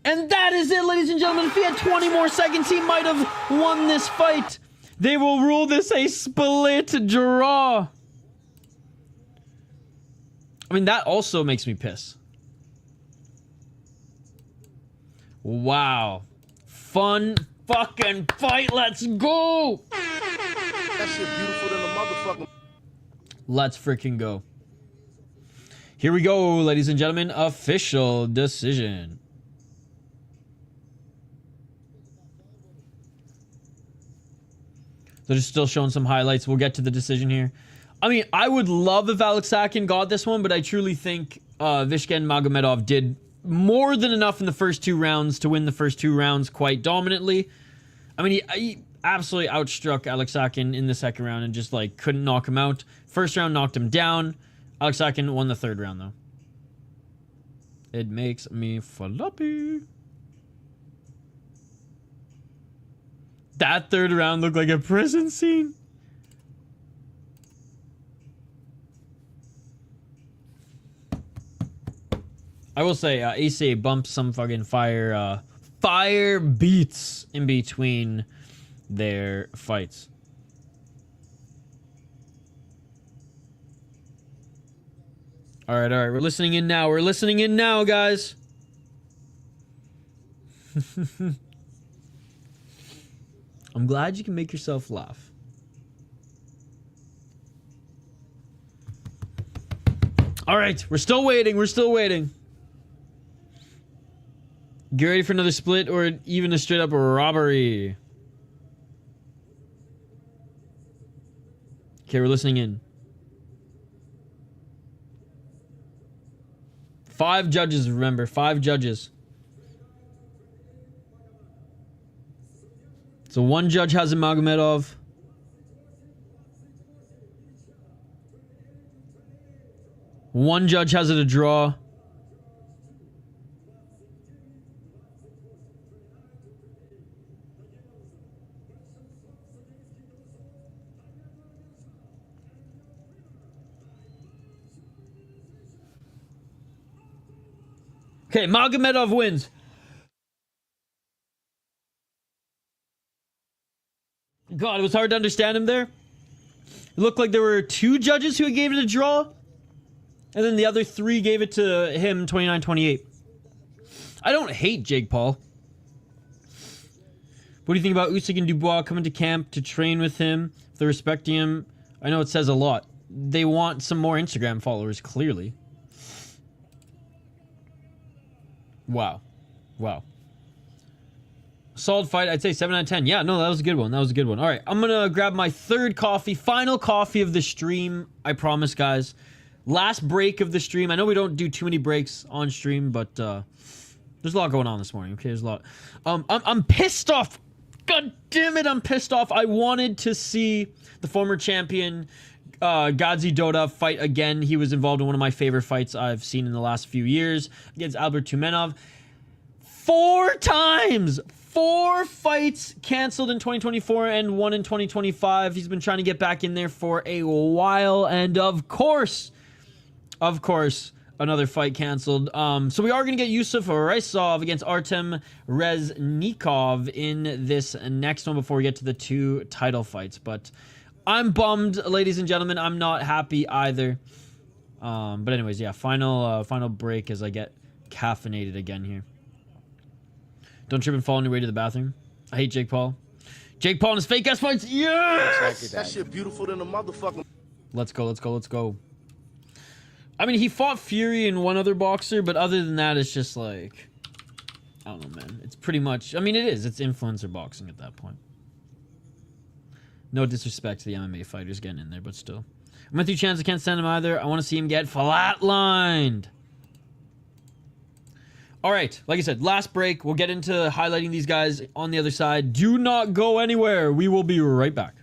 S1: And that is it, ladies and gentlemen. If he had 20 more seconds, he might have won this fight. They will rule this a split draw. I mean, that also makes me piss. Wow. Fun fucking fight. Let's go.
S2: That shit beautiful than a motherfucking.
S1: Let's freaking go. Here we go, ladies and gentlemen. Official decision. So just still showing some highlights. We'll get to the decision here. I mean, I would love if Aleksakhin got this one, but I truly think Viskhan Magomedov did more than enough in the first 2 rounds to win the first 2 rounds quite dominantly. I mean, he absolutely outstruck Aleksakhin in the second round and just like couldn't knock him out. First round knocked him down. Aleksakhin won the third round though. It makes me floppy. That third round looked like a prison scene. I will say, ACA bumped some fucking fire beats in between their fights. All right, we're listening in now. We're listening in now, guys. I'm glad you can make yourself laugh. All right, we're still waiting. We're still waiting. Get ready for another split or even a straight up robbery. Okay, we're listening in. 5 judges, remember. 5 judges. So 1 judge has a Magomedov. One judge has it a draw. Okay, Magomedov wins. God, it was hard to understand him there. It looked like there were 2 judges who gave it a draw. And then the other 3 gave it to him 29-28. I don't hate Jake Paul. What do you think about Usyk and Dubois coming to camp to train with him? If they're respecting him, I know it says a lot. They want some more Instagram followers, clearly. Wow. Wow. Solid fight. I'd say 7 out of 10. Yeah, no, that was a good one. That was a good one. All right, I'm going to grab my third coffee. Final coffee of the stream. I promise, guys. Last break of the stream. I know we don't do too many breaks on stream, but there's a lot going on this morning. Okay, there's a lot. I'm pissed off. God damn it, I'm pissed off. I wanted to see the former champion Gadzi Doda fight again. He was involved in one of my favorite fights I've seen in the last few years against Albert Tumenov. 4 times! 4 fights canceled in 2024 and 1 in 2025. He's been trying to get back in there for a while, and of course, another fight canceled. So we are going to get Yusuf Raisov against Artem Reznikov in this next one before we get to the 2 title fights. But I'm bummed, ladies and gentlemen. I'm not happy either. But anyways, yeah, final break as I get caffeinated again here. Don't trip and fall on your way to the bathroom. I hate Jake Paul. Jake Paul and his fake ass fights. Yes!
S2: That shit beautiful than a motherfucking.
S1: Let's go, let's go, let's go. I mean, he fought Fury and one other boxer, but other than that, it's just like, I don't know, man. It's pretty much, I mean, it is. It's influencer boxing at that point. No disrespect to the MMA fighters getting in there, but still. I went through chance. I can't stand him either. I want to see him get flatlined. All right, like I said, last break. We'll get into highlighting these guys on the other side. Do not go anywhere. We will be right back.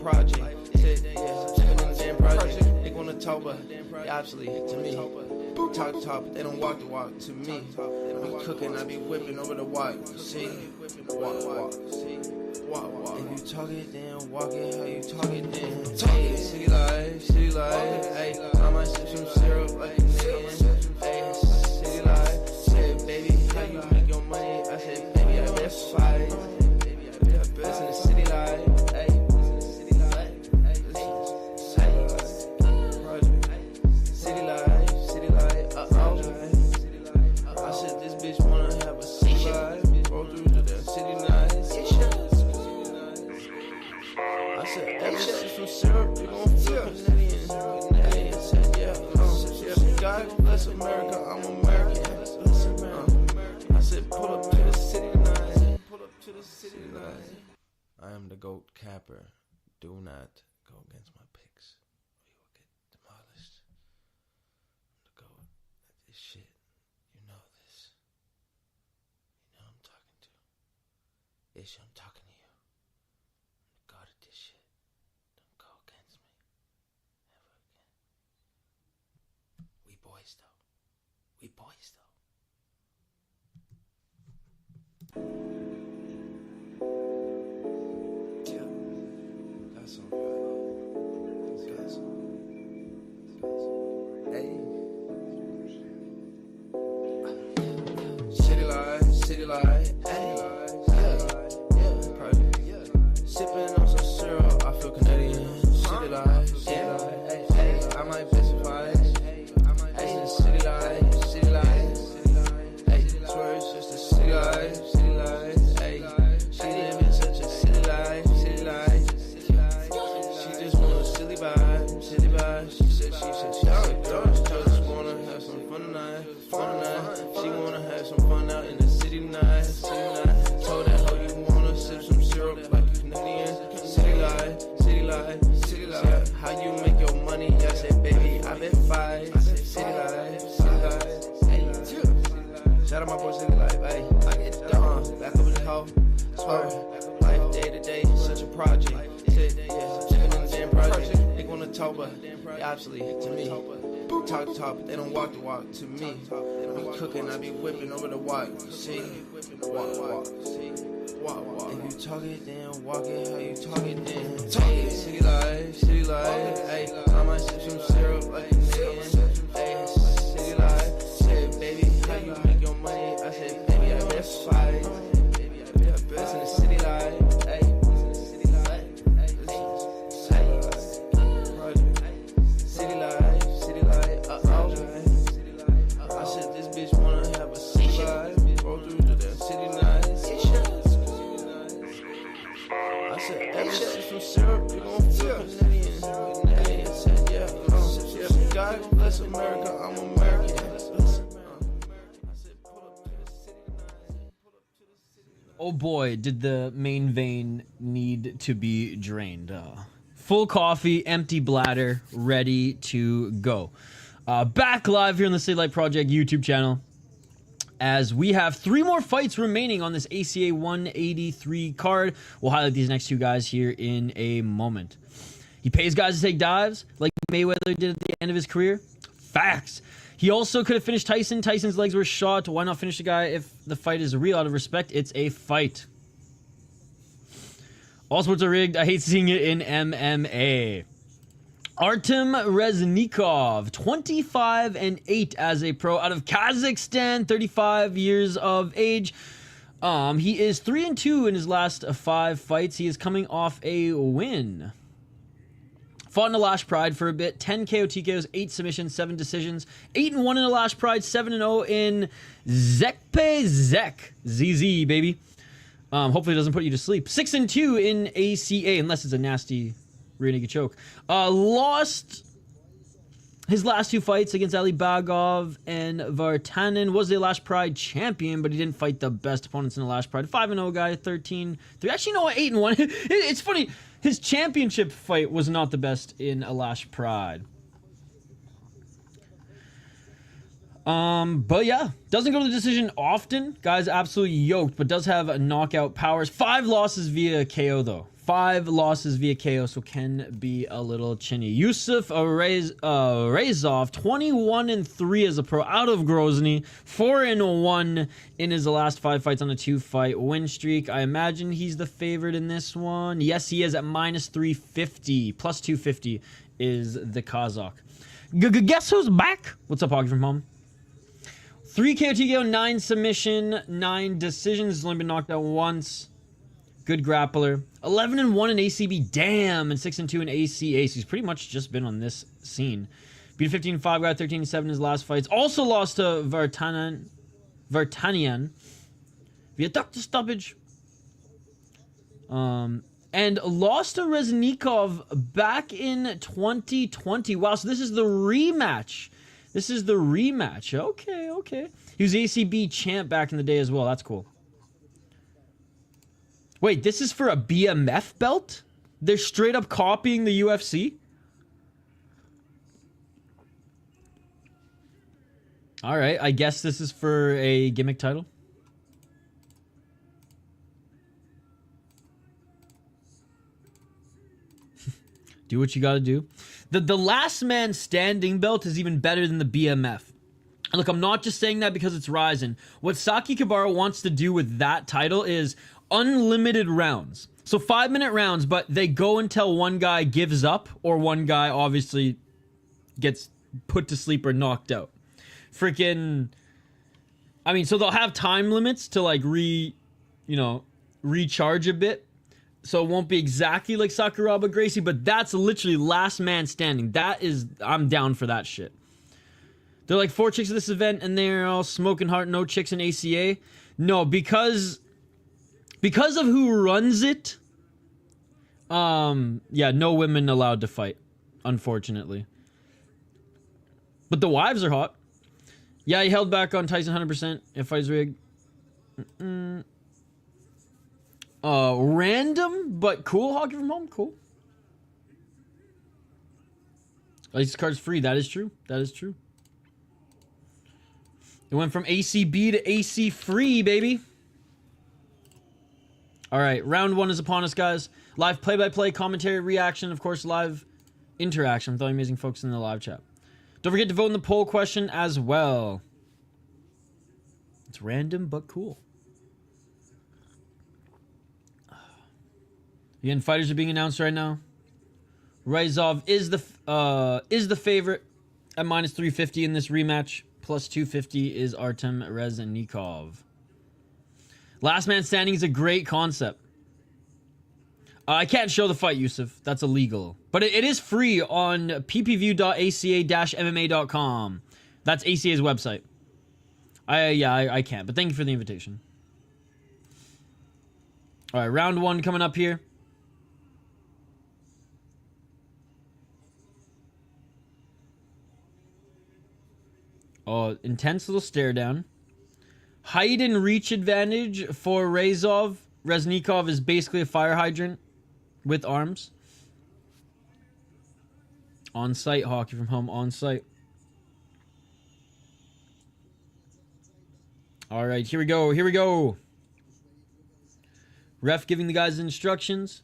S3: Project, they gonna talk, but they obsolete to me. Talk the talk, but they don't walk the walk to me. I be cooking, I be whipping over the walk. See, walk. If you talk it, then walk it. How you talk it, then talk it. City life, hey, I might sip some syrup like a nigga. Hey, city life, said baby, how you make your money? I said baby, I best fight. I best in the city life, hey. America, I'm American. I said, pull up to the city tonight. Pull up to the city tonight. I am the GOAT capper. Do not go against my picks, or you will get demolished. I'm the GOAT at this shit. You know this. You know I'm talking to. Ish, I'm talking to you. I'm the GOAT at this shit. Don't go against me. Ever again. We boys, though. We boys, though. Yeah, that's all right. That's hey. City life, hey. Yeah. Sipping on some syrup, I feel Canadian. City life, hey. I might specify. City life, hey, swear it's just a city life, hey, she living such a city life, she just want a silly vibe, she said, she just wanna have some fun tonight, she wanna have some fun out in the city tonight, told that hoe you wanna sip some syrup like you Canadian, city life, how you make your money, I said, baby, I been fight, city life, shout out my boy City Life, hey. I get down, back over the hoe. Swear, life day to day, such a project. Chicken in the damn project. They gonna talk, but they obsolete to me. Talk the talk, but they don't walk the walk to me. I be cooking, I be whipping over the walk. See, walk. If you talk it, then walk it. How you talk it, then talk it. City life, hey. I might sip some syrup like a nigga. Hey, city life, said baby, how you make your money? I said baby, I best fight. I best in the city life, hey. City life, I said this bitch wanna have a city life. Roll through to the city night. I said every sip some syrup, you gon' feel Canadian. I said yeah, God bless America, I'm American.
S1: Oh boy, did the main vein need to be drained. Full coffee, empty bladder, ready to go. Back live here on the City Light Project YouTube channel, as we have 3 more fights remaining on this ACA 183 card. We'll highlight these next 2 guys here in a moment. He pays guys to take dives like Mayweather did at the end of his career. Facts. He also could have finished Tyson. Tyson's legs were shot. Why not finish the guy if the fight is real? Out of respect, it's a fight. All sports are rigged. I hate seeing it in MMA. Artem Reznikov, 25-8 as a pro, out of Kazakhstan, 35 years of age. He is 3-2 in his last 5 fights. He is coming off a win. Fought in the Lash Pride for a bit. 10 KO TKOs, 8 submissions, 7 decisions. 8-1 in the Lash Pride, 7-0 in Zekpe ZZ, baby. Hopefully it doesn't put you to sleep. 6-2 in ACA, unless it's a nasty rear naked choke. Lost His last 2 fights against Ali Bagov and Vartanen was the Last Pride champion, but he didn't fight the best opponents in the Last Pride. 5-0 guy, 13-3. Actually, no, 8-1. It's funny. His championship fight was not the best in a Last Pride. But yeah, doesn't go to the decision often. Guy's absolutely yoked, but does have knockout powers. 5 losses via KO though. 5 losses via KO, so can be a little chinny. Yusuf Raisov, 21-3 as a pro out of Grozny, 4-1 in his last 5 fights on a 2-fight win streak. I imagine he's the favorite in this one. Yes, he is at -350. Plus 250 is the Kazakh. Guess who's back? What's up, Hoggy from home? 3 KO TKO, 9 submission, 9 decisions. He's only been knocked out once. Good grappler. 11-1 in ACB. Damn. And 6-2 in ACA. So he's pretty much just been on this scene. Beat a 15-5 guy, 13-7 in his last fights. Also lost to Vartanian via doctor stoppage. And lost to Reznikov back in 2020. Wow, so this is the rematch. This is the rematch. Okay, okay. He was ACB champ back in the day as well. That's cool. Wait, this is for a BMF belt? They're straight up copying the UFC? Alright, I guess this is for a gimmick title. Do what you gotta do. The last man standing belt is even better than the BMF. And look, I'm not just saying that because it's Ryzen. What Saki Kabara wants to do with that title is unlimited rounds. So 5-minute rounds, but they go until one guy gives up or one guy obviously gets put to sleep or knocked out. Freaking, I mean, so they'll have time limits to like recharge a bit. So it won't be exactly like Sakuraba Gracie, but that's literally last man standing. That is, I'm down for that shit. They're like 4 chicks at this event and they're all smoking hard, no chicks in ACA. No, because of who runs it, yeah, no women allowed to fight, unfortunately. But the wives are hot. Yeah, he held back on Tyson 100%. If fight's rigged. Random, but cool. Hockey from home, cool. At least this card's free. That is true. That is true. It went from ACB to AC free, baby. All right, round 1 is upon us, guys. Live play-by-play, commentary, reaction, of course, live interaction with all the amazing folks in the live chat. Don't forget to vote in the poll question as well. It's random, but cool. Again, fighters are being announced right now. Raisov is the favorite at -350 in this rematch. Plus 250 is Artem Reznikov. Last man standing is a great concept. I can't show the fight, Yusuf. That's illegal. But it is free on ppview.aca-mma.com. That's ACA's website. I can't, but thank you for the invitation. All right, round 1 coming up here. Oh, intense little stare down. Height and reach advantage for Raisov. Reznikov is basically a fire hydrant with arms. On site, hockey from home, on site. All right, here we go, here we go. Ref giving the guys instructions.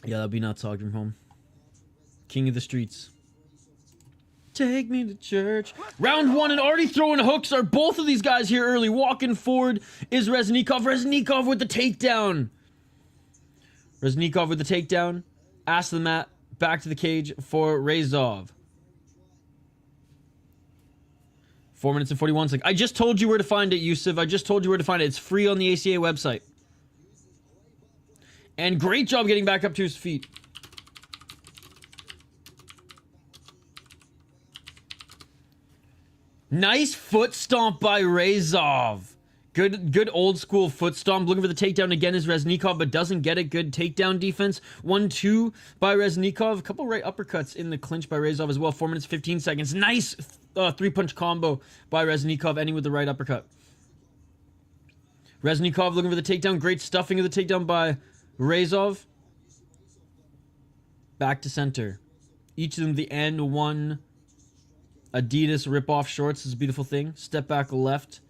S1: Yeah, that'd be nuts, hockey from home. King of the streets. Take me to church. Round 1 and already throwing hooks are both of these guys here early. Walking forward is Reznikov. Reznikov with the takedown. Reznikov with the takedown. Ass to the mat. Back to the cage for Raisov. 4 minutes and 41 seconds. I just told you where to find it, Yusuf. I just told you where to find it. It's free on the ACA website. And great job getting back up to his feet. Nice foot stomp by Raisov. Good old school foot stomp. Looking for the takedown again is Reznikov, but doesn't get it. Good takedown defense. 1-2 by Reznikov. A couple right uppercuts in the clinch by Raisov as well. 4 minutes, 15 seconds. Nice three-punch combo by Reznikov, ending with the right uppercut. Reznikov looking for the takedown. Great stuffing of the takedown by Raisov. Back to center. Each of them the N1 Adidas rip-off shorts. This is a beautiful thing. Step back left.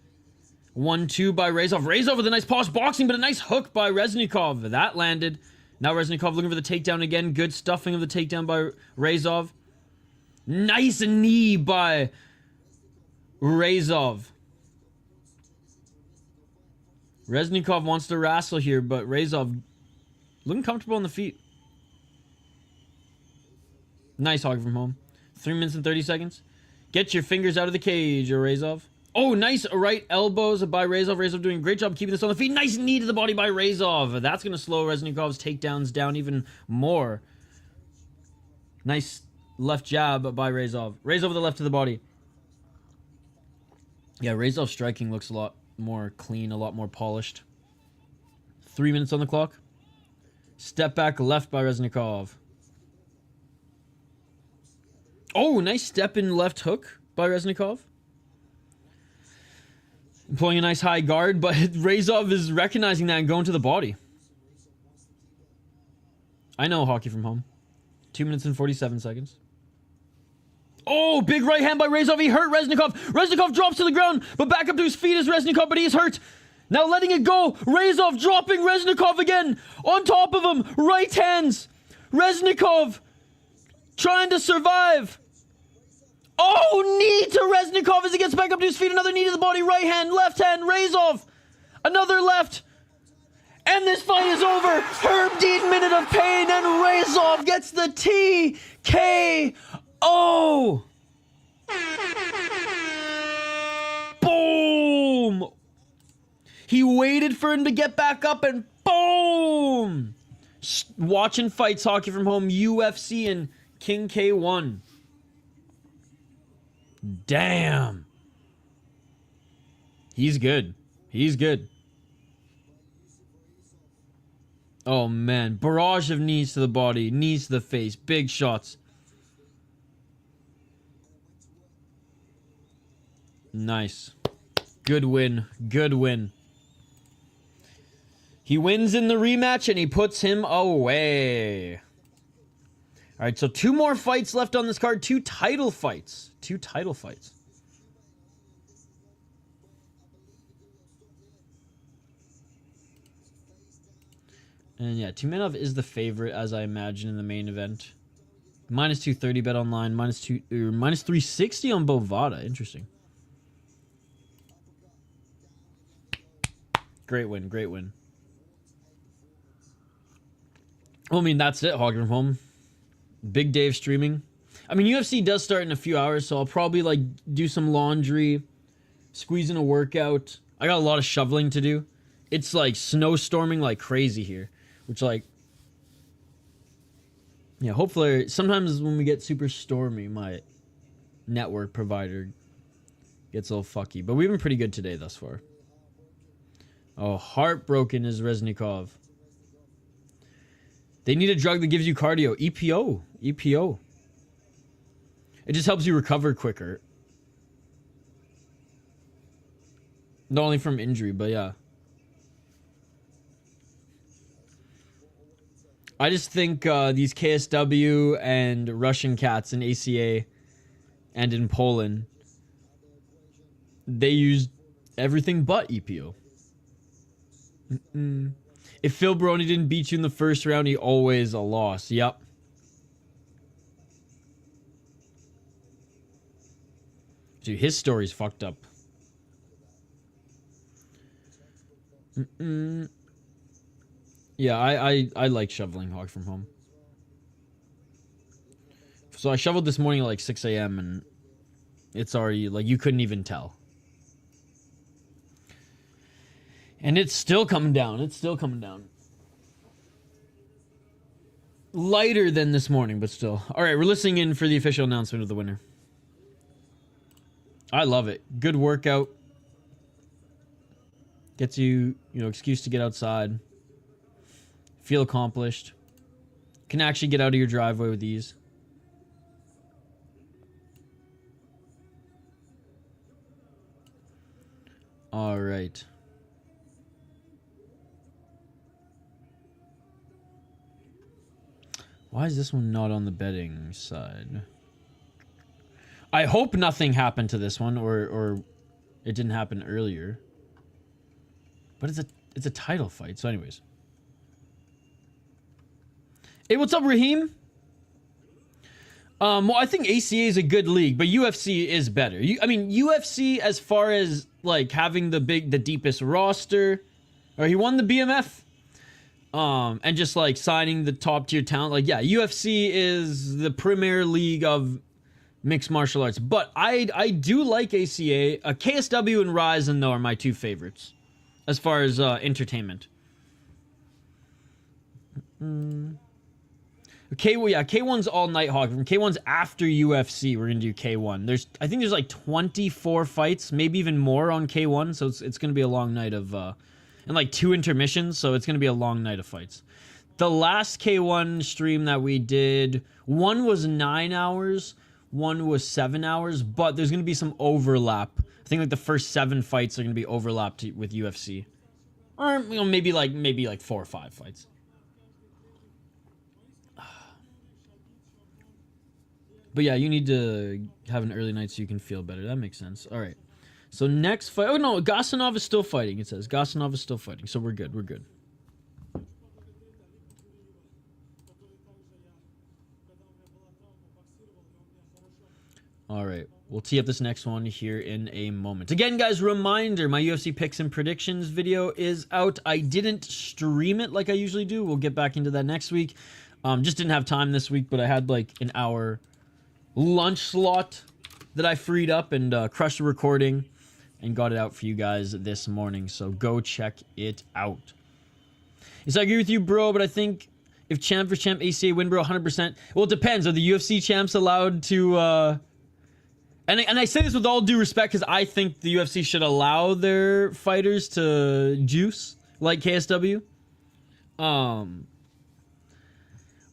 S1: 1-2 by Raisov. Raisov with a nice post boxing, but a nice hook by Reznikov. That landed. Now Reznikov looking for the takedown again. Good stuffing of the takedown by Raisov. Nice knee by Raisov. Reznikov wants to wrestle here, but Raisov looking comfortable on the feet. Nice hog from home. 3 minutes and 30 seconds. Get your fingers out of the cage, Raisov. Oh, nice right elbows by Raisov. Raisov doing a great job keeping this on the feet. Nice knee to the body by Raisov. That's going to slow Reznikov's takedowns down even more. Nice left jab by Raisov. Raisov with the left to the body. Yeah, Raisov's striking looks a lot more clean, a lot more polished. 3 minutes on the clock. Step back left by Reznikov. Oh, nice step in left hook by Reznikov. Employing a nice high guard, but Raisov is recognizing that and going to the body. I know hockey from home. 2 minutes and 47 seconds. Oh, big right hand by Raisov. He hurt Reznikov. Reznikov drops to the ground, but back up to his feet is Reznikov, but he's hurt. Now letting it go. Raisov dropping Reznikov again. On top of him. Right hands. Reznikov trying to survive. Oh, knee to Reznikov as he gets back up to his feet. Another knee to the body. Right hand, left hand. Raisov. Another left. And this fight is over. Herb Dean, minute of pain, and Raisov gets the TKO. Boom. He waited for him to get back up and boom. Watching fights, hockey from home, UFC and King K1. Damn. He's good. He's good. Oh, man. Barrage of knees to the body. Knees to the face. Big shots. Nice. Good win. Good win. He wins in the rematch and he puts him away. All right, so 2 more fights left on this card. 2 title fights. 2 title fights. And yeah, Tumenov is the favorite, as I imagine, in the main event. Minus 230 bet online. Minus 360 on Bovada. Interesting. Great win. Great win. Well, I mean, that's it, Hog from home. Big Dave streaming. I mean, UFC does start in a few hours, so I'll probably, like, do some laundry, squeeze in a workout. I got a lot of shoveling to do. It's, like, snowstorming like crazy here, which, like, yeah, hopefully, sometimes when we get super stormy, my network provider gets a little fucky. But we've been pretty good today thus far. Oh, heartbroken is Reznikov. They need a drug that gives you cardio. EPO. EPO. It just helps you recover quicker. Not only from injury, but yeah. I just think these KSW and Russian cats in ACA and in Poland, they use everything but EPO. If Phil Baroni didn't beat you in the first round, he always a loss. Yep. Dude, his story's fucked up. Yeah, I like shoveling hog from home. So I shoveled this morning at like 6 a.m. and it's already, like, you couldn't even tell. And it's still coming down. It's still coming down. Lighter than this morning, but still. All right, we're listening in for the official announcement of the winner. I love it. Good workout. Gets you, excuse to get outside. Feel accomplished. Can actually get out of your driveway with ease. All right. Why is this one not on the betting side? I hope nothing happened to this one, or it didn't happen earlier. But it's a title fight, so anyways. Hey, what's up, Raheem? Well, I think ACA is a good league, but UFC is better. UFC as far as like having the deepest roster, or he won the BMF, and just like signing the top tier talent. Like, yeah, UFC is the premier league of mixed martial arts. But I do like ACA. KSW and Ryzen though are my two favorites as far as entertainment. K1's all night, Hog. From K1's after UFC, we're gonna do K1. I think there's like 24 fights, maybe even more on K1, so it's gonna be a long night of and like 2 intermissions, so it's gonna be a long night of fights. The last K1 stream that we did, one was 9 hours, one was 7 hours, but there's gonna be some overlap. I think like the first 7 fights are gonna be overlapped with UFC, or maybe like 4 or 5 fights. But yeah, you need to have an early night so you can feel better. That makes sense. All right. So next fight. Oh no, Gasanov is still fighting. It says Gasanov is still fighting. So we're good. We're good. All right. We'll tee up this next one here in a moment. Again, guys, reminder, my UFC picks and predictions video is out. I didn't stream it like I usually do. We'll get back into that next week. Just didn't have time this week, but I had like an hour lunch slot that I freed up and crushed the recording and got it out for you guys this morning. So go check it out. Yes, I agree with you, bro, but I think if champ for champ ACA win, bro, 100%. Well, it depends. Are the UFC champs allowed to... And I say this with all due respect because I think the UFC should allow their fighters to juice like KSW.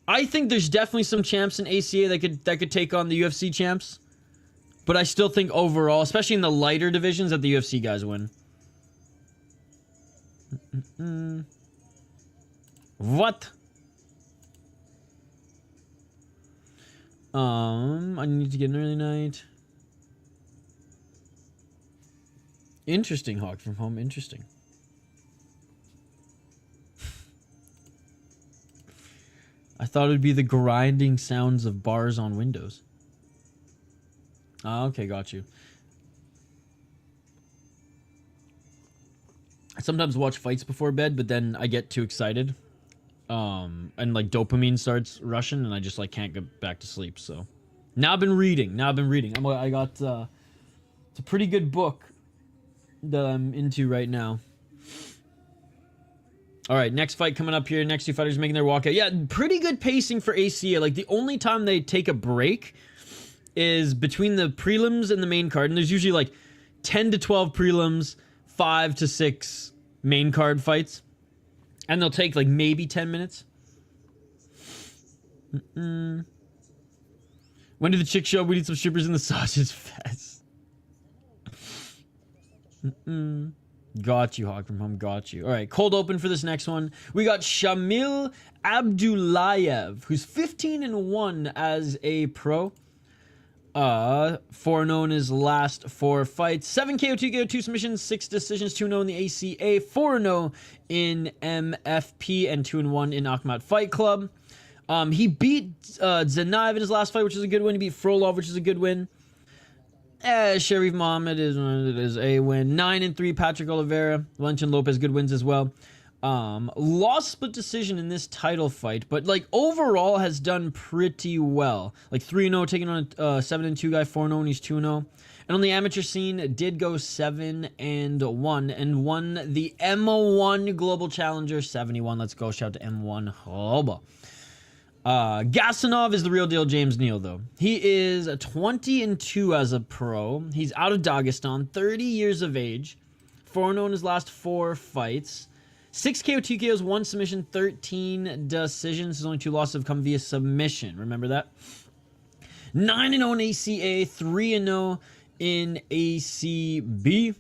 S1: I think there's definitely some champs in ACA that could take on the UFC champs, but I still think overall, especially in the lighter divisions, that the UFC guys win. What? I need to get an early night. Interesting, Hawk from home. Interesting. I thought it would be the grinding sounds of bars on windows. Okay, got you. I sometimes watch fights before bed, but then I get too excited. And like dopamine starts rushing and I just like can't get back to sleep. So now I've been reading. I got it's a pretty good book that I'm into right now. All right, next fight coming up here. Next 2 fighters making their walkout. Yeah, pretty good pacing for ACA. Like, the only time they take a break is between the prelims and the main card. And there's usually, like, 10 to 12 prelims, 5 to 6 main card fights. And they'll take, like, maybe 10 minutes. When did the chick show? We need some strippers in the sausage fest. Got you, Hawk from home. Got you. All right, cold open for this next one. We got Shamil Abdulaev, who's 15-1 as a pro. 4-0 in his last 4 fights. 7 KO, 2 KO, 2 submissions, 6 decisions, 2-0 in the ACA, 4-0 in MFP, and 2-1 in Akhmat Fight Club. He beat Zanaev in his last fight, which is a good win. He beat Frolov, which is a good win. Sharif Mohammed is a win. 9-3, Patrick Oliveira. Valentin Lopez, good wins as well. Lost split decision in this title fight, but like overall has done pretty well. Like 3-0, taking on a 7-2 guy, 4-0, and he's 2-0. And on the amateur scene, did go 7-1 and won the M1 Global Challenger 71. Let's go. Shout out to M1. Hoba. Gasanov is the real deal James Neal, though. He is 20-2 as a pro. He's out of Dagestan, 30 years of age, 4-0 in his last 4 fights. 6 KO, 2 KOs, 1 submission, 13 decisions. His only 2 losses have come via submission. Remember that? 9-0 in ACA, 3-0 in ACB.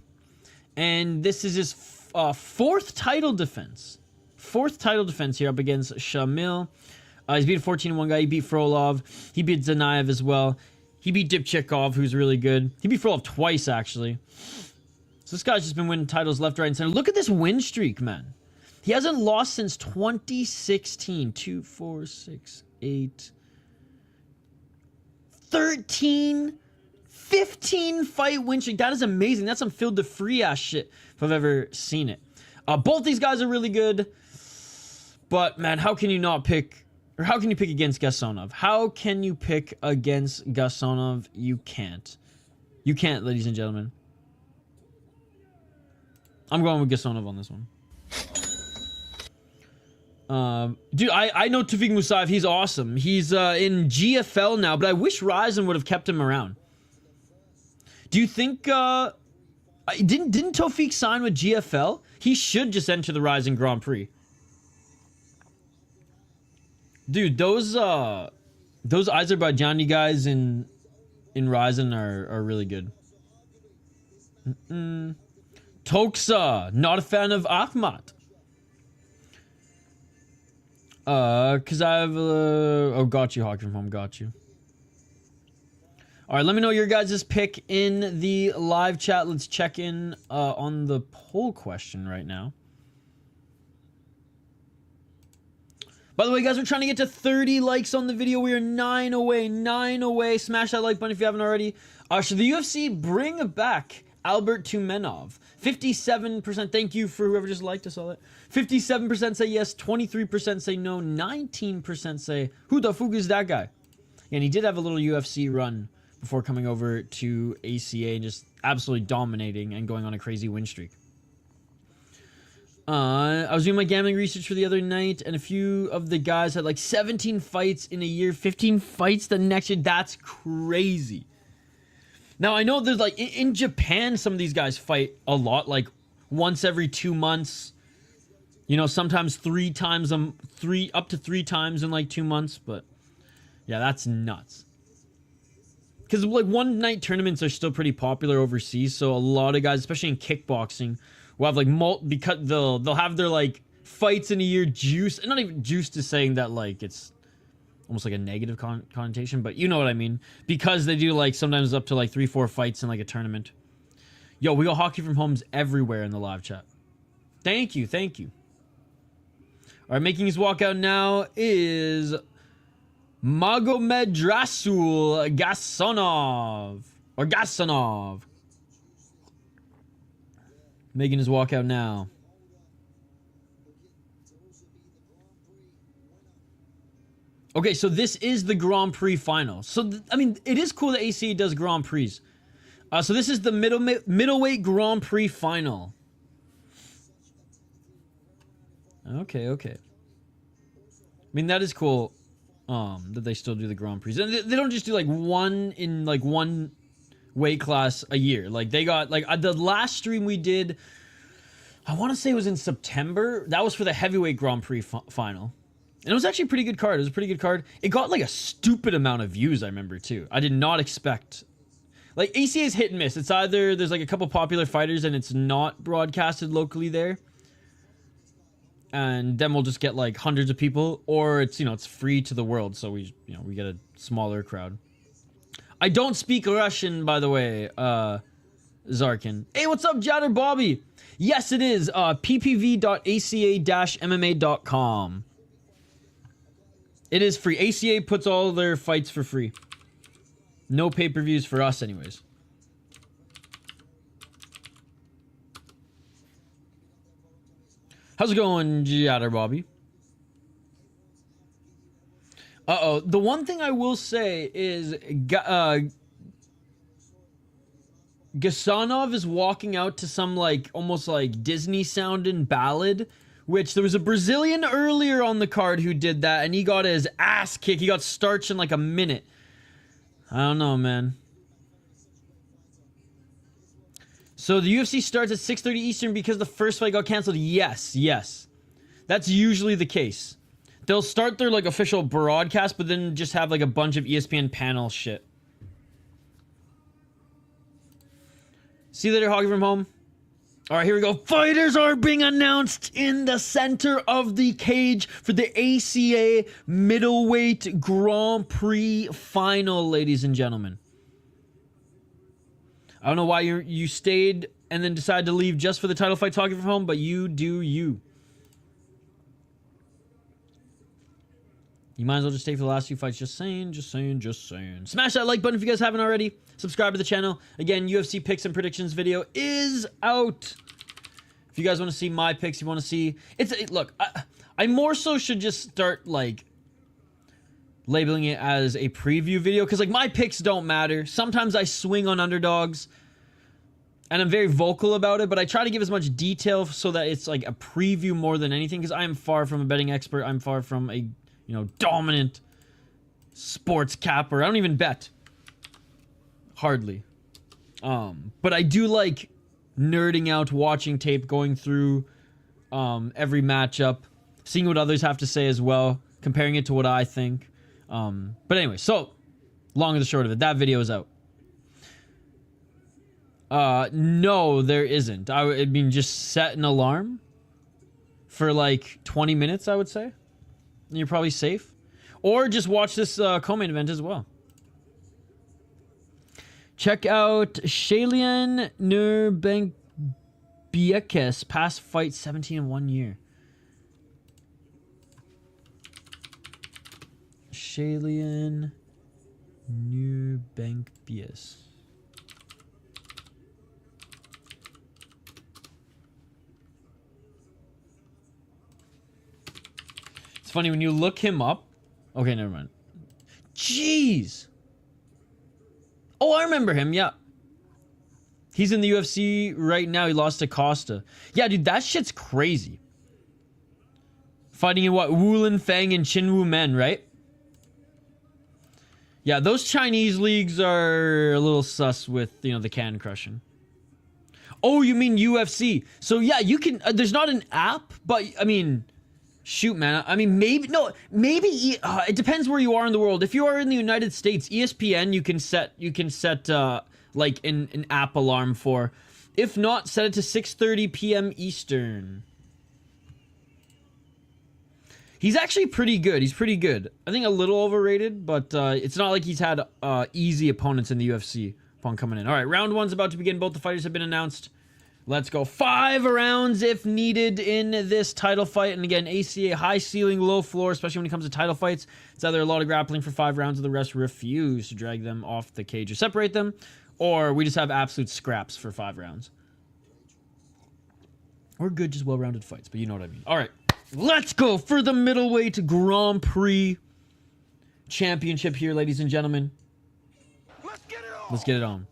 S1: And this is his 4th title defense. 4th title defense here up against Shamil. He's beat a 14-1 guy. He beat Frolov. He beat Dakaev as well. He beat Dipchikov, who's really good. He beat Frolov twice, actually. So this guy's just been winning titles left, right, and center. Look at this win streak, man. He hasn't lost since 2016. 2, 4, 6, 8... 13, 15 fight win streak. That is amazing. That's some field to free ass shit if I've ever seen it. Both these guys are really good. But, man, how can you not pick... Or how can you pick against Gasanov? How can you pick against Gasanov? You can't. You can't, ladies and gentlemen. I'm going with Gasanov on this one. Dude, I know Tawfiq Musayev. He's awesome. He's in GFL now, but I wish Ryzen would have kept him around. Do you think... Didn't Tawfiq sign with GFL? He should just enter the Ryzen Grand Prix. Dude, those Azerbaijani guys in Ryzen are really good. Toksa, not a fan of Akhmat. Cause I have oh, got you, Hockey from Home, got you. All right, let me know your guys' pick in the live chat. Let's check in on the poll question right now. By the way, guys, we're trying to get to 30 likes on the video. We are 9 away, 9 away. Smash that like button if you haven't already. Should the UFC bring back Albert Tumenov? 57%. Thank you for whoever just liked us all that. 57% say yes, 23% say no, 19% say, who the fuck is that guy? And he did have a little UFC run before coming over to ACA and just absolutely dominating and going on a crazy win streak. I was doing my gambling research for the other night, and a few of the guys had like 17 fights in a year, 15 fights the next year. That's crazy. Now, I know there's like, in Japan, some of these guys fight a lot, like once every 2 months. You know, sometimes up to 3 times in like 2 months, but yeah, that's nuts. Because like one night tournaments are still pretty popular overseas, so a lot of guys, especially in kickboxing, will have like because they'll have their like fights in a year juice, and not even juiced is saying that like it's almost like a negative connotation, but you know what I mean, because they do like sometimes up to like 3-4 fights in like a tournament. Yo, we got Hockey from Homes everywhere in the live chat. Thank you, thank you. All right, making his walkout now is Magomedrasul Gasanov. Or Gasanov. Making his walkout now. Okay, so this is the Grand Prix final. So, I mean, it is cool that ACA does Grand Prix. So this is the middleweight Grand Prix final. Okay, okay. I mean, that is cool that they still do the Grand Prix. And they don't just do like one weight class a year. Like they got like the last stream we did, I want to say it was in September. That was for the heavyweight Grand Prix final. And it was actually a pretty good card. It was a pretty good card. It got like a stupid amount of views, I remember too. I did not expect. Like ACA is hit and miss. It's either there's like a couple popular fighters and it's not broadcasted locally there, and then we'll just get like hundreds of people, or it's, you know, it's free to the world, so we get a smaller crowd. I don't speak Russian, by the way, Zarkin. Hey, what's up, Jatter Bobby? Yes, it is ppv.aca-mma.com. It is free. ACA puts all their fights for free. No pay-per-views for us anyways. How's it going, Jatter Bobby? Uh-oh. The one thing I will say is Gasanov is walking out to some like almost like Disney sounding ballad, which there was a Brazilian earlier on the card who did that, and he got his ass kicked. He got starched in like a minute. I don't know, man. So the UFC starts at 6:30 Eastern because the first fight got canceled. Yes, yes. That's usually the case. They'll start their like official broadcast, but then just have like a bunch of ESPN panel shit. See you later, Hoggy from home. All right, here we go. Fighters are being announced in the center of the cage for the ACA Middleweight Grand Prix final, ladies and gentlemen. I don't know why you stayed and then decided to leave just for the title fight, Hoggy from home, but you do you. You might as well just stay for the last few fights. Just saying, just saying, just saying. Smash that like button if you guys haven't already. Subscribe to the channel. Again, UFC picks and predictions video is out. If you guys want to see my picks, you want to see... Look, I more so should just start, like, labeling it as a preview video. Because, like, my picks don't matter. Sometimes I swing on underdogs. And I'm very vocal about it. But I try to give as much detail so that it's, like, a preview more than anything. Because I am far from a betting expert. I'm far from a... dominant sports capper. I don't even bet. Hardly. But I do like nerding out, watching tape, going through every matchup, seeing what others have to say as well, comparing it to what I think. But anyway, so long and the short of it, that video is out. No, there isn't. I mean, just set an alarm for like 20 minutes, I would say. You're probably safe. Or just watch this co-main event as well. Check out Shalian Nurbanbiekes, past fight 17 in 1 year. Shalian Nurbanbiekes. It's funny when you look him up. Okay, never mind. Jeez. Oh, I remember him, yeah. He's in the UFC right now. He lost to Costa. Yeah, dude, that shit's crazy. Fighting in what? Wulin Fang and Chinwu Men, right? Yeah, those Chinese leagues are a little sus with, the can crushing. Oh, you mean UFC? So, yeah, you can... there's not an app, but, I mean... Shoot, man. I mean, maybe... No, maybe... it depends where you are in the world. If you are in the United States, ESPN, you can set like, an app alarm for. If not, set it to 6:30 p.m. Eastern. He's actually pretty good. He's pretty good. I think a little overrated, but it's not like he's had easy opponents in the UFC upon coming in. All right, round one's about to begin. Both the fighters have been announced. Let's go. 5 rounds if needed in this title fight. And again, ACA, high ceiling, low floor, especially when it comes to title fights. It's either a lot of grappling for 5 rounds or the rest refuse to drag them off the cage or separate them. Or we just have absolute scraps for 5 rounds. Or good, just well-rounded fights, but you know what I mean. All right, let's go for the Middleweight Grand Prix Championship here, ladies and gentlemen.
S2: Let's get it on.
S1: Let's get it on.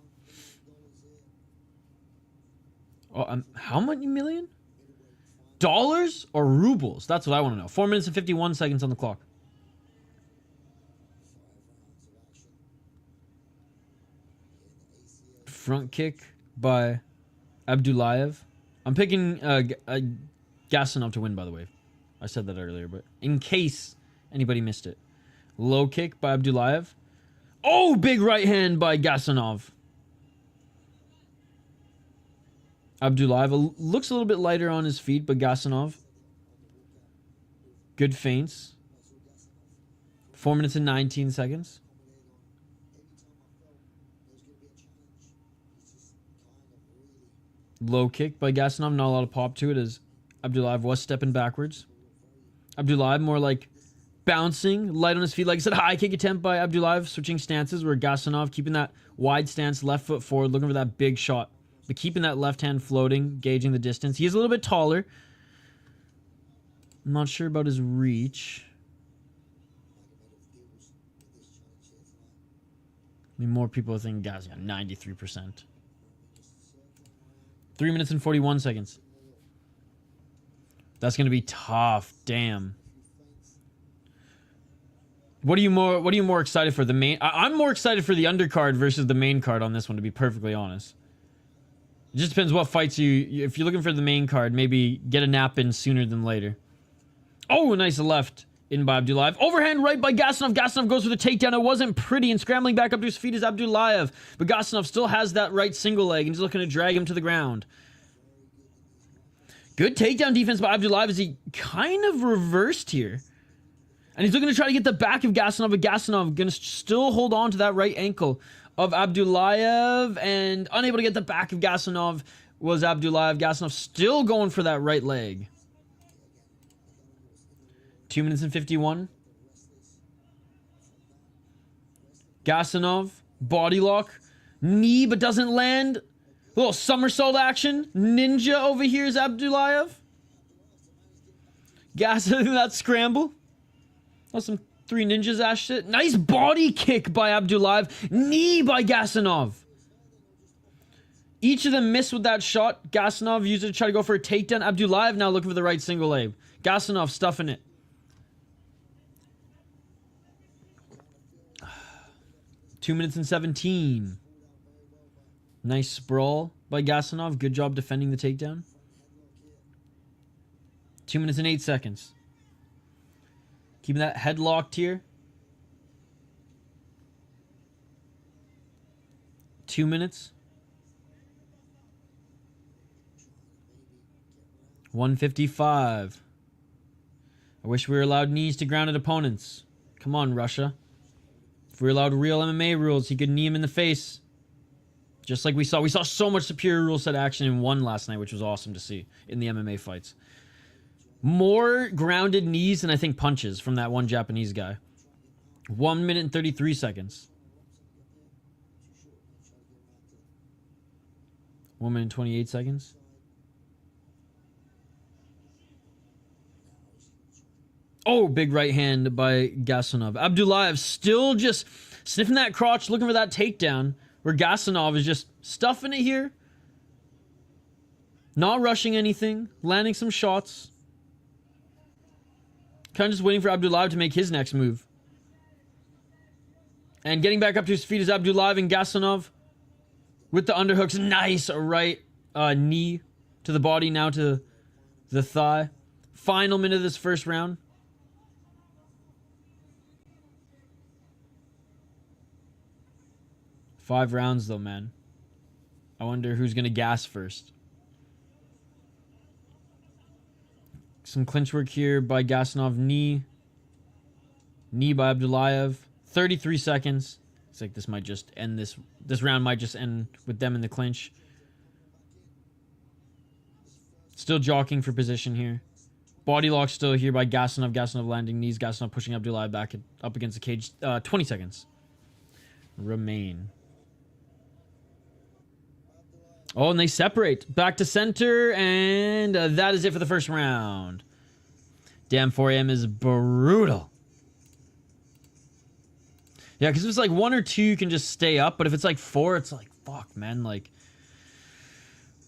S1: Oh, how many million? Dollars or rubles? That's what I want to know. 4 minutes and 51 seconds on the clock. Front kick by Abdulaev. I'm picking Gasanov to win, by the way. I said that earlier, but in case anybody missed it. Low kick by Abdulaev. Oh, big right hand by Gasanov. Abdulaev looks a little bit lighter on his feet, but Gasanov. Good feints. 4 minutes and 19 seconds. Low kick by Gasanov. Not a lot of pop to it as Abdulaev was stepping backwards. Abdulaev more like bouncing, light on his feet. Like I said, high kick attempt by Abdulaev. Switching stances where Gasanov keeping that wide stance, left foot forward, looking for that big shot. But keeping that left hand floating, gauging the distance. He is a little bit taller. I'm not sure about his reach. I mean, more people think, guys, yeah, 93%. 3 minutes and 41 seconds. That's going to be tough. Damn. What are you more excited for? The main... I'm more excited for the undercard versus the main card on this one, to be perfectly honest. It just depends what fights if you're looking for the main card, maybe get a nap in sooner than later. Oh, a nice left in by Abdulaev. Overhand right by Gasanov. Gasanov goes for the takedown. It wasn't pretty, and scrambling back up to his feet is Abdulaev. But Gasanov still has that right single leg, and he's looking to drag him to the ground. Good takedown defense by Abdulaev as he kind of reversed here. And he's looking to try to get the back of Gasanov, but Gasanov going to still hold on to that right ankle of Abdulaev, and unable to get the back of Gasanov was Abdulaev. Gasanov still going for that right leg. 2 minutes and 51. Gasanov, body lock, knee but doesn't land. A little somersault action. Ninja over here is Abdulaev. Gasanov, that scramble. That's some three ninjas ass shit. Nice body kick by Abdulaev. Knee by Gasanov. Each of them missed with that shot. Gasanov used it to try to go for a takedown. Abdulaev now looking for the right single leg. Gasanov stuffing it. Two minutes and 17. Nice sprawl by Gasanov. Good job defending the takedown. 2 minutes and 8 seconds. Keeping that head locked here. 2 minutes. 1:55. I wish we were allowed knees to grounded opponents. Come on, Russia. If we were allowed real MMA rules, he could knee him in the face. Just like we saw. We saw so much superior rule set action in one last night, which was awesome to see in the MMA fights. More grounded knees than I think punches from that one Japanese guy. 1 minute and 33 seconds. 1 minute and 28 seconds. Oh, big right hand by Gasanov. Abdulaev still just sniffing that crotch, looking for that takedown, where Gasanov is just stuffing it here. Not rushing anything, landing some shots. Kind of just waiting for Abdulaev to make his next move. And getting back up to his feet is Abdulaev, and Gasanov with the underhooks. Nice right knee to the body, now to the thigh. Final minute of this first round. Five rounds though, man. I wonder who's going to gas first. Some clinch work here by Gasanov. Knee by Abdulaev. 33 seconds. It's like this might just end this round might just end with them in the clinch. Still jockeying for position here. Body lock still here by Gasanov. Gasanov landing knees. Gasanov pushing Abdulaev back up against the cage. 20 seconds remain. Oh, and they separate. Back to center, and that is it for the first round. Damn, 4 a.m. is brutal. Yeah, because if it's like 1 or 2, you can just stay up. But if it's like 4, it's like, fuck, man. Like,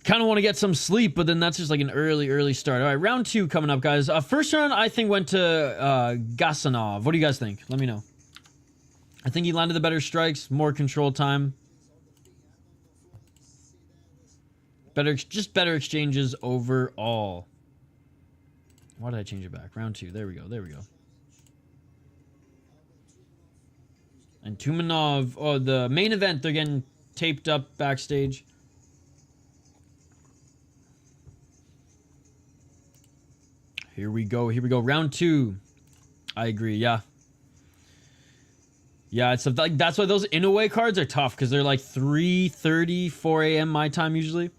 S1: kind of want to get some sleep, but then that's just like an early start. All right, round 2 coming up, guys. First round, I think, went to Gasanov. What do you guys think? Let me know. I think he landed the better strikes, more control time. Just better exchanges overall. Why did I change it back? Round 2. There we go. And Tumenov, oh, the main event, they're getting taped up backstage. Here we go. Round 2. I agree. Yeah. Yeah, it's like that's why those in-away cards are tough, because they're like 3:30, 4 a.m. my time usually.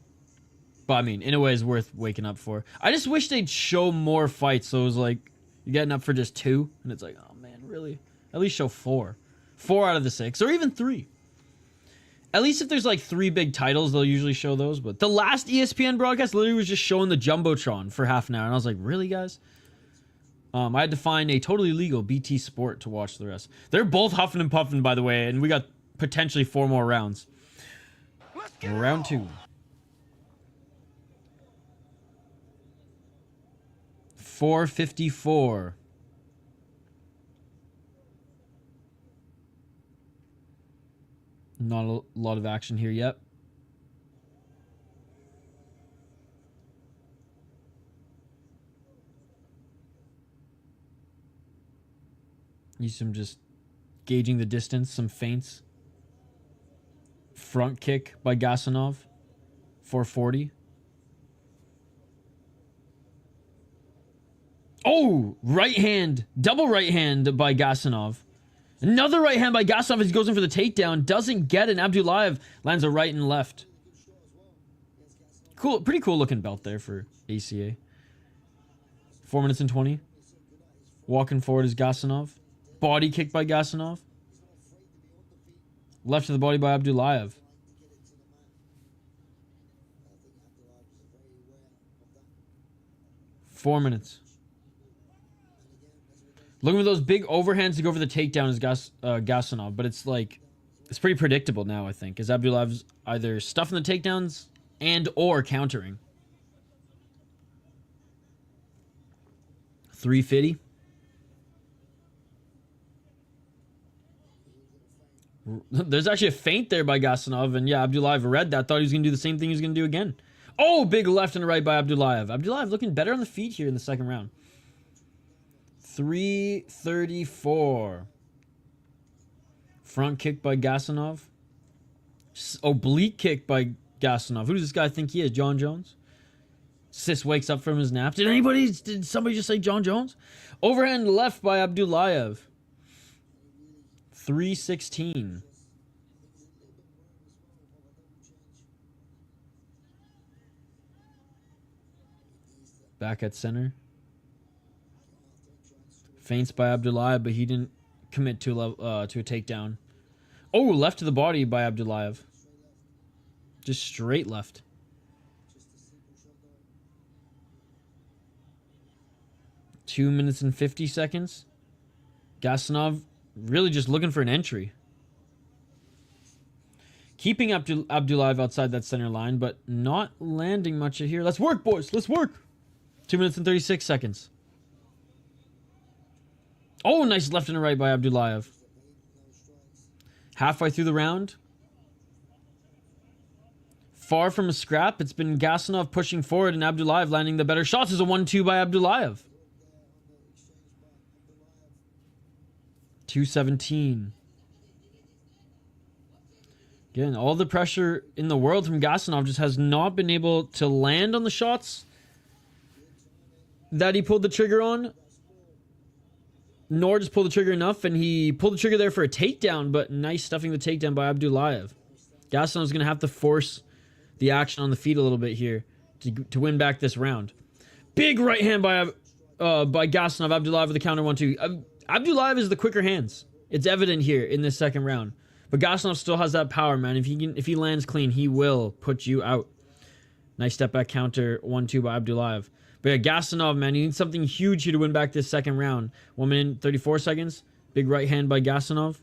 S1: But I mean, in a way, is worth waking up for. I just wish they'd show more fights. So it was like, you're getting up for just 2. And it's like, oh man, really? At least show 4. 4 out of the 6. Or even 3. At least if there's like 3 big titles, they'll usually show those. But the last ESPN broadcast literally was just showing the Jumbotron for half an hour. And I was like, really, guys? I had to find a totally legal BT Sport to watch the rest. They're both huffing and puffing, by the way. And we got potentially 4 more rounds. Round 2. 4:54. Not a lot of action here yet. Yusuf just gauging the distance, some feints. Front kick by Gasanov. 440. Oh, right hand. Double right hand by Gasanov. Another right hand by Gasanov as he goes in for the takedown. Doesn't get it. Abdulaev lands a right and left. Cool. Pretty cool looking belt there for ACA. 4 minutes and 20. Walking forward is Gasanov. Body kick by Gasanov. Left to the body by Abdulaev. 4 minutes. Looking for those big overhands to go for the takedown is Gasanov, but it's like, it's pretty predictable now, I think, as Abdulaev's either stuffing the takedowns and or countering. 350. There's actually a feint there by Gasanov, and yeah, Abdulaev read that, thought he was going to do the same thing he was going to do again. Oh, big left and right by Abdulaev. Abdulaev looking better on the feet here in the second round. 334. Front kick by Gasanov. Oblique kick by Gasanov. Who does this guy think he is? John Jones? Sis wakes up from his nap. Did somebody just say John Jones? Overhand left by Abdulaev. 316. Back at center. Feints by Abdulaev, but he didn't commit to a takedown. Oh, left to the body by Abdulaev. Just straight left. Two minutes and 50 seconds. Gasanov really just looking for an entry. Keeping Abdulaev outside that center line, but not landing much here. Let's work, boys. Let's work. 2 minutes and 36 seconds. Oh, nice left and right by Abdulaev. Halfway through the round. Far from a scrap. It's been Gasanov pushing forward and Abdulaev landing the better shots. Is a 1-2 by Abdulaev. 217. Again, all the pressure in the world from Gasanov just has not been able to land on the shots that he pulled the trigger on. Nor just pull the trigger enough, and he pulled the trigger there for a takedown, but nice stuffing the takedown by Abdulaev. Gasanov's going to have to force the action on the feet a little bit here to win back this round. Big right hand by Gasanov. Abdulaev with the counter 1-2. Abdulaev is the quicker hands. It's evident here in this second round. But Gasanov still has that power, man. If he lands clean, he will put you out. Nice step back counter 1-2 by Abdulaev. But yeah, Gasanov, man, he needs something huge here to win back this second round. 1 minute, 34 seconds. Big right hand by Gasanov.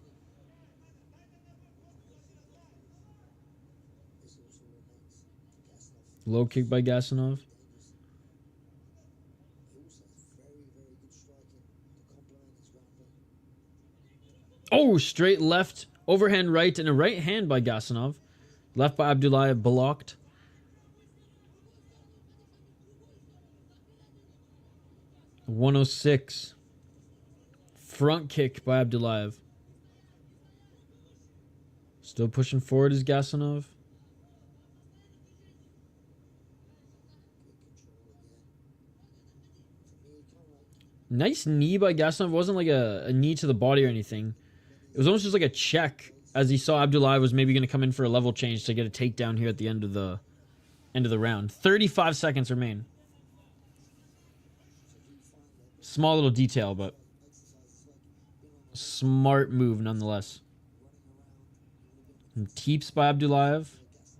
S1: Low kick by Gasanov. Oh, straight left, overhand right, and a right hand by Gasanov. Left by Abdulaev, blocked. .106. Front kick by Abdulaev. Still pushing forward is Gasanov. Nice knee by Gasanov. It wasn't like a knee to the body or anything. It was almost just like a check as he saw Abdulaev was maybe going to come in for a level change to get a takedown here at the end of the round. 35 seconds remain. Small little detail, but smart move nonetheless. And teeps by Abdulaev.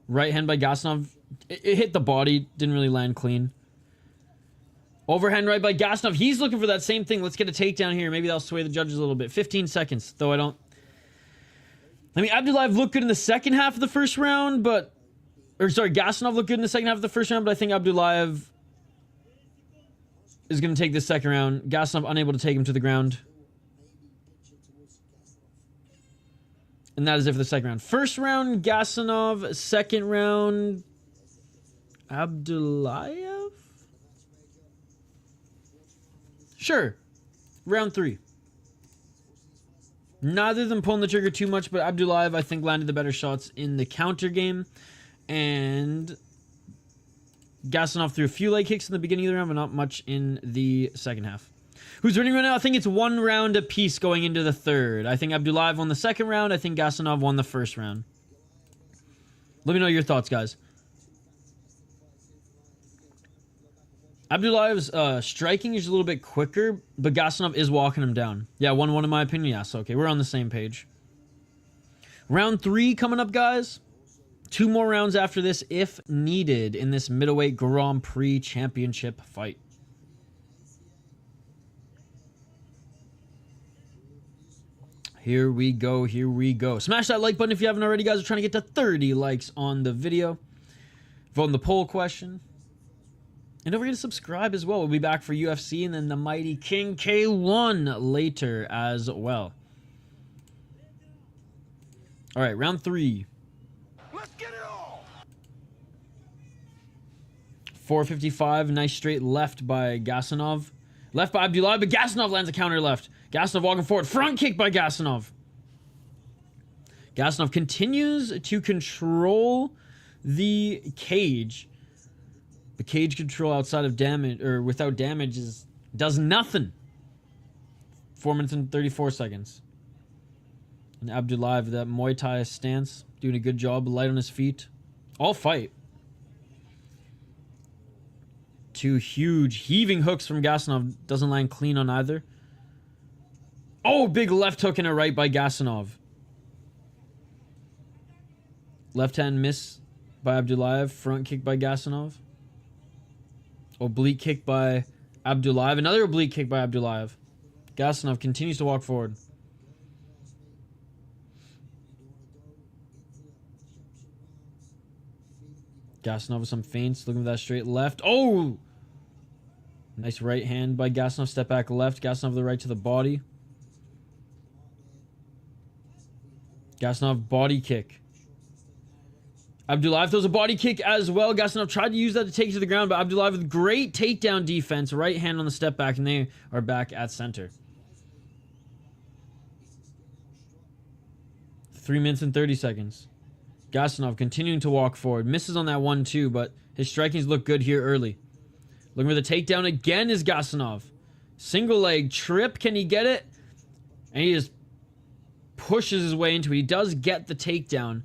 S1: Right hand by Gasanov. It hit the body. Didn't really land clean. Overhand right by Gasanov. He's looking for that same thing. Let's get a takedown here. Maybe that'll sway the judges a little bit. 15 seconds, though I don't... I mean, Abdulaev looked good in the second half of the first round, but... Gasanov looked good in the second half of the first round, but I think Abdulaev is going to take this second round. Gasanov unable to take him to the ground. And that is it for the second round. First round, Gasanov. Second round, Abdulaev? Sure. Round 3. Neither of them pulling the trigger too much, but Abdulaev, I think, landed the better shots in the counter game. And Gasanov threw a few leg kicks in the beginning of the round, but not much in the second half. Who's winning right now? I think it's 1 round apiece going into the third. I think Abdulaev won the second round. I think Gasanov won the first round. Let me know your thoughts, guys. Abdulaev's striking is a little bit quicker, but Gasanov is walking him down. Yeah, 1-1 in my opinion. Yes, okay, we're on the same page. Round 3 coming up, guys. 2 more rounds after this, if needed, in this middleweight Grand Prix championship fight. Here we go, here we go. Smash that like button if you haven't already, guys. We're trying to get to 30 likes on the video. Vote in the poll question. And don't forget to subscribe as well. We'll be back for UFC and then the Mighty King K1 later as well. All right, round 3.
S2: Let's get it all.
S1: 455, nice straight left by Gasanov. Left by Abdulaev, but Gasanov lands a counter left. Gasanov walking forward. Front kick by Gasanov. Gasanov continues to control the cage. The cage control outside of damage, or without damage, does nothing. 4 minutes and 34 seconds. And Abdulaev, that Muay Thai stance, doing a good job, light on his feet. All fight. 2 huge heaving hooks from Gasanov. Doesn't land clean on either. Oh, big left hook and a right by Gasanov. Left hand miss by Abdulaev. Front kick by Gasanov. Oblique kick by Abdulaev. Another oblique kick by Abdulaev. Gasanov continues to walk forward. Gasanov with some feints. Looking for that straight left. Oh! Nice right hand by Gasanov. Step back left. Gasanov the right to the body. Gasanov body kick. Abdulaev throws a body kick as well. Gasanov tried to use that to take it to the ground, but Abdulaev with great takedown defense. Right hand on the step back, and they are back at center. 3 minutes and 30 seconds. Gasanov continuing to walk forward. Misses on that 1-2, but his strikings look good here early. Looking for the takedown again is Gasanov. Single leg trip. Can he get it? And he just pushes his way into it. He does get the takedown,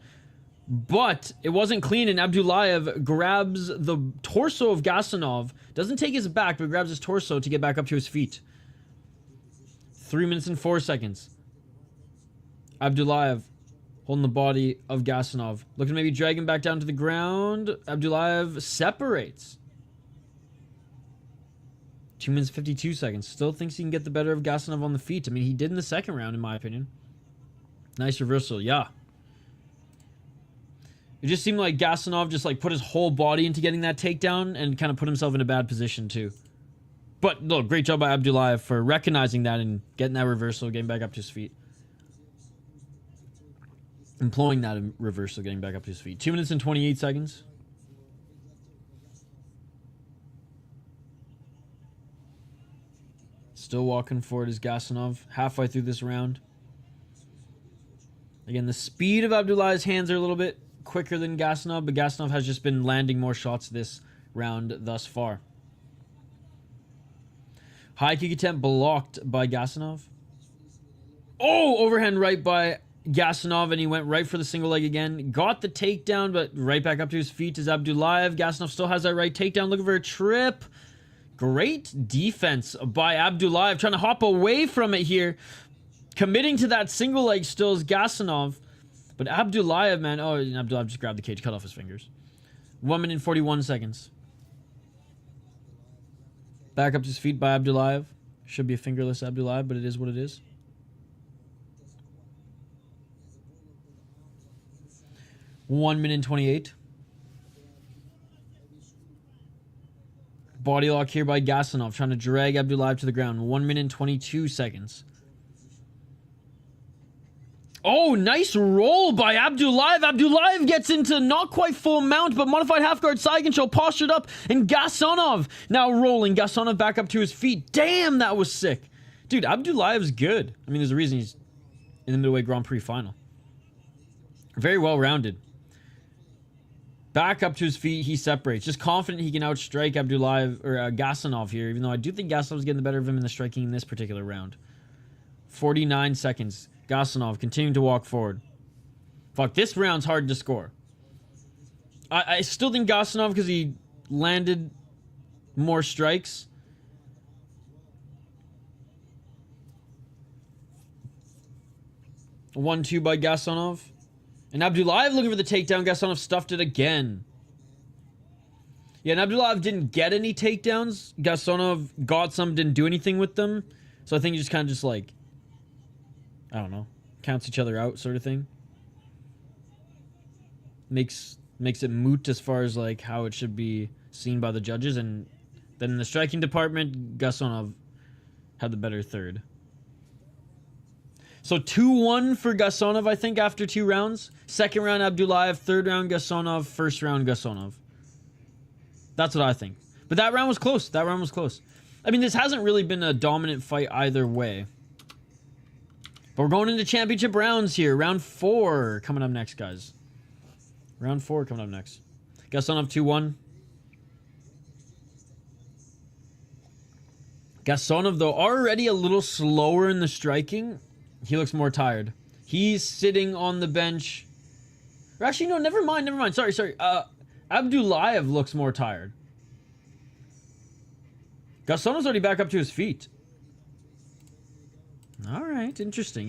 S1: but it wasn't clean, and Abdulaev grabs the torso of Gasanov. Doesn't take his back, but grabs his torso to get back up to his feet. 3 minutes and 4 seconds. Abdulaev holding the body of Gasanov. Looking to maybe drag him back down to the ground. Abdulaev separates. 2 minutes 52 seconds. Still thinks he can get the better of Gasanov on the feet. I mean, he did in the second round, in my opinion. Nice reversal, yeah. It just seemed like Gasanov just like put his whole body into getting that takedown and kind of put himself in a bad position too. But look, great job by Abdulaev for recognizing that and getting that reversal, getting back up to his feet. Employing that reversal, getting back up to his feet. 2 minutes and 28 seconds. Still walking forward is Gasanov, halfway through this round. Again, the speed of Abdulaev's hands are a little bit quicker than Gasanov, but Gasanov has just been landing more shots this round thus far. High kick attempt blocked by Gasanov. Oh, overhand right by Gasanov, and he went right for the single leg again. Got the takedown, but right back up to his feet is Abdulaev. Gasanov still has that right takedown, looking for a trip. Great defense by Abdulaev, trying to hop away from it here. Committing to that single leg still is Gasanov. But Abdulaev, man, oh, Abdulaev just grabbed the cage, cut off his fingers. 1 minute and 41 seconds. Back up to his feet by Abdulaev. Should be a fingerless Abdulaev, but it is what it is. One minute and 28. Body lock here by Gasanov, trying to drag Abdulaev to the ground. 1 minute and 22 seconds. Oh, nice roll by Abdulaev. Abdulaev gets into not quite full mount, but modified half guard side control, postured up, and Gasanov now rolling. Gasanov back up to his feet. Damn, that was sick. Dude, Abdulaev's good. I mean, there's a reason he's in the middleweight Grand Prix final. Very well rounded. Back up to his feet, he separates. Just confident he can outstrike Abdulaev or Gasanov here, even though I do think Gasanov's getting the better of him in the striking in this particular round. 49 seconds. Gasanov continuing to walk forward. Fuck, this round's hard to score. I still think Gasanov, because he landed more strikes. A 1-2 by Gasanov. And Abdulaev looking for the takedown. Gasanov stuffed it again. Yeah, and Abdulaev didn't get any takedowns. Gasanov got some, didn't do anything with them. So I think he just kind of just like, I don't know, counts each other out sort of thing. Makes it moot as far as like how it should be seen by the judges. And then in the striking department, Gasanov had the better third. So 2-1 for Gasanov, I think, after 2 rounds. Second round, Abdulaev. Third round, Gasanov. First round, Gasanov. That's what I think. But that round was close. That round was close. I mean, this hasn't really been a dominant fight either way. But we're going into championship rounds here. Round 4 coming up next, guys. Round 4 coming up next. Gasanov 2-1. Gasanov, though, already a little slower in the striking. He looks more tired. He's sitting on the bench. Or actually, no, never mind. Sorry. Abdulaev looks more tired. Gasanov's already back up to his feet. All right, interesting.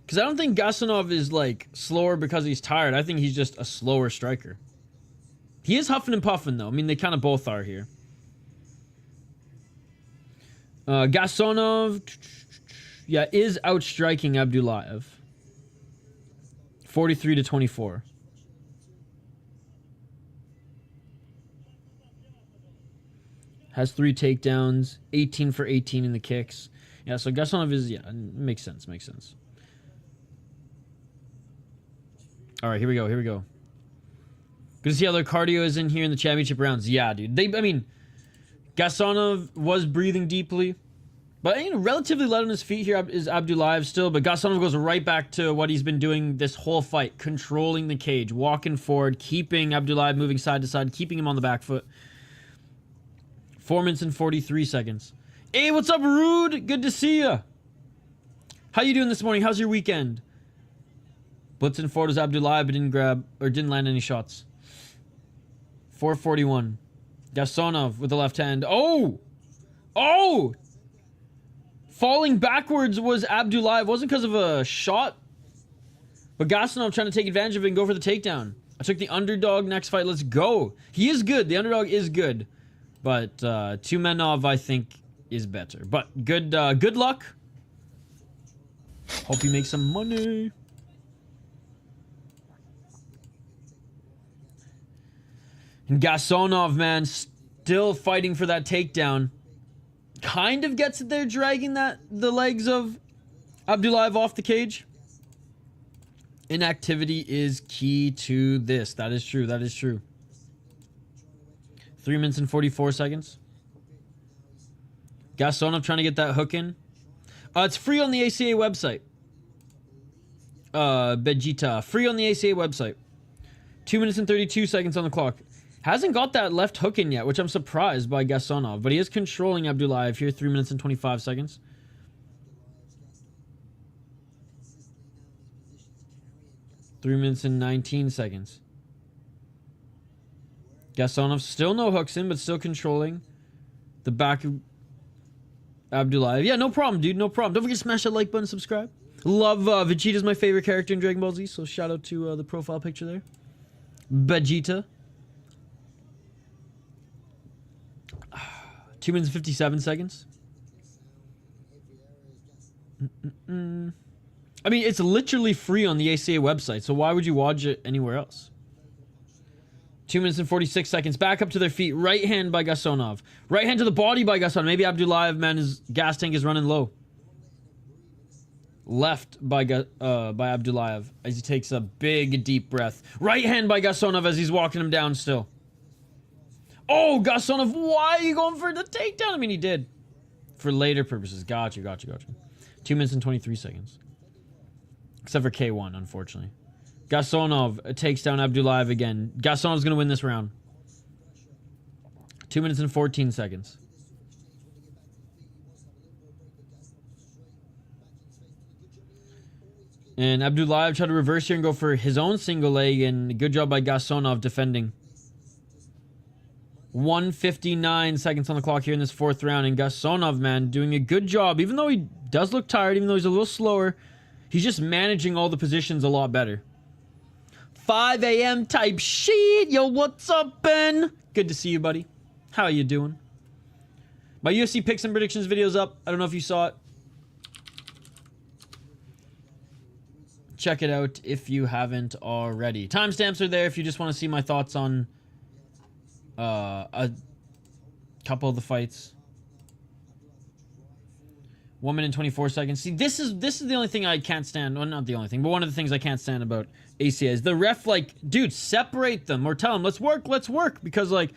S1: Because I don't think Gasanov is, like, slower because he's tired. I think he's just a slower striker. He is huffing and puffing, though. I mean, they kind of both are here. Gasanov, yeah, is outstriking Abdulaev. 43-24. Has 3 takedowns, 18 for 18 in the kicks. Yeah, so Gasanov is, yeah, makes sense. All right, here we go. Good to see how their cardio is in here in the championship rounds. Yeah, dude. I mean, Gasanov was breathing deeply. But, you know, relatively light on his feet here is Abdulaev still. But Gasanov goes right back to what he's been doing this whole fight. Controlling the cage, walking forward, keeping Abdulaev moving side to side, keeping him on the back foot. 4 minutes and 43 seconds. Hey, what's up, Rude? Good to see ya. How you doing this morning? How's your weekend? Blitzing forward is Abdulaev, but didn't land any shots. 4:41. Gasanov with the left hand. Oh! Falling backwards was Abdulaev. Wasn't because of a shot. But Gasanov trying to take advantage of it and go for the takedown. I took the underdog next fight. Let's go. He is good. The underdog is good. But Tumenov, I think, is better. But good luck. Hope you make some money. And Gasanov, man, still fighting for that takedown. Kind of gets it there, dragging the legs of Abdulaev off the cage. Inactivity is key to this. That is true. 3 minutes and 44 seconds. Gasanov trying to get that hook in. It's free on the ACA website. Vegeta. Free on the ACA website. 2 minutes and 32 seconds on the clock. Hasn't got that left hook in yet, which I'm surprised by Gasanov. But he is controlling Abdulaev here. 3 minutes and 25 seconds. Three minutes and 19 seconds. Gasanov still no hooks in, but still controlling the back of Abdulaev. Yeah, no problem, dude. No problem. Don't forget to smash that like button, subscribe. Love Vegeta's my favorite character in Dragon Ball Z, so shout out to the profile picture there. Vegeta. 2 minutes and 57 seconds. I mean, it's literally free on the ACA website, so why would you watch it anywhere else? 2 minutes and 46 seconds. Back up to their feet. Right hand by Gasanov. Right hand to the body by Gasanov. Maybe Abdulaev, man, his gas tank is running low. Left by Abdulaev as he takes a big, deep breath. Right hand by Gasanov as he's walking him down still. Oh, Gasanov, why are you going for the takedown? I mean, he did. For later purposes. Got you. 2 minutes and 23 seconds. Except for K1, unfortunately. Gasanov takes down Abdulaev again. Gasanov's going to win this round. 2 minutes and 14 seconds. And Abdulaev tried to reverse here and go for his own single leg, and good job by Gasanov defending. 1:59 seconds on the clock here in this fourth round, and Gasanov, man, doing a good job. Even though he does look tired, even though he's a little slower, he's just managing all the positions a lot better. 5 a.m. type shit. Yo, what's up, Ben? Good to see you, buddy. How you doing? My UFC picks and predictions video's up. I don't know if you saw it. Check it out if you haven't already. Timestamps are there if you just want to see my thoughts on a couple of the fights. 1 minute and 24 seconds. See, this is the only thing I can't stand. Well, not the only thing, but one of the things I can't stand about ACA is the ref, like, dude, separate them or tell them, let's work. Because, like,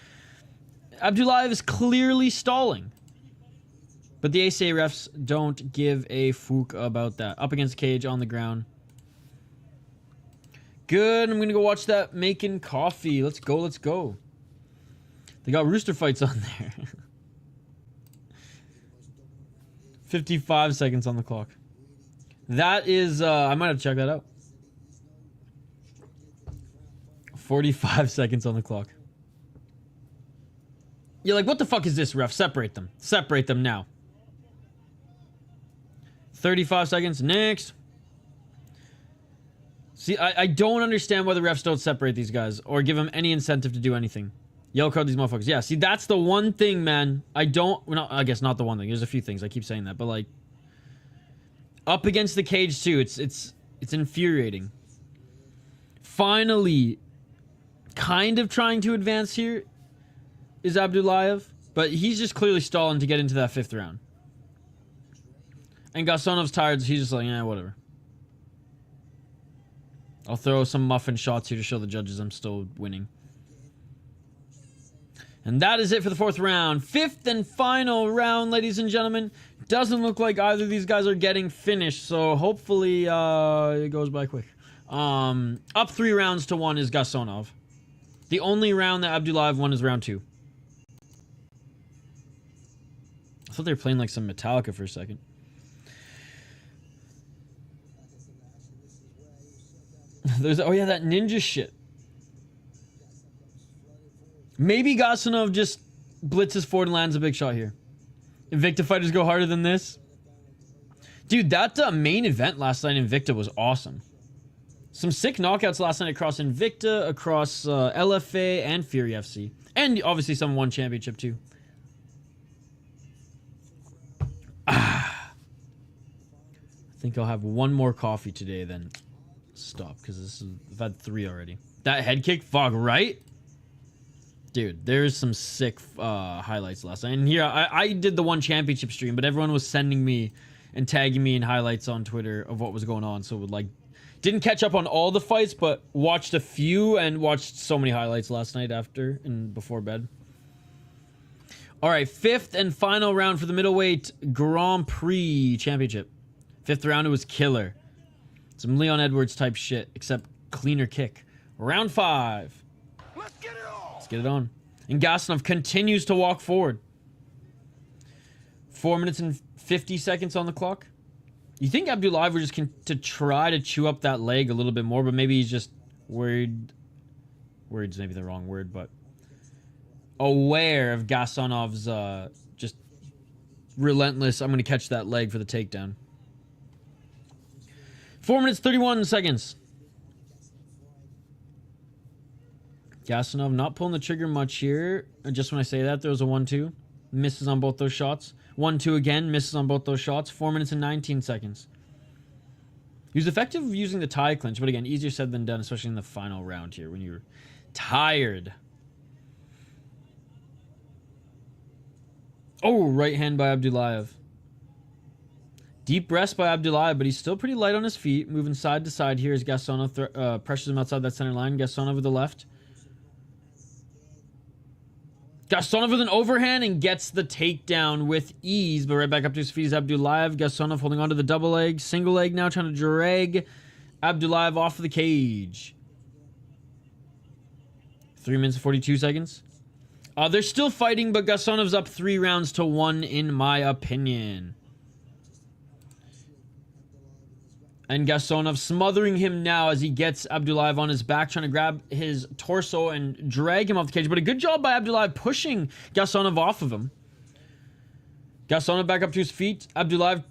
S1: Abdulaev is clearly stalling. But the ACA refs don't give a fuck about that. Up against the cage, on the ground. Good. I'm going to go watch that making coffee. Let's go. They got rooster fights on there. 55 seconds on the clock. That is, I might have to check that out. 45 seconds on the clock. You're like, what the fuck is this, ref? Separate them. Separate them now. 35 seconds. Next. See, I don't understand why the refs don't separate these guys or give them any incentive to do anything. Yellow card these motherfuckers. Yeah, see, that's the one thing, man. I guess not the one thing. There's a few things. I keep saying that. But, like, up against the cage, too. It's infuriating. Finally, kind of trying to advance here is Abdulaev. But he's just clearly stalling to get into that fifth round. And Gasanov's tired, so he's just like, whatever. I'll throw some muffin shots here to show the judges I'm still winning. And that is it for the fourth round. Fifth and final round, ladies and gentlemen. Doesn't look like either of these guys are getting finished, so hopefully it goes by quick. Up 3 rounds to 1 is Gasanov. The only round that Abdulaev won is round 2. I thought they were playing like some Metallica for a second. There's, oh yeah, that ninja shit. Maybe Gasanov just blitzes forward and lands a big shot here. Invicta fighters go harder than this. Dude, that main event last night in Invicta was awesome. Some sick knockouts last night across Invicta, across LFA, and Fury FC. And obviously some One Championship too. I think I'll have one more coffee today, then stop, because I've had 3 already. That head kick, fuck, right? Dude, there's some sick highlights last night. And here, I did the One Championship stream, but everyone was sending me and tagging me in highlights on Twitter of what was going on. So, didn't catch up on all the fights, but watched a few and watched so many highlights last night after and before bed. All right, 5th and final round for the Middleweight Grand Prix Championship. 5th round, it was killer. Some Leon Edwards type shit, except cleaner kick. Round 5.
S2: Let's get it on.
S1: Let's get it on. And Gasanov continues to walk forward. 4 minutes and 50 seconds on the clock. You think Abdulaev was just to try to chew up that leg a little bit more, but maybe he's just worried. Worried's maybe the wrong word, but aware of Gasanov's just relentless, I'm going to catch that leg for the takedown. 4 minutes, 31 seconds. Gasanov not pulling the trigger much here. Just when I say that, there was a 1-2. Misses on both those shots. 1-2 again, misses on both those shots. 4 minutes and 19 seconds. He was effective using the tie clinch, but again, easier said than done, especially in the final round here when you're tired. Oh, right hand by Abdulaev. Deep rest by Abdulaev, but he's still pretty light on his feet. Moving side to side here as Gasanov pressures him outside that center line. Gasanov with the left. Gasanov with an overhand and gets the takedown with ease, but right back up to his feet is Abdulaev. Gasanov holding on to the double leg, single leg now, trying to drag Abdulaev off of the cage. 3 minutes and 42 seconds. They're still fighting, but Gasanov's up 3 rounds to 1 in my opinion. And Gasanov smothering him now as he gets Abdulaev on his back, trying to grab his torso and drag him off the cage. But a good job by Abdulaev pushing Gasanov off of him. Gasanov back up to his feet. Abdulaev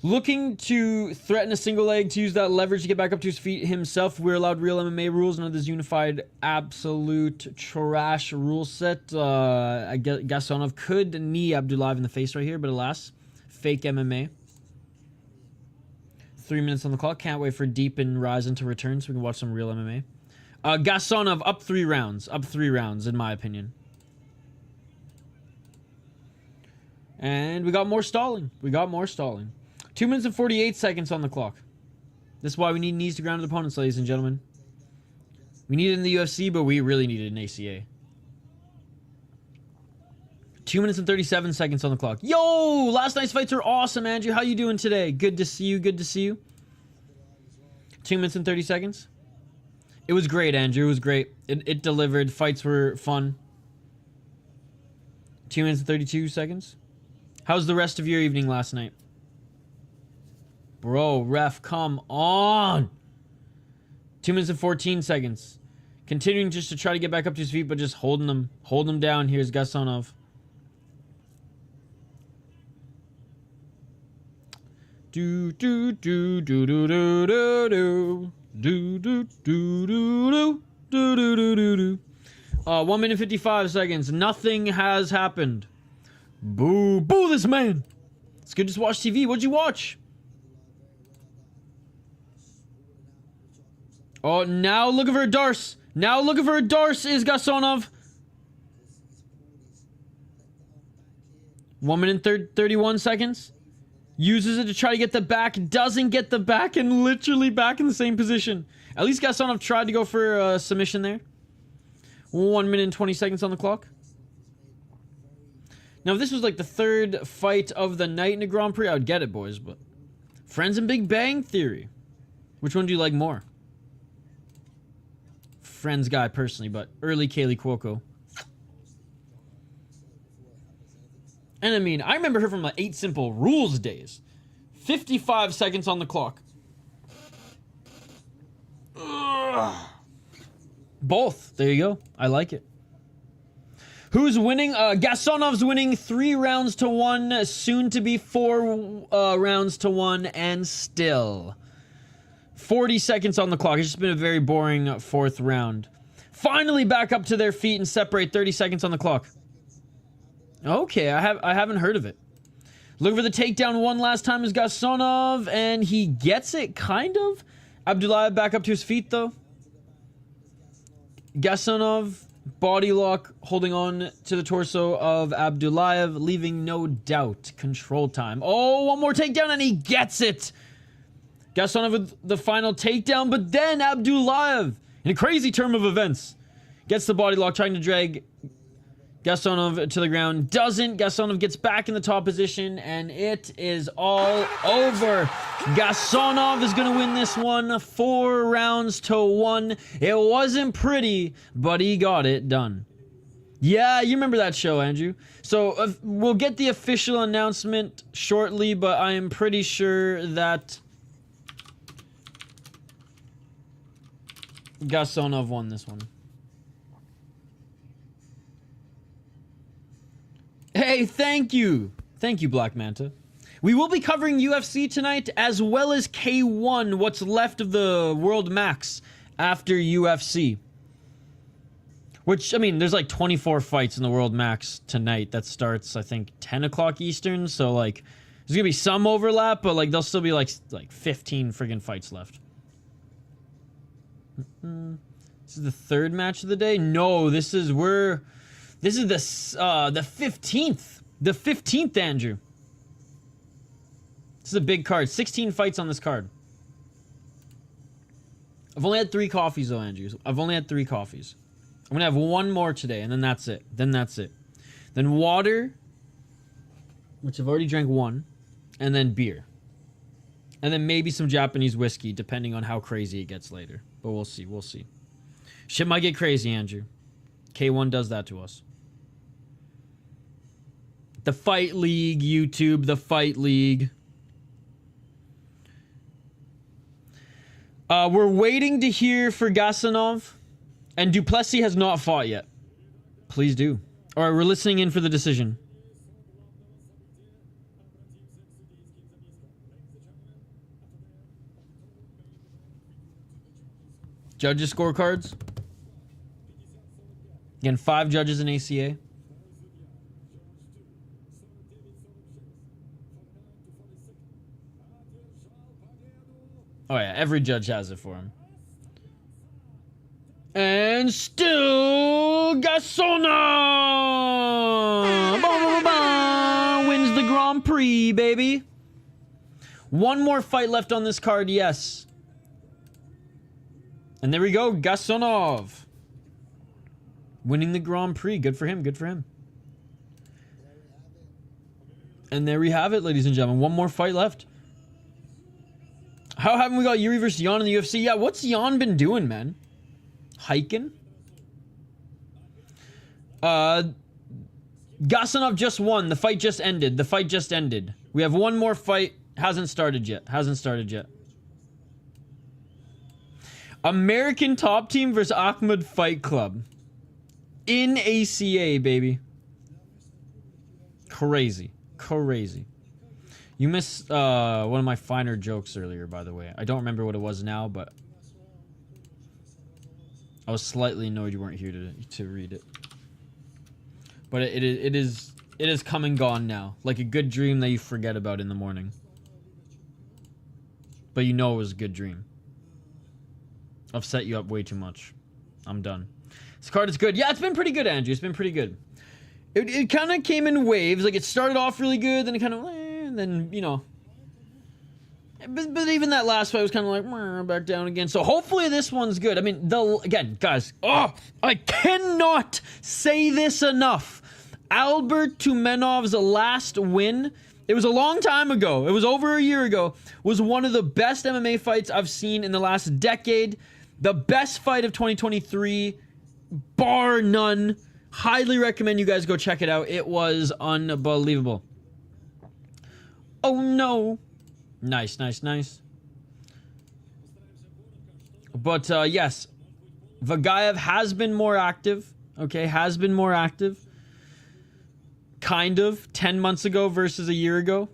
S1: looking to threaten a single leg to use that leverage to get back up to his feet himself. We're allowed real MMA rules, none of this unified absolute trash rule set. Gasanov could knee Abdulaev in the face right here, but alas, fake MMA. 3 minutes on the clock. Can't wait for Deep and Ryzen to return so we can watch some real MMA. Gasanov up 3 rounds. Up 3 rounds, in my opinion. And we got more stalling. 2 minutes and 48 seconds on the clock. This is why we need knees to ground opponents, ladies and gentlemen. We need it in the UFC, but we really need it in ACA. 2 minutes and 37 seconds on the clock. Yo! Last night's fights are awesome, Andrew. How you doing today? Good to see you. 2 minutes and 30 seconds. It was great, Andrew. It was great. It delivered. Fights were fun. 2 minutes and 32 seconds. How's the rest of your evening last night? Bro, ref, come on. 2 minutes and 14 seconds. Continuing just to try to get back up to his feet, but just holding him down. Here's Gasanov. Do do do do do do do do do do do do do do do. 1 minute 55 seconds. Nothing has happened. Boo this man. It's good to just watch TV. What'd you watch? Oh, now looking for a Darce. Is Gasanov. 1 minute 31 seconds. Uses it to try to get the back. Doesn't get the back and literally back in the same position. At least Gasanov tried to go for a submission there. 1 minute and 20 seconds on the clock. Now, if this was like the 3rd fight of the night in a Grand Prix, I would get it, boys. But Friends and Big Bang Theory. Which one do you like more? Friends guy, personally, but early Kaylee Cuoco. And I mean, I remember her from the 8 Simple Rules days. 55 seconds on the clock. Ugh. Both. There you go. I like it. Who's winning? Gasanov's winning 3 rounds to 1. Soon to be 4 rounds to 1. And still 40 seconds on the clock. It's just been a very boring 4th round. Finally back up to their feet and separate. 30 seconds on the clock. Okay, I haven't heard of it. Looking for the takedown one last time is Gasanov, and he gets it, kind of. Abdulaev back up to his feet, though. Gasanov, body lock, holding on to the torso of Abdulaev, leaving no doubt. Control time. Oh, one more takedown, and he gets it. Gasanov with the final takedown, but then Abdulaev, in a crazy turn of events, gets the body lock, trying to drag Gasanov to the ground. Doesn't. Gasanov gets back in the top position, and it is all over. Gasanov is going to win this one 4 rounds to 1. It wasn't pretty, but he got it done. Yeah, you remember that show, Andrew. So we'll get the official announcement shortly, but I am pretty sure that Gasanov won this one. Hey, thank you. Thank you, Black Manta. We will be covering UFC tonight, as well as K1, what's left of the World Max after UFC. Which, I mean, there's like 24 fights in the World Max tonight. That starts, I think, 10 o'clock Eastern. So, like, there's going to be some overlap, but, like, there'll still be, like 15 friggin' fights left. This is the 3rd match of the day? No, this is the 15th. The 15th, Andrew. This is a big card. 16 fights on this card. I've only had 3 coffees, though, Andrew. I've only had 3 coffees. I'm gonna have one more today, and then that's it. Then water, which I've already drank one, and then beer. And then maybe some Japanese whiskey, depending on how crazy it gets later. But we'll see. Shit might get crazy, Andrew. K1 does that to us. The Fight League, YouTube, the Fight League. We're waiting to hear for Gasanov. And Duplessis has not fought yet. Please do. Alright, we're listening in for the decision. Judges' scorecards. Again, 5 judges in ACA. Oh yeah, every judge has it for him. And still Gasanov wins the Grand Prix, baby. One more fight left on this card, yes. And there we go, Gasanov winning the Grand Prix. Good for him, good for him. And there we have it, ladies and gentlemen. One more fight left. How haven't we got Yuri versus Jan in the UFC? Yeah, what's Jan been doing, man? Hiking? Gasanov just won. The fight just ended. We have one more fight. Hasn't started yet. American Top Team versus Akhmat Fight Club. In ACA, baby. Crazy. You missed one of my finer jokes earlier, by the way. I don't remember what it was now, but I was slightly annoyed you weren't here to read it. But it is come and gone now, like a good dream that you forget about in the morning. But you know it was a good dream. I've set you up way too much. I'm done. This card is good. Yeah, it's been pretty good, Andrew. It's been pretty good. It kind of came in waves. Like, it started off really good, then it kind of, and then, you know. But even that last fight was kind of like, back down again. So hopefully this one's good. I mean, again, guys, I cannot say this enough. Albert Tumenov's last win, it was a long time ago. It was over a year ago. Was one of the best MMA fights I've seen in the last decade. The best fight of 2023, bar none. Highly recommend you guys go check it out. It was unbelievable. Oh no. Nice. But yes, Vagaev has been more active. Okay, kind of 10 months ago versus a year ago.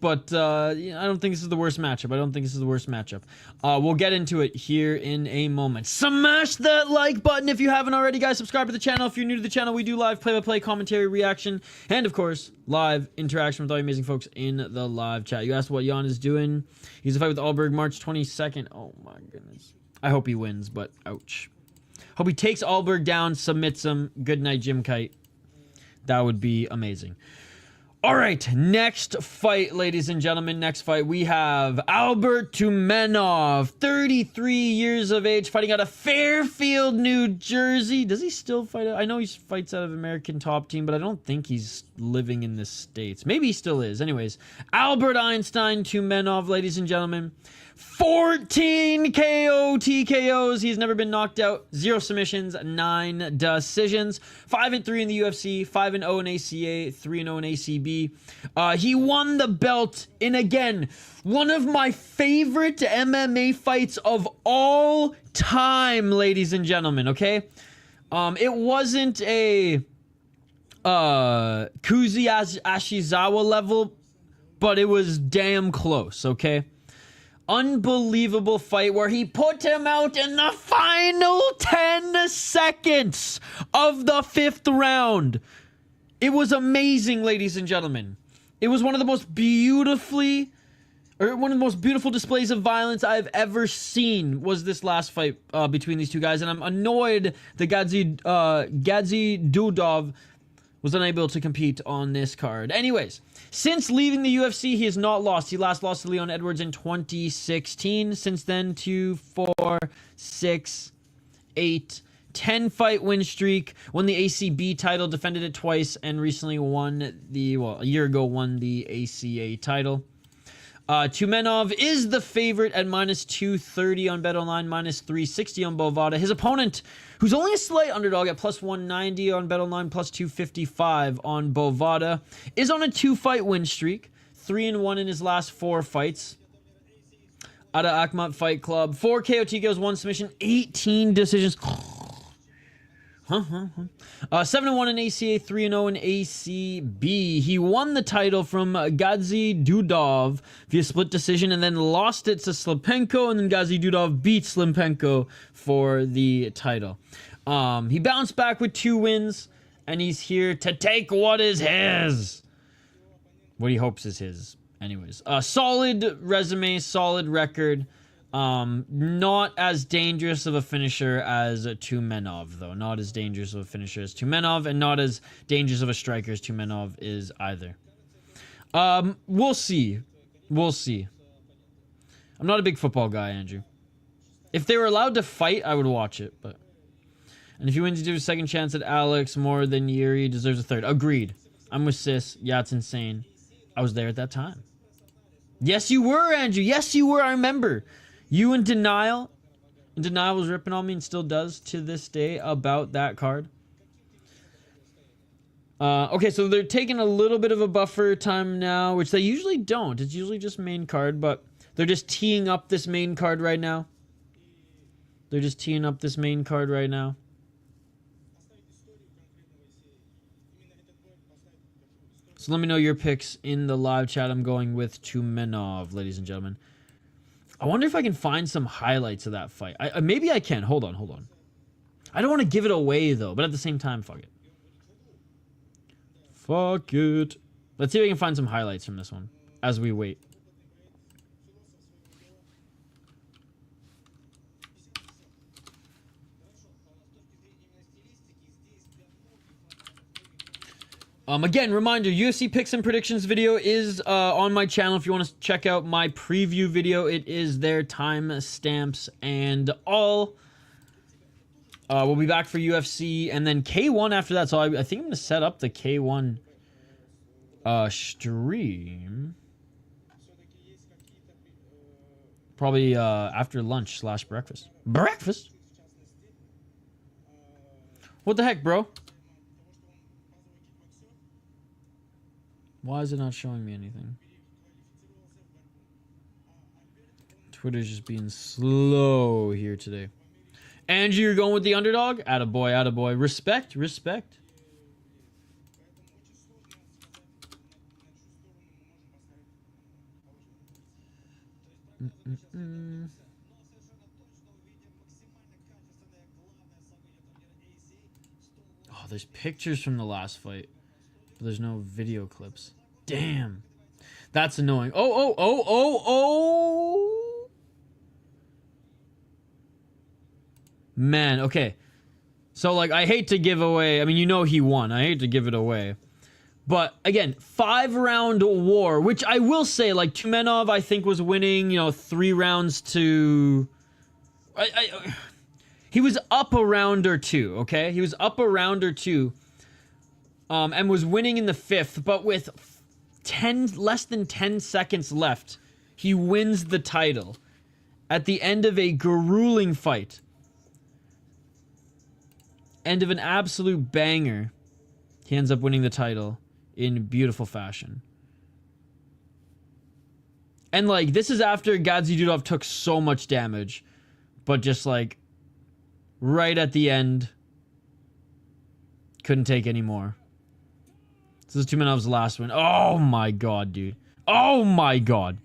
S1: But I don't think this is the worst matchup. We'll get into it here in a moment. Smash that like button if you haven't already, guys. Subscribe to the channel. If you're new to the channel, we do live play-by-play, commentary, reaction, and of course, live interaction with all you amazing folks in the live chat. You asked what Jan is doing. He's a fight with Alberg March 22nd. Oh my goodness. I hope he wins, but ouch. Hope he takes Alberg down, submits him. Good night, Jim Kite. That would be amazing. All right, next fight, ladies and gentlemen. We have Albert Tumenov, 33 years of age, fighting out of Fairfield, New Jersey. Does he still fight? I know he fights out of American Top Team, but I don't think he's living in the States. Maybe he still is. Anyways, Albert Einstein Tumenov, ladies and gentlemen. 14 KO TKOs. He's never been knocked out. 0 submissions, 9 decisions. 5-3 in the UFC, 5-0 in ACA, 3-0 in ACB. He won the belt in, again, one of my favorite MMA fights of all time, ladies and gentlemen, okay? It wasn't a Kuzi Ashizawa level, but it was damn close, okay? Unbelievable fight where he put him out in the final 10 seconds of the 5th round. It was amazing, ladies and gentlemen. It was one of the most beautiful displays of violence I've ever seen was this last fight between these two guys. And I'm annoyed that Gadzi Dudov was unable to compete on this card. Anyways, since leaving the UFC, he has not lost. He last lost to Leon Edwards in 2016. Since then, 2, 4, 6, 8, 10-fight win streak, won the ACB title, defended it twice, and recently won the, well, a year ago won the ACA title. Tumenov is the favorite at minus 230 on BetOnline, minus 360 on Bovada. His opponent, who's only a slight underdog at plus 190 on BetOnline, plus 255 on Bovada, is on a 2-fight win streak, 3-1 in his last 4 fights. Out of Akhmat Fight Club, 4 KO TKOs, 1 submission, 18 decisions. 7-1 in ACA, 3-0 in ACB. He won the title from Gadzi Dudov via split decision and then lost it to Slipenko, and then Gadzi Dudov beat Slipenko for the title. He bounced back with 2 wins, and he's here to take what is his. What he hopes is his. Anyways, solid resume, solid record. Not as dangerous of a finisher as Tumenov, though. Not as dangerous of a finisher as Tumenov, and not as dangerous of a striker as Tumenov is either. We'll see. We'll see. I'm not a big football guy, Andrew. If they were allowed to fight, I would watch it, but... And if he wins, he deserves a second chance at Alex more than Yuri deserves a third. Agreed. I'm with Sis. Yeah, it's insane. I was there at that time. Yes, you were, Andrew. Yes, you were. I remember. You in denial. And denial was ripping on me and still does to this day about that card. Okay, so they're taking a little bit of a buffer time now, which they usually don't. It's usually just main card, but they're just teeing up this main card right now. They're just teeing up this main card right now. So let me know your picks in the live chat. I'm going with Tumenov, ladies and gentlemen. I wonder if I can find some highlights of that fight. Maybe I can. Hold on. I don't want to give it away, though, but at the same time, fuck it. Fuck it. Let's see if we can find some highlights from this one as we wait. Again, reminder, UFC picks and predictions video is on my channel. If you want to check out my preview video, it is there, time stamps and all. We'll be back for UFC and then K1 after that. So I think I'm going to set up the K1 stream. Probably after lunch / breakfast. Breakfast? What the heck, bro? Why is it not showing me anything? Twitter's just being slow here today. Andrew, you're going with the underdog? Attaboy, attaboy. Respect, respect. Oh, there's pictures from the last fight. But there's no video clips. Damn. That's annoying. Oh. Man, okay. So, like, I hate to give away... I mean, you know he won. I hate to give it away. But, again, 5-round war, which I will say, like, Tumenov, I think, was winning, 3 rounds to... He was up a round or two, okay? He was up a round or two. And was winning in the 5th, but with less than 10 seconds left, he wins the title at the end of a grueling fight. End of an absolute banger. He ends up winning the title in beautiful fashion. And, like, this is after Gadzi Dudov took so much damage, but just, like, right at the end, couldn't take any more. This is Tumenov's last win. Oh my god, dude. Oh my god.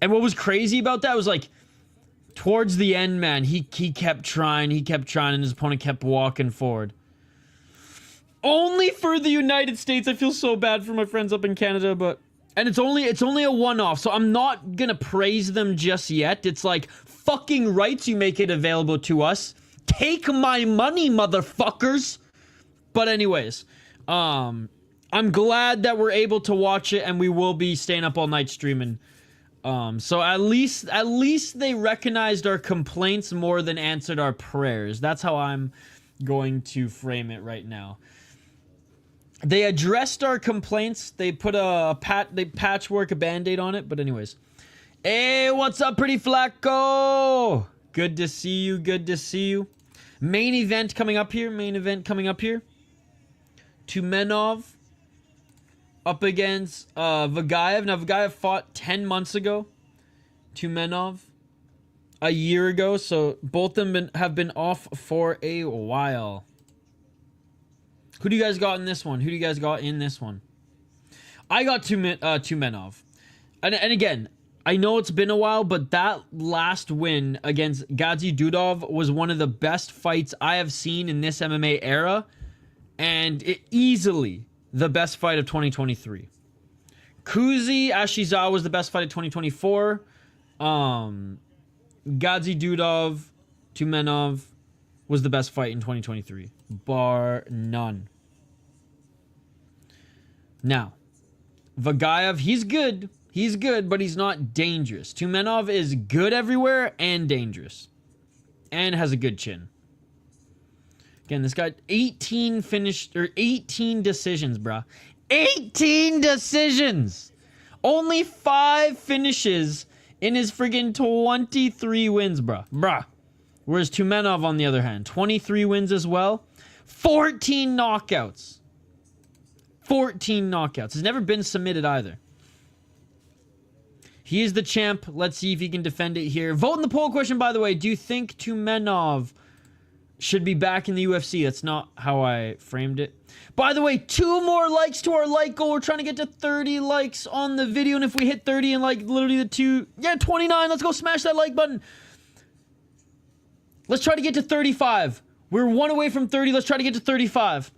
S1: And what was crazy about that was, like, towards the end, man, he kept trying, and his opponent kept walking forward. Only for the United States. I feel so bad for my friends up in Canada, but... And it's only a one-off, so I'm not gonna praise them just yet. It's like, fucking rights, you make it available to us. Take my money, motherfuckers! But anyways... I'm glad that we're able to watch it, and we will be staying up all night streaming So at least they recognized our complaints more than answered our prayers. That's how I'm going to frame it right now. They addressed our complaints. They put they patchwork a band-aid on it. But anyways, hey, what's up, pretty Flacco? Good to see you. Good to see you. Main event coming up here. Main event coming up here. Tumenov up against Vagaev. Now, Vagaev fought 10 months ago. Tumenov a year ago. So, both of them have been off for a while. Who do you guys got in this one? Who do you guys got in this one? I got Tumenov. And again, I know it's been a while, but that last win against Gasanov was one of the best fights I have seen in this MMA era. And easily the best fight of 2023. Kuzi Ashizawa was the best fight of 2024. Gasanov, Tumenov was the best fight in 2023. Bar none. Now, Vagaev, he's good. He's good, but he's not dangerous. Tumenov is good everywhere and dangerous. And has a good chin. Again, this guy, 18 decisions, bruh. 18 decisions! Only 5 finishes in his friggin' 23 wins, bruh. Whereas Tumenov, on the other hand, 23 wins as well. 14 knockouts. 14 knockouts. Has never been submitted either. He is the champ. Let's see if he can defend it here. Vote in the poll question, by the way. Do you think Tumenov should be back in the UFC? That's not how I framed it. By the way, 2 more likes to our like goal. We're trying to get to 30 likes on the video. And if we hit 30 and like literally the 29, let's go smash that like button. Let's try to get to 35. We're 1 away from 30. Let's try to get to 35.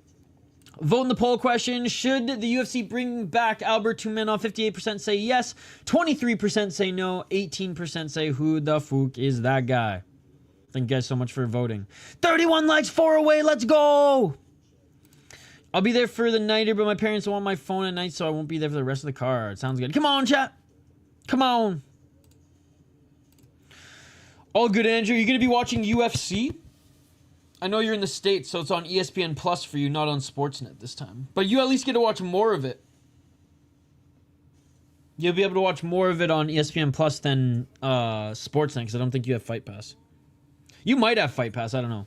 S1: Vote in the poll question. Should the UFC bring back Albert Tumenov? 58% say yes. 23% say no. 18% say who the fuck is that guy? Thank you guys so much for voting. 31 likes, 4 away. Let's go. I'll be there for the nighter, but my parents want my phone at night, so I won't be there for the rest of the card. Sounds good. Come on, chat. Come on. All good, Andrew. You're going to be watching UFC? I know you're in the States, so it's on ESPN Plus for you, not on Sportsnet this time. But you at least get to watch more of it. You'll be able to watch more of it on ESPN Plus than Sportsnet, because I don't think you have Fight Pass. You might have Fight Pass, I don't know.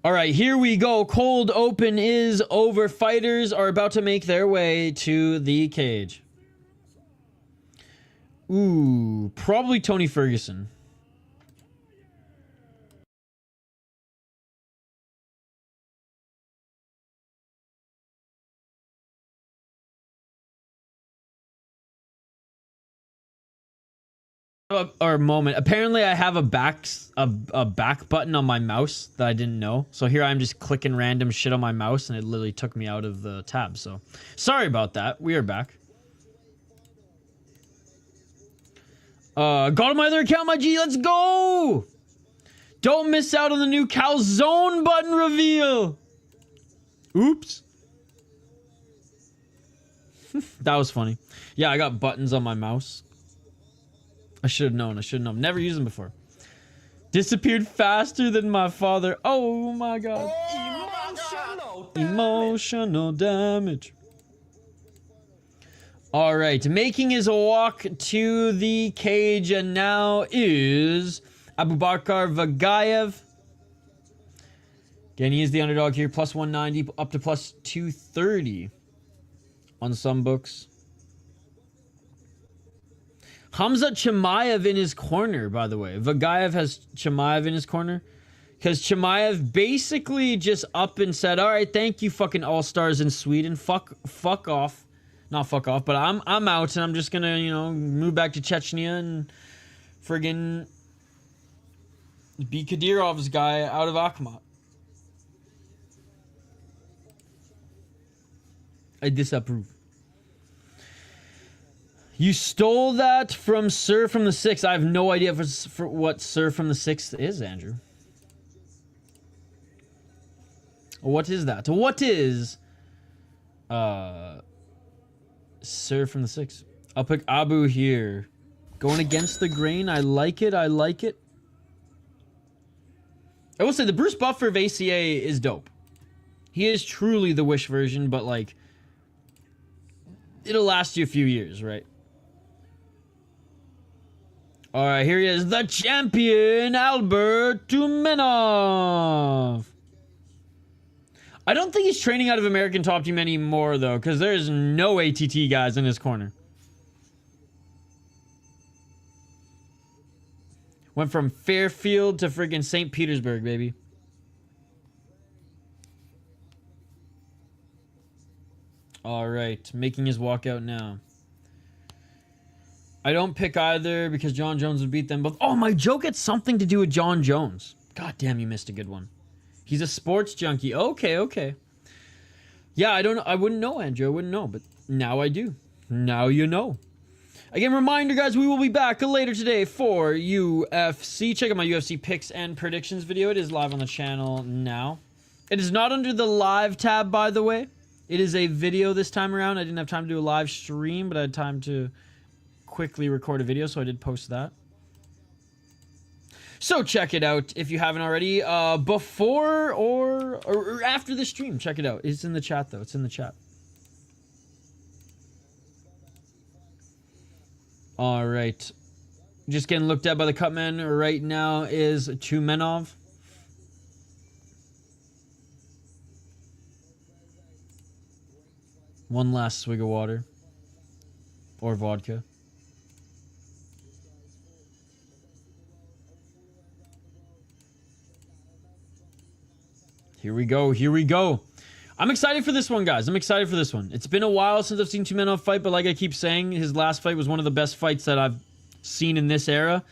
S1: All right, here we go. Cold open is over. Fighters are about to make their way to the cage. Ooh, probably Tony Ferguson. Or moment. Apparently, I have a back button on my mouse that I didn't know. So here I'm just clicking random shit on my mouse, and it literally took me out of the tab. So sorry about that. We are back. Got on my other account, my G. Let's go. Don't miss out on the new calzone button reveal. Oops. That was funny. Yeah, I got buttons on my mouse. I should have known. I should have known. Never used them before. Disappeared faster than my father. Oh my god. Emotional damage. All right. Making his walk to the cage and now is Abubakar Vagaev. Again, he is the underdog here. Plus 190 up to plus 230 on some books. Hamza Chimaev in his corner, by the way. Vagaev has Chimaev in his corner. Because Chimaev basically just up and said, all right, thank you fucking all-stars in Sweden. Fuck off. Not fuck off, but I'm out and I'm just going to, you know, move back to Chechnya and friggin' be Kadirov's guy out of Akhmat. I disapprove. You stole that from Sir from the 6th. I have no idea for what Sir from the 6th is, Andrew. What is that? What is Sir from the 6th? I'll pick Abu here. Going against the grain. I like it. I like it. I will say the Bruce Buffer of ACA is dope. He is truly the Wish version, but like, it'll last you a few years, right? All right, here he is, the champion, Albert Tumenov. I don't think he's training out of American Top Team anymore, though, because there's no ATT guys in his corner. Went from Fairfield to friggin' St. Petersburg, baby. All right, making his walkout now. I don't pick either because John Jones would beat them both. Oh, my joke had something to do with John Jones. God damn, you missed a good one. He's a sports junkie. Okay, okay. Yeah, I wouldn't know, Andrew. I wouldn't know, but now I do. Now you know. Again, reminder, guys, we will be back later today for UFC. Check out my UFC picks and predictions video. It is live on the channel now. It is not under the live tab, by the way. It is a video this time around. I didn't have time to do a live stream, but I had time to quickly record a video, so I did post that. So check it out if you haven't already. Before or after the stream, check it out. It's in the chat, though. It's in the chat. All right. Just getting looked at by the Cutman right now is Tumenov. One last swig of water. Or vodka. Here we go. Here we go. I'm excited for this one, guys. I'm excited for this one. It's been a while since I've seen Tumenov fight, but like I keep saying, his last fight was one of the best fights that I've seen in this era.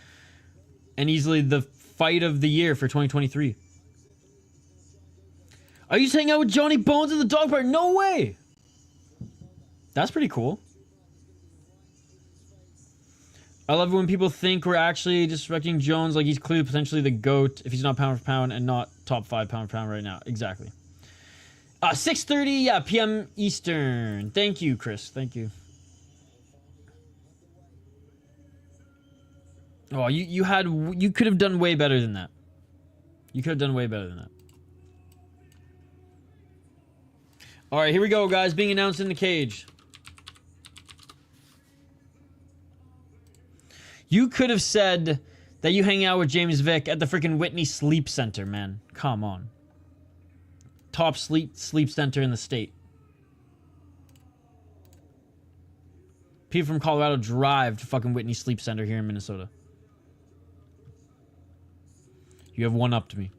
S1: And easily the fight of the year for 2023. I used to hang out with Johnny Bones at the dog park. No way! That's pretty cool. I love it when people think we're actually disrespecting Jones like he's clearly potentially the GOAT if he's not pound for pound and not top 5 pound for pound right now. Exactly. 6:30 p.m. Eastern. Thank you, Chris. Thank you. Oh, you could have done way better than that. You could have done way better than that. All right, here we go, guys. Being announced in the cage. You could have said that you hang out with James Vick at the freaking Whitney Sleep Center, man. Come on. Top sleep center in the state. People from Colorado drive to fucking Whitney Sleep Center here in Minnesota. You have one up to me.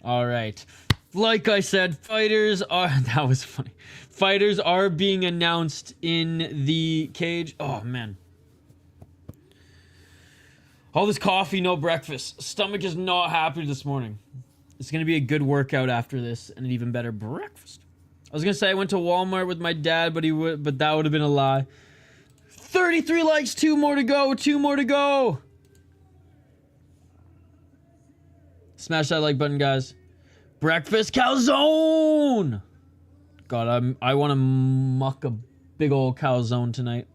S1: All right. Like I said, fighters are... That was funny. Fighters are being announced in the cage. Oh, man. All this coffee, no breakfast. Stomach is not happy this morning. It's going to be a good workout after this and an even better breakfast. I was going to say I went to Walmart with my dad, but that would have been a lie. 33 likes, 2 more to go, 2 more to go. Smash that like button, guys. Breakfast calzone. God, I want to muck a big old calzone tonight.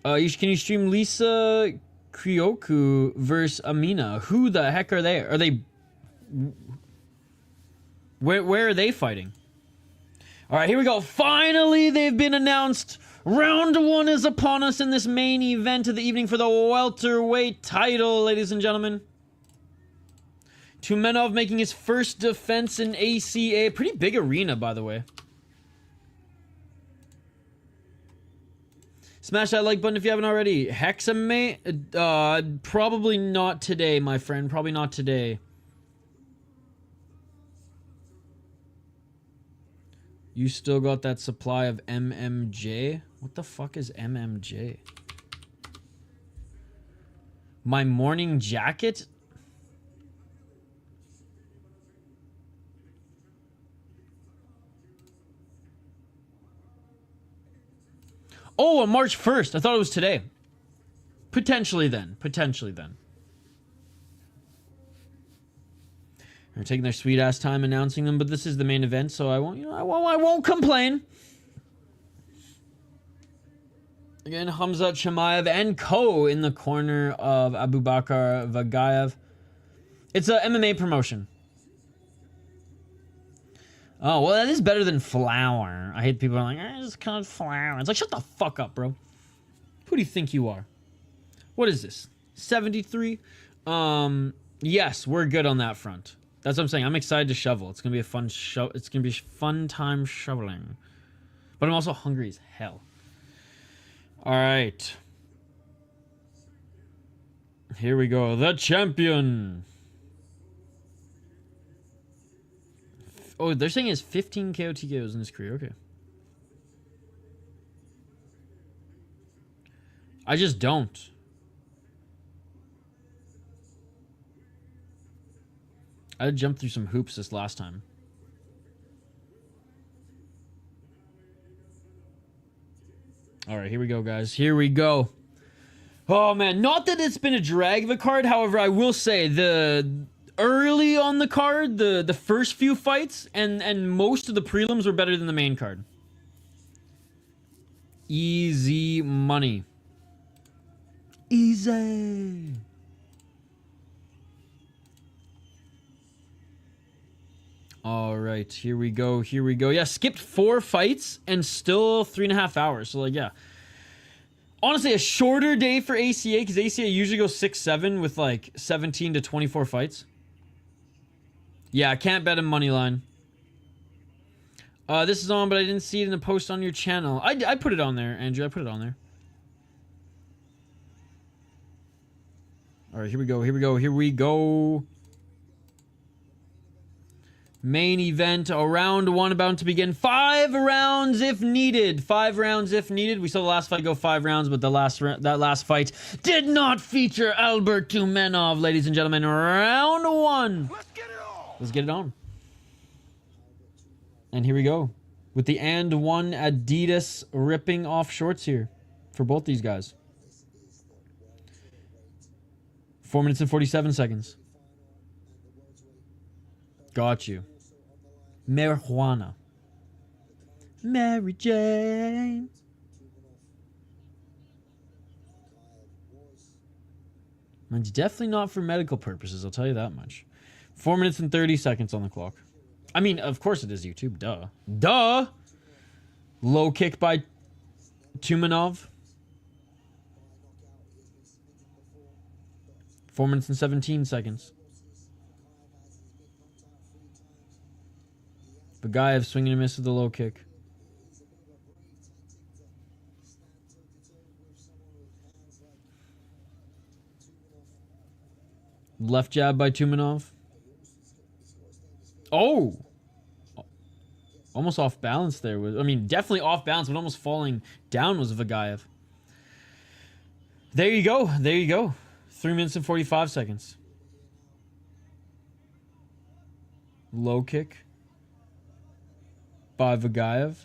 S1: Can you stream Lisa Kryoku versus Amina? Who the heck are they? Are they... Where are they fighting? All right, here we go. Finally, they've been announced. Round 1 is upon us in this main event of the evening for the welterweight title, ladies and gentlemen. Tumenov making his first defense in ACA. Pretty big arena, by the way. Smash that like button if you haven't already. Hexamate? Probably not today, my friend. Probably not today. You still got that supply of MMJ? What the fuck is MMJ? My morning jacket? Oh, on March 1st. I thought it was today. Potentially then. Potentially then. They're taking their sweet ass time announcing them, but this is the main event, so I won't, I won't complain. Again, Hamzat Chimaev and Co in the corner of Abubakar Vagaev. It's a MMA promotion. Oh, well, that is better than flour. I hate people are like, it's kind of flour. It's like, shut the fuck up, bro. Who do you think you are? What is this? 73? Yes, we're good on that front. That's what I'm saying. I'm excited to shovel. It's gonna be a fun show. It's gonna be a fun time shoveling. But I'm also hungry as hell. All right. Here we go. The champion. Oh, they're saying he has 15 KO TKOs in his career. Okay. I just don't. I had to jump through some hoops this last time. All right, here we go, guys. Here we go. Oh, man. Not that it's been a drag of a card. However, I will say the early on the card, the first few fights and most of the prelims were better than the main card. Easy money. Easy. All right, here we go. Here we go. Yeah, skipped 4 fights and still 3.5 hours. So, like, yeah. Honestly, a shorter day for ACA because ACA usually goes 6-7 with like 17 to 24 fights. Yeah, I can't bet a money line. This is on, but I didn't see it in the post on your channel. I put it on there, Andrew. I put it on there. All right, here we go. Here we go. Here we go. Main event, round 1 about to begin. 5 rounds if needed. 5 rounds if needed. We saw the last fight go 5 rounds, but that last fight did not feature Albert Tumenov, ladies and gentlemen. Round 1.
S2: Let's get it on.
S1: Let's get it on. And here we go. With the and one Adidas ripping off shorts here for both these guys. 4 minutes and 47 seconds. Got you. Marijuana. Mary Jane. It's definitely not for medical purposes, I'll tell you that much. 4 minutes and 30 seconds on the clock. I mean, of course it is YouTube. Duh. Duh! Low kick by Tumenov. 4 minutes and 17 seconds. Vagaev swinging and miss with the low kick. Left jab by Tumenov. Oh! Almost off balance there. I mean, definitely off balance, but almost falling down was Vagaev. There you go. There you go. 3 minutes and 45 seconds. Low kick by Vagaev.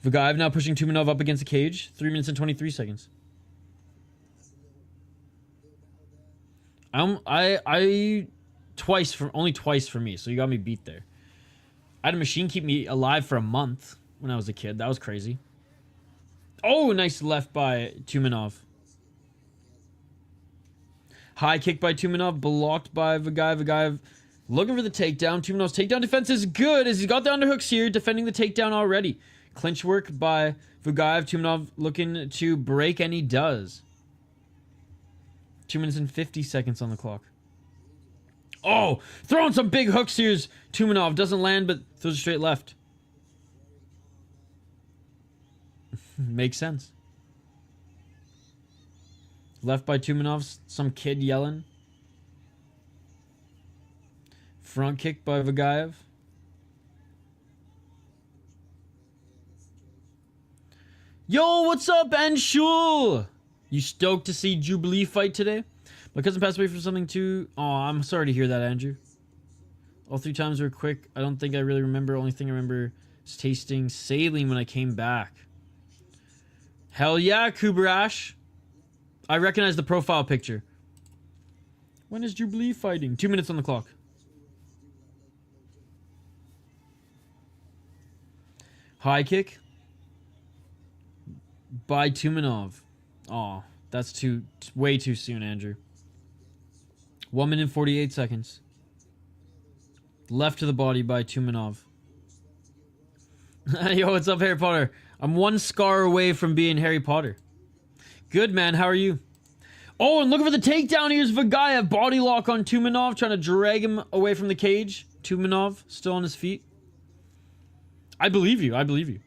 S1: Vagaev now pushing Tumenov up against the cage. 3 minutes and 23 seconds. Only twice for me, so you got me beat there. I had a machine keep me alive for a month when I was a kid. That was crazy. Oh, nice left by Tumenov. High kick by Tumenov, blocked by Vagaev. Vagaev looking for the takedown. Tumenov's takedown defense is good as he's got the underhooks here, defending the takedown already. Clinch work by Vagaev. Tumenov looking to break, and he does. 2 minutes and 50 seconds on the clock. Oh, throwing some big hooks here. Tumenov doesn't land, but throws a straight left. Makes sense. Left by Tumenov, some kid yelling. Front kick by Vagaev. Yo, what's up, Anshul? You stoked to see Jubilee fight today? My cousin passed away from something too. Oh, I'm sorry to hear that, Andrew. All 3 times were quick. I don't think I really remember. Only thing I remember is tasting saline when I came back. Hell yeah, Kubrash. I recognize the profile picture. When is Jubilee fighting? 2 minutes on the clock. High kick by Tumenov. Oh, that's way too soon, Andrew. 1 minute 48 seconds. Left to the body by Tumenov. Yo, what's up, Harry Potter? I'm one scar away from being Harry Potter. Good, man. How are you? Oh, and look for the takedown. Here's Vagaev. Body lock on Tumenov, trying to drag him away from the cage. Tumenov still on his feet. I believe you. I believe you.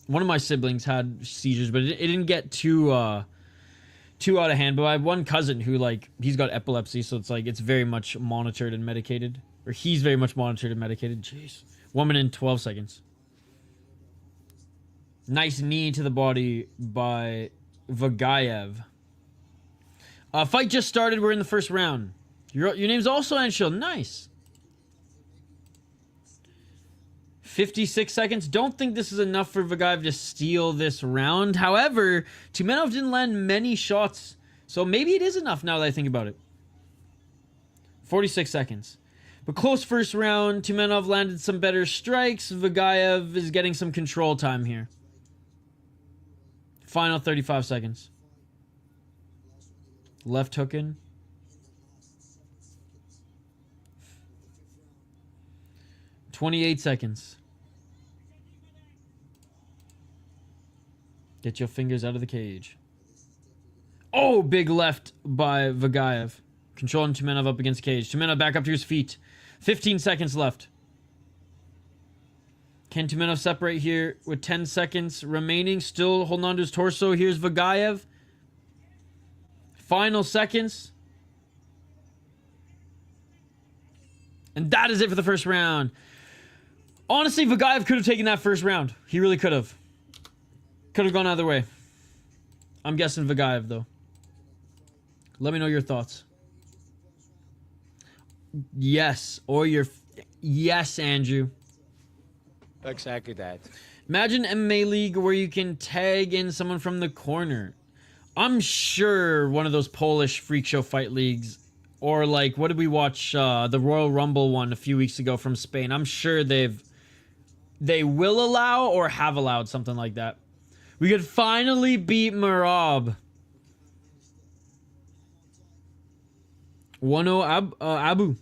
S1: One of my siblings had seizures, but it didn't get too out of hand. But I have one cousin who, like, he's got epilepsy, so it's like it's very much monitored and medicated. Or he's very much monitored and medicated. Jeez. 1 minute and 12 seconds. Nice knee to the body by Vagaev. Fight just started. We're in the first round. Your name's also Anshul. Nice. 56 seconds. Don't think this is enough for Vagaev to steal this round. However, Tumenov didn't land many shots, so maybe it is enough now that I think about it. 46 seconds. But close first round. Tumenov landed some better strikes. Vagaev is getting some control time here. Final 35 seconds. Left hook in. $28 seconds. Get your fingers out of the cage. Oh, big left by Vagaev. Controlling Tumenov up against cage. Tumenov back up to his feet. 15 seconds left. Can Tumenov separate here with 10 seconds remaining? Still holding on to his torso. Here's Vagaev. Final seconds. And that is it for the first round. Honestly, Vagaev could have taken that first round. He really could have. Could have gone either way. I'm guessing Vagaev, though. Let me know your thoughts. Yes. Or your... Yes, Andrew.
S4: Exactly that.
S1: Imagine MMA League where you can tag in someone from the corner. I'm sure one of those Polish freak show fight leagues, or like, what did we watch? The Royal Rumble one a few weeks ago from Spain. I'm sure they will allow or have allowed something like that. We could finally beat Marab. 1-0 Abu.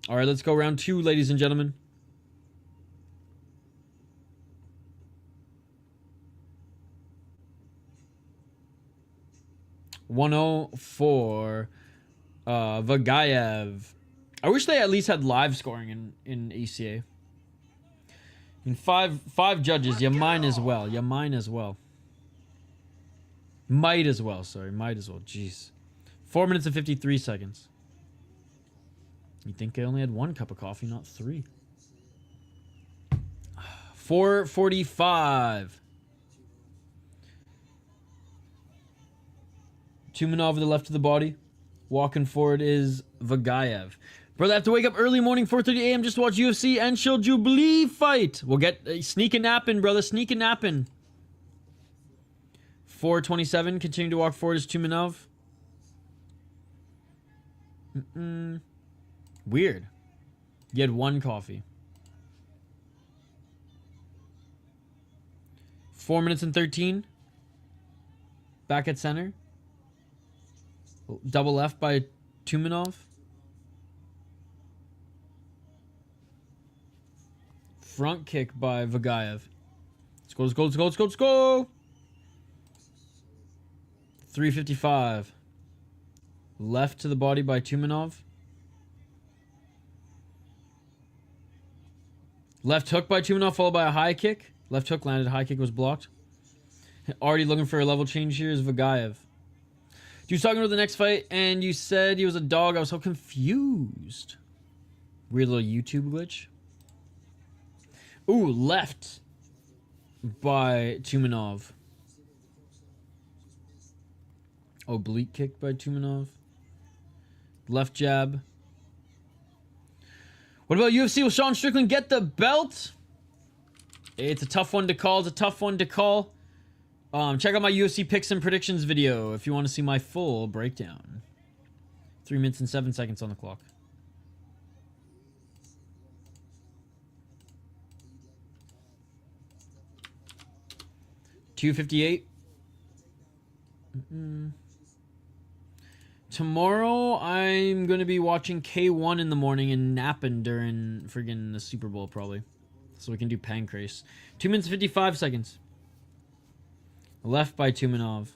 S1: All right, let's go round 2, ladies and gentlemen. $1-0 for Vagaev. I wish they at least had live scoring in ACA. In five judges, you might as well. You might as well. Might as well, sorry. Might as well. Jeez. 4 minutes and 53 seconds. You think I only had 1 cup of coffee, not 3. 4:45. Tumenov to the left of the body. Walking forward is Vagaev. Brother, I have to wake up early morning, 4:30 a.m. just to watch UFC and Shield Jubilee fight. We'll get sneak a nap in, brother. Sneak a nap in. 4:27. Continuing to walk forward is Tumenov. Weird. You had 1 coffee. 4 minutes and 13. Back at center. Double left by Tumenov. Front kick by Vagaev. Let's go, let's go, let's go, let's go, let's go. 3:55. Left to the body by Tumenov. Left hook by Tumenov, followed by a high kick. Left hook landed, high kick was blocked. Already looking for a level change here is Vagaev. You was talking about the next fight, and you said he was a dog. I was so confused. Weird little YouTube glitch. Ooh, left by Tumenov. Oblique kick by Tumenov. Left jab. What about UFC? Will Sean Strickland get the belt? It's a tough one to call. It's a tough one to call. Check out my UFC picks and predictions video if you want to see my full breakdown. 3 minutes and 7 seconds on the clock. $258. Tomorrow I'm gonna be watching K1 in the morning and napping during friggin' the Super Bowl probably, so we can do Pancrase. 2 minutes 55 seconds. Left by Tumenov.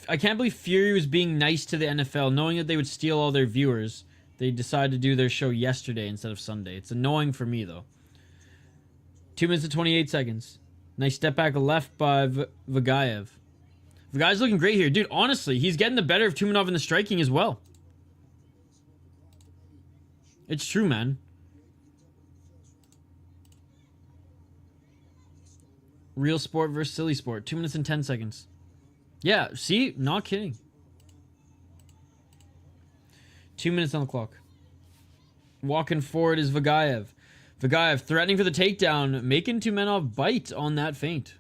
S1: I can't believe Fury was being nice to the NFL, knowing that they would steal all their viewers. They decided to do their show yesterday instead of Sunday. It's annoying for me though. 2 minutes and 28 seconds. Nice step back left by Vagaev. Vagaev's looking great here. Dude, honestly, he's getting the better of Tumenov in the striking as well. It's true, man. Real sport versus silly sport. 2 minutes and 10 seconds. Yeah, see? Not kidding. 2 minutes on the clock. Walking forward is Vagaev. Vagaev threatening for the takedown, making Tumenov bite on that feint.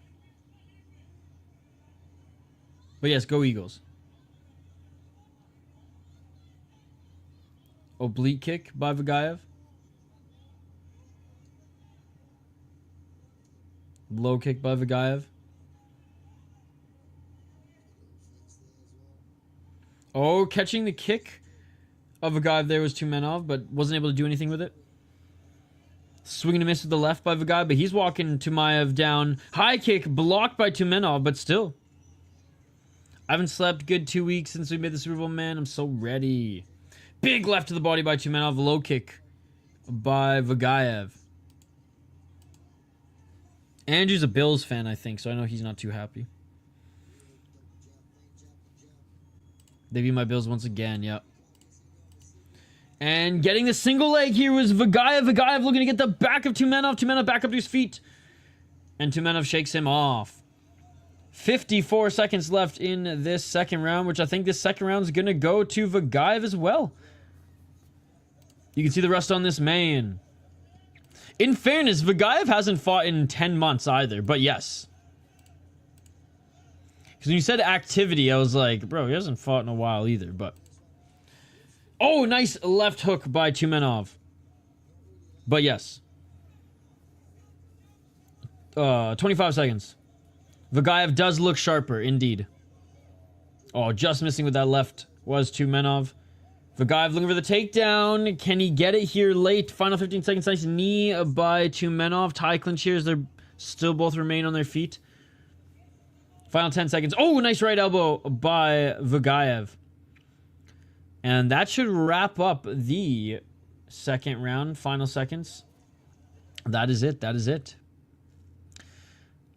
S1: But yes, go Eagles. Oblique kick by Vagaev. Low kick by Vagaev. Oh, catching the kick of Vagaev there was Tumenov, but wasn't able to do anything with it. Swinging a miss with the left by Vagaev, but he's walking Tumaev down. High kick blocked by Tumenov, but still. I haven't slept good 2 weeks since we made the Super Bowl, man. I'm so ready. Big left to the body by Tumenov. Low kick by Vagaev. Andrew's a Bills fan, I think, so I know he's not too happy. They beat my Bills once again, yep. And getting the single leg here was Vagaev. Vagaev looking to get the back of Tumenov. Tumenov back up to his feet. And Tumenov shakes him off. 54 seconds left in this second round, which I think this second round is going to go to Vagaev as well. You can see the rust on this man. In fairness, Vagaev hasn't fought in 10 months either, but yes. Because when you said activity, I was like, bro, he hasn't fought in a while either, but... Oh, nice left hook by Tumenov. But yes. 25 seconds. Vagaev does look sharper, indeed. Oh, just missing with that left was Tumenov. Vagaev looking for the takedown. Can he get it here late? Final 15 seconds. Nice knee by Tumenov. Tie clinch here as they're still both remain on their feet. Final 10 seconds. Oh, nice right elbow by Vagaev. And that should wrap up the second round. Final seconds. That is it. That is it.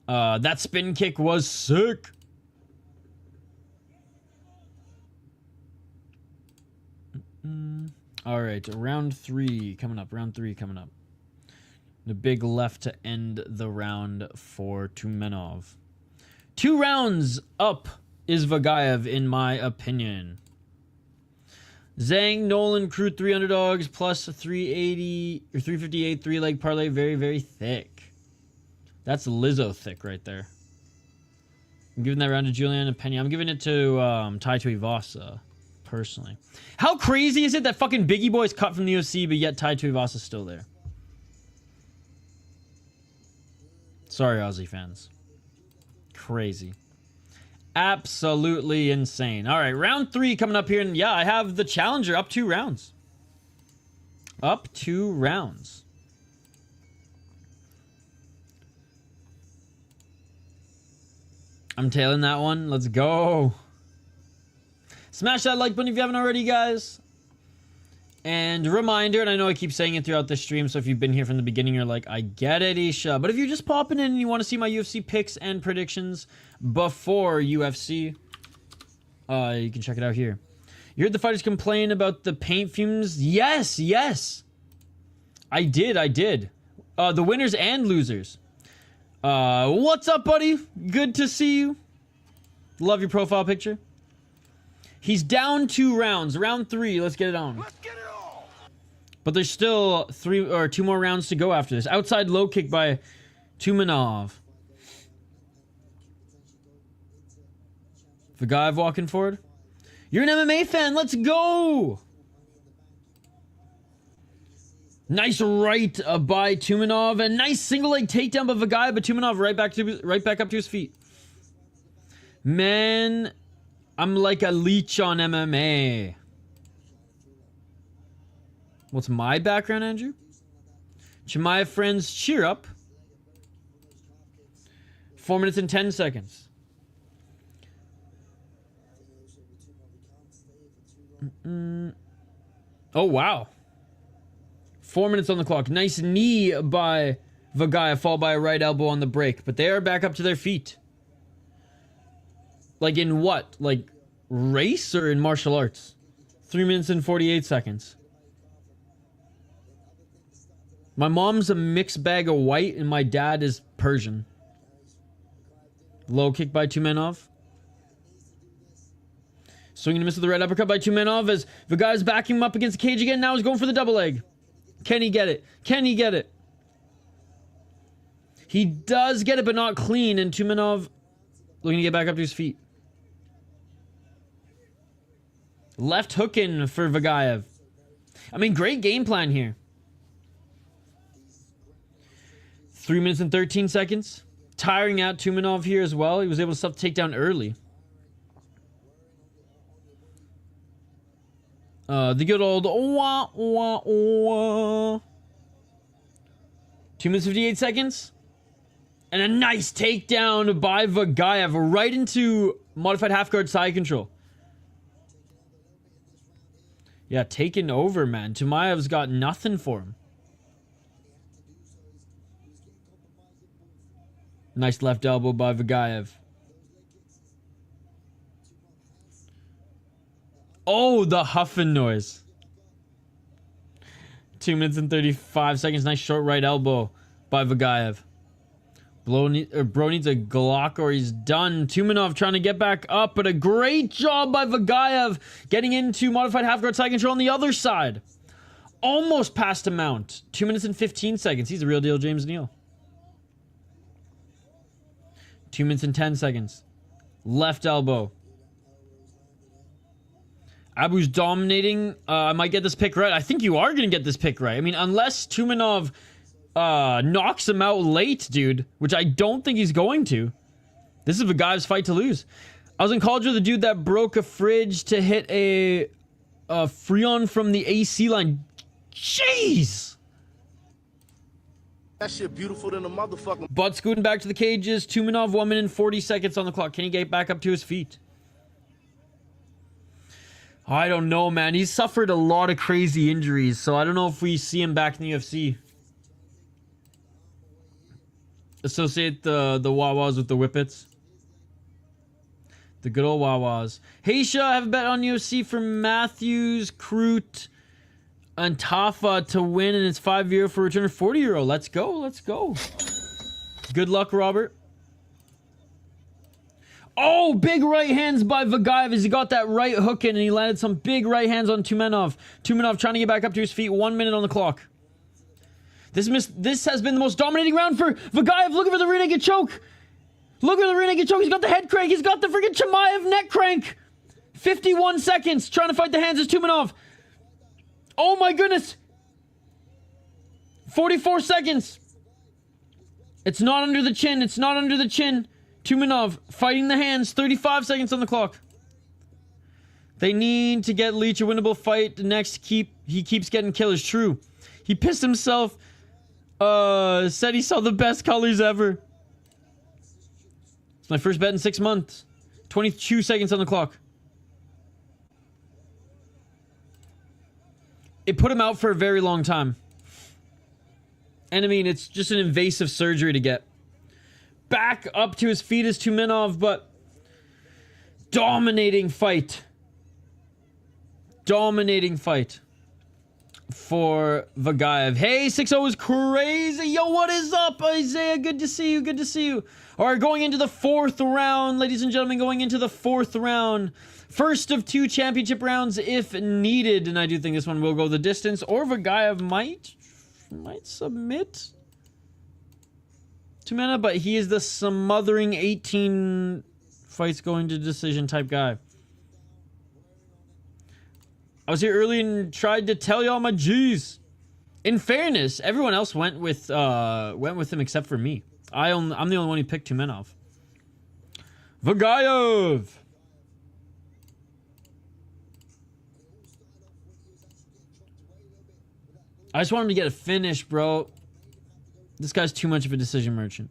S1: That spin kick was sick. All right. Round 3 coming up. Round 3 coming up. The big left to end the round for Tumenov. 2 rounds up is Vagaev, in my opinion. Zhang, Nolan, Crew, 3 underdogs, plus 380 or 358, 3-leg parlay. Very, very thick. That's Lizzo thick right there. I'm giving that round to Julian and Penny. I'm giving it to Tai Tuivasa, personally. How crazy is it that fucking Biggie Boy's cut from the UFC, but yet Tai Tuivasa's still there? Sorry, Aussie fans. Crazy. Absolutely insane. All right, round 3 coming up here. And yeah, I have the challenger up 2 rounds. Up 2 rounds. I'm tailing that one. Let's go. Smash that like button if you haven't already, guys. And reminder, and I know I keep saying it throughout the stream, so if you've been here from the beginning, you're like, I get it, Isha. But if you're just popping in and you want to see my UFC picks and predictions before UFC, you can check it out here. You heard the fighters complain about the paint fumes? Yes, yes. I did. The winners and losers. What's up, buddy? Good to see you. Love your profile picture. He's down 2 rounds. Round 3. Let's get it on. Let's get it on. But there's still 2 more rounds to go after this. Outside low kick by Tumenov. Vagaev walking forward. You're an MMA fan. Let's go. Nice right by Tumenov. And nice single leg takedown by Vagaev. But Tumenov right back up to his feet. Man, I'm like a leech on MMA. What's my background, Andrew? Chimaev friends, cheer up. 4 minutes and 10 seconds. Oh, wow. 4 minutes on the clock. Nice knee by Vagaev, followed by a right elbow on the break. But they are back up to their feet. Like in what? Like race or in martial arts? 3 minutes and 48 seconds. My mom's a mixed bag of white and my dad is Persian. Low kick by Tumenov. Swinging and miss with the right uppercut by Tumenov as Vagaev's backing him up against the cage again. Now he's going for the double leg. Can he get it? Can he get it? He does get it, but not clean. And Tumenov looking to get back up to his feet. Left hook in for Vagaev. I mean, great game plan here. 3 minutes and 13 seconds. Tiring out Tumenov here as well. He was able to stuff the takedown early. The good old wah, wah, wah. 2 minutes 58 seconds. And a nice takedown by Vagaev right into modified half guard side control. Yeah, taken over, man. Chimaev's got nothing for him. Nice left elbow by Vagaev. Oh, the huffing noise. 2 minutes and 35 seconds. Nice short right elbow by Vagaev. Bro needs a Glock or he's done. Tumenov trying to get back up, but a great job by Vagaev getting into modified half guard side control on the other side. Almost past a mount. 2 minutes and 15 seconds. He's the real deal, James Neal. 2 minutes and 10 seconds. Left elbow. Abu's dominating. I might get this pick right. I think you are going to get this pick right. I mean, unless Tumenov knocks him out late, dude, which I don't think he's going to. This is Vagaev's fight to lose. I was in college with a dude that broke a fridge to hit a Freon from the AC line. Jeez!
S2: That shit beautiful than a motherfucking...
S1: Butt scooting back to the cages. Tumenov, 1 minute and 40 seconds on the clock. Can he get back up to his feet? I don't know, man. He's suffered a lot of crazy injuries, so I don't know if we see him back in the UFC. Associate the Wawas with the Whippets. The good old Wawas. Heisha, I have a bet on UFC for Matthews, Kroot, and Tafa to win, and it's €5 for return of €40. Let's go, let's go. Good luck, Robert. Oh, big right hands by Vagaev as he got that right hook in and he landed some big right hands on Tumenov. Tumenov trying to get back up to his feet. 1 minute on the clock. This has been the most dominating round for Vagaev. Looking for the rear naked choke. Look at the rear naked choke. He's got the head crank. He's got the freaking Chimaev neck crank. 51 seconds. Trying to fight the hands is Tumenov. Oh my goodness. 44 seconds. It's not under the chin. It's not under the chin. Tumenov fighting the hands. 35 seconds on the clock. They need to get Leach a winnable fight. Next, he keeps getting killers. True. He pissed himself. Said he saw the best colors ever. It's my first bet in 6 months. 22 seconds on the clock. It put him out for a very long time. And I mean, it's just an invasive surgery to get. Back up to his feet is Tumenov, but dominating fight. Dominating fight for Vagaev. Hey, 6-0 is crazy. Yo, what is up, Isaiah? Good to see you. Good to see you. All right, going into the 4th round, ladies and gentlemen, going into the 4th round. First of 2 championship rounds if needed. And I do think this one will go the distance, or Vagaev might submit Tumenov, but he is the smothering 18 fights going to decision type guy. I was here early and tried to tell y'all my G's. In fairness, everyone else went with him except for me. I'm the only one who picked Tumenov. Vagaev. I just want him to get a finish, bro. This guy's too much of a decision merchant.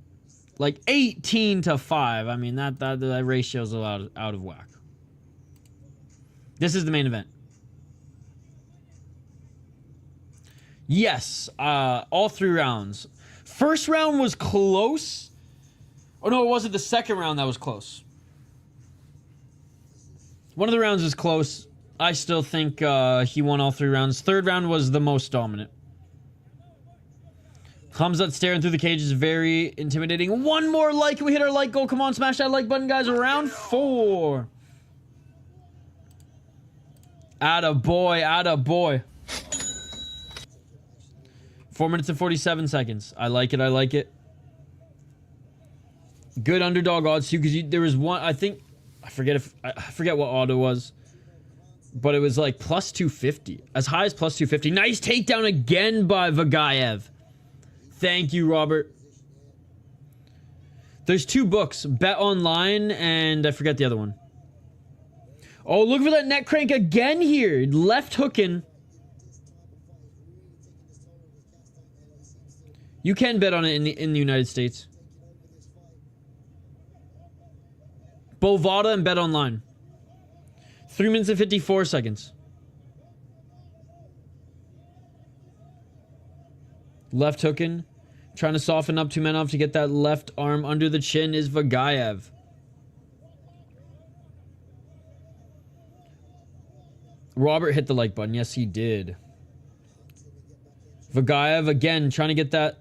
S1: Like 18-5. I mean, that ratio is out of whack. This is the main event. Yes, all 3 rounds. First round was close. Oh no, it wasn't the second round that was close. One of the rounds was close. I still think he won all 3 rounds. Third round was the most dominant. Khamzat staring through the cage is very intimidating. One more like. We hit our like goal. Come on, smash that like button, guys. Round 4. Atta boy, atta boy. 4 minutes and 47 seconds. I like it. I like it. Good underdog odds too, because there was one. I think I forget what odd it was, but it was like plus 250, as high as plus 250. Nice takedown again by Vagaev. Thank you, Robert. There's 2 books, Bet Online and I forget the other one. Oh, look for that neck crank again here. Left hooking. You can bet on it in the United States. Bovada and Bet Online. 3 minutes and 54 seconds. Left hooking. Trying to soften up Tumenov to get that left arm under the chin is Vagaev. Robert hit the like button. Yes, he did. Vagaev again trying to get that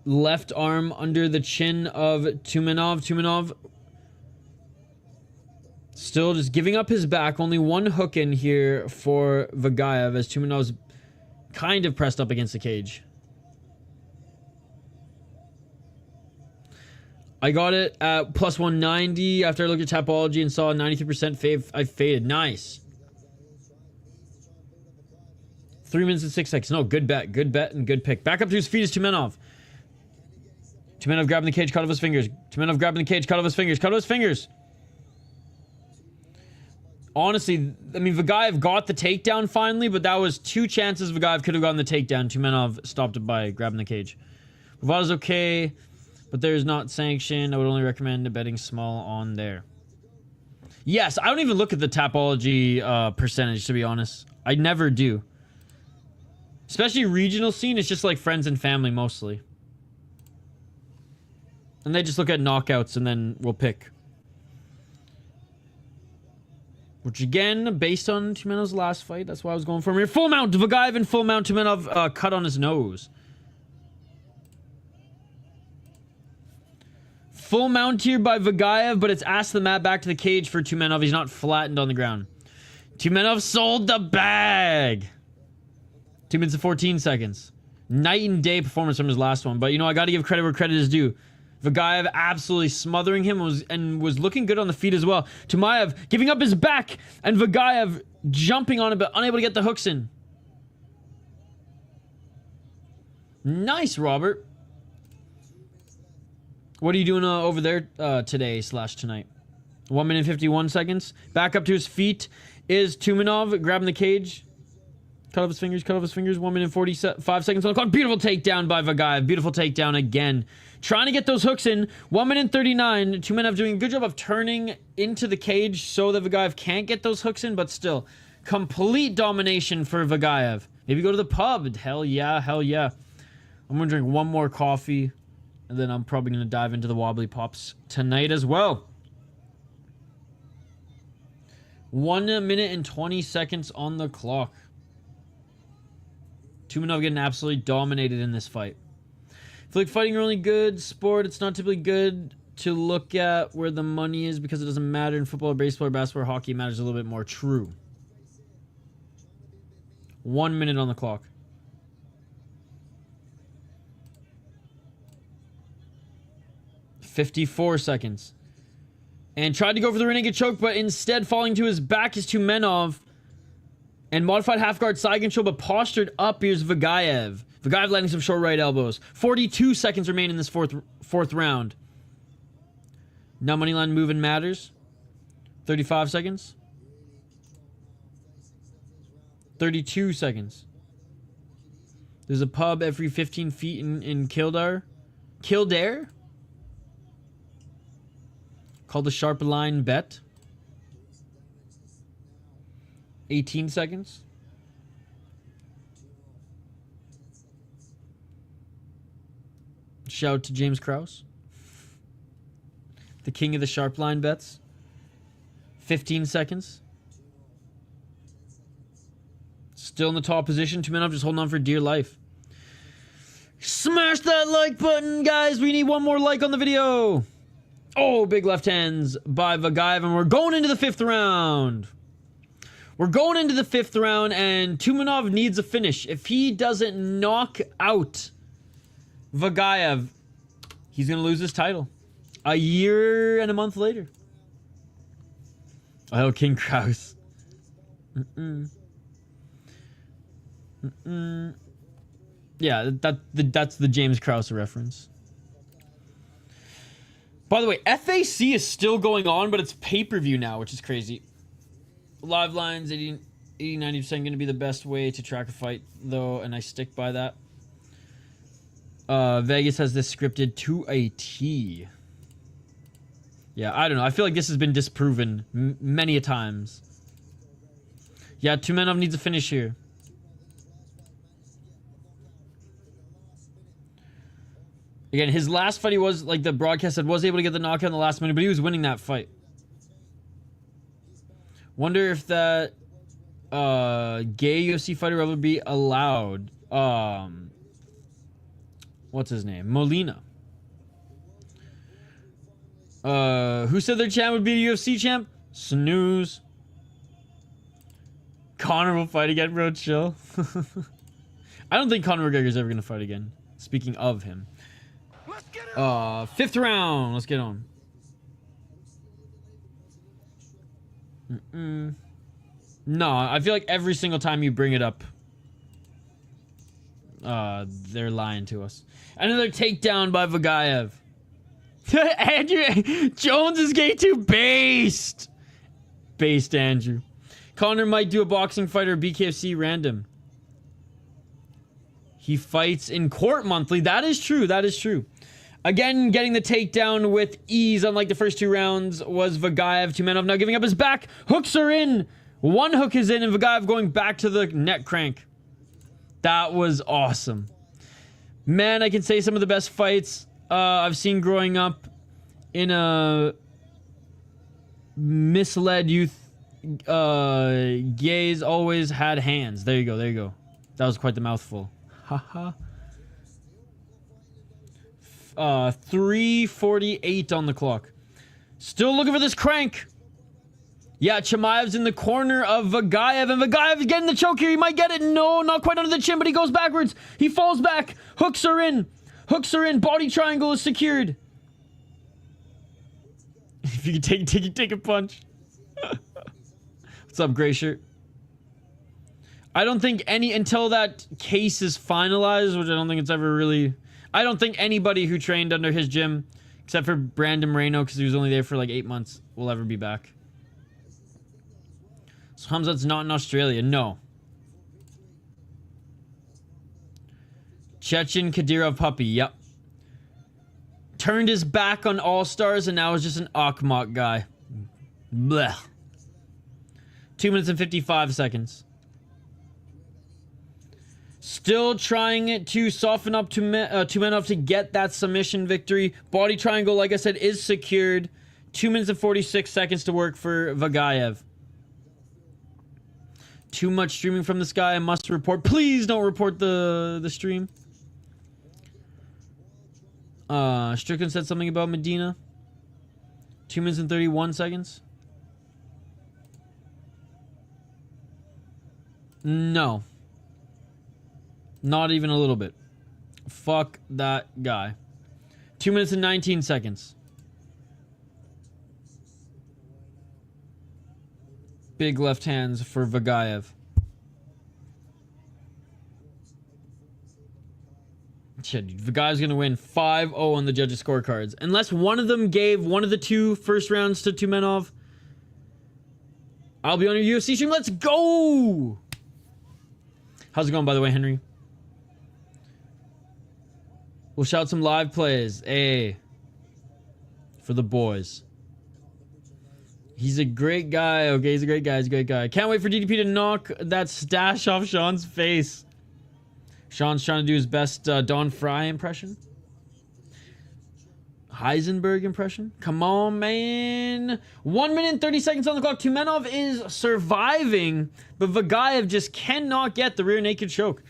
S1: left arm under the chin of Tumenov. Tumenov still just giving up his back. Only one hook in here for Vagaev as Tumenov's kind of pressed up against the cage. I got it at plus 190 after I looked at Tapology and saw a 93% fave. I faded. Nice. 3 minutes and 6 seconds. No, good bet and good pick. Back up to his feet is Tumenov. Tumenov grabbing the cage, cut off his fingers. Tumenov grabbing the cage, cut off his fingers. Cut off his fingers. Honestly, I mean, Vagaev got the takedown finally, but that was 2 chances Vagaev could have gotten the takedown. Tumenov stopped it by grabbing the cage. Bovada's okay, but there's not sanctioned. I would only recommend betting small on there. Yes, I don't even look at the Tapology percentage, to be honest. I never do. Especially regional scene, it's just like friends and family mostly. And they just look at knockouts and then we'll pick. Which again, based on Tumenov's last fight, that's why I was going for him here. Full mount, Vagaev and full mount. Tumenov cut on his nose. Full mount here by Vagaev, but it's asked the mat back to the cage for Tumenov. He's not flattened on the ground. Tumenov sold the bag. 2 minutes and 14 seconds. Night and day performance from his last one. But, you know, I got to give credit where credit is due. Vagaev absolutely smothering him was looking good on the feet as well. Tumaev giving up his back and Vagaev jumping on it but unable to get the hooks in. Nice, Robert. What are you doing over there today / tonight? 1 minute 51 seconds. Back up to his feet is Tumenov grabbing the cage. Cut off his fingers, cut off his fingers. 1 minute 45 seconds on the clock. Beautiful takedown by Vagaev. Beautiful takedown again. Trying to get those hooks in. 1 minute 39. Tumenov doing a good job of turning into the cage so that Vagaev can't get those hooks in, but still. Complete domination for Vagaev. Maybe go to the pub. Hell yeah, hell yeah. I'm going to drink one more coffee, and then I'm probably going to dive into the Wobbly Pops tonight as well. 1 minute and 20 seconds on the clock. Tumenov getting absolutely dominated in this fight. I feel like fighting a really good sport. It's not typically good to look at where the money is because it doesn't matter in football or baseball or basketball or hockey. It matters a little bit more. True. 1 minute on the clock. 54 seconds. And tried to go for the rear naked choke, but instead falling to his back is Tumenov. And modified half guard side control, but postured up. Here's Vagaev. Vagaev landing some short right elbows. 42 seconds remain in this fourth round. Now moneyline moving matters. 35 seconds. 32 seconds. There's a pub every 15 feet in Kildare. Kildare? Called the Sharp Line Bet. 18 seconds. Shout out to James Krause, the king of the sharp line bets. 15 seconds. Still in the top position. Tumenov just holding on for dear life. Smash that like button, guys. We need one more like on the video. Oh, big left hands by Vagaev, and we're going into the 5th round. We're going into the 5th round, and Tumenov needs a finish. If he doesn't knock out Vagaev, he's going to lose his title. A year and a month later. Oh, King Krause. Yeah, that's the James Krause reference. By the way, FAC is still going on, but it's pay-per-view now, which is crazy. Live lines, 80-90% going to be the best way to track a fight, though, and I stick by that. Vegas has this scripted to a T. Yeah, I don't know. I feel like this has been disproven many a times. Yeah, Tumenov needs a finish here. Again, his last fight, he was, like the broadcast said, was able to get the knockout in the last minute, but he was winning that fight. Wonder if that gay UFC fighter will ever be allowed. What's his name? Molina. Who said their champ would be the UFC champ? Snooze. Conor will fight again, bro. Chill. I don't think Conor McGregor's ever gonna fight again. Speaking of him. 5th round. Let's get on. No, I feel like every single time you bring it up, they're lying to us. Another takedown by Vagaev. Andrew Jones is gay too. Based Andrew. Conor might do a boxing fight or BKFC random. He fights in court monthly. That is true. That is true. Again, getting the takedown with ease, unlike the first 2 rounds, was Vagaev. Tumenov now giving up his back. Hooks are in. One hook is in, and Vagaev going back to the neck crank. That was awesome. Man, I can say some of the best fights I've seen growing up in a misled youth. Gays always had hands. There you go. There you go. That was quite the mouthful. Haha. 3:48 on the clock. Still looking for this crank. Yeah, Chimaev's in the corner of Vagaev, and Vagaev is getting the choke here. He might get it. No, not quite under the chin, but he goes backwards. He falls back. Hooks are in. Hooks are in. Body triangle is secured. If you can take a punch. What's up, gray shirt? I don't think until that case is finalized, which I don't think it's ever really... I don't think anybody who trained under his gym, except for Brandon Moreno, because he was only there for like 8 months, will ever be back. So Hamzat's not in Australia. No. Chechen Kadyrov puppy. Yep. Turned his back on All-Stars and now is just an Akhmat guy. Blech. 2 minutes and 55 seconds. Still trying to soften up Tumenov to get that submission victory. Body triangle, like I said, is secured. 2 minutes and 46 seconds to work for Vagaev. Too much streaming from this guy. I must report. Please don't report the stream. Strickland said something about Medina. 2 minutes and 31 seconds. No. Not even a little bit. Fuck that guy. 2 minutes and 19 seconds. Big left hands for Vagaev. Shit, dude, Vagaev's going to win 5-0 on the judges' scorecards. Unless one of them gave one of the 2 first rounds to Tumenov. I'll be on your UFC stream. Let's go! How's it going, by the way, Henry? We'll shout some live plays. Hey. For the boys. He's a great guy. Okay, he's a great guy. He's a great guy. Can't wait for DDP to knock that stash off Sean's face. Sean's trying to do his best Don Fry impression. Heisenberg impression. Come on, man. 1 minute and 30 seconds on the clock. Tumenov is surviving, but Vagaev just cannot get the rear naked choke.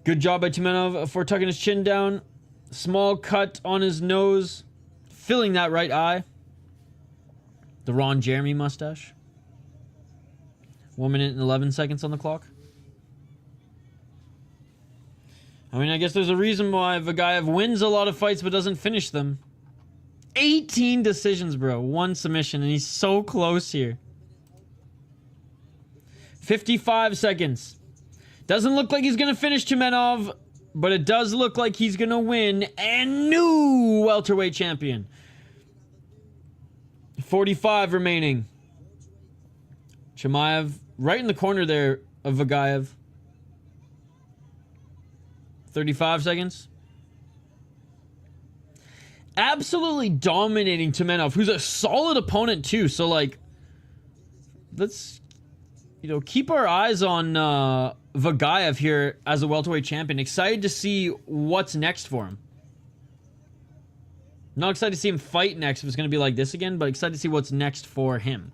S1: Good job by Tumenov for tucking his chin down. Small cut on his nose. Filling that right eye. The Ron Jeremy mustache. 1 minute and 11 seconds on the clock. I mean, I guess there's a reason why Vagaev wins a lot of fights but doesn't finish them. 18 decisions, bro. 1 submission, and he's so close here. 55 seconds. Doesn't look like he's going to finish Tumenov, but it does look like he's going to win and new welterweight champion. 45 remaining. Chimaev right in the corner there of Vagaev. 35 seconds. Absolutely dominating Tumenov, who's a solid opponent too. So, like, let's, you know, keep our eyes on Vagaev here as a welterweight champion. Excited to see what's next for him. Not excited to see him fight next if it's going to be like this again, but excited to see what's next for him.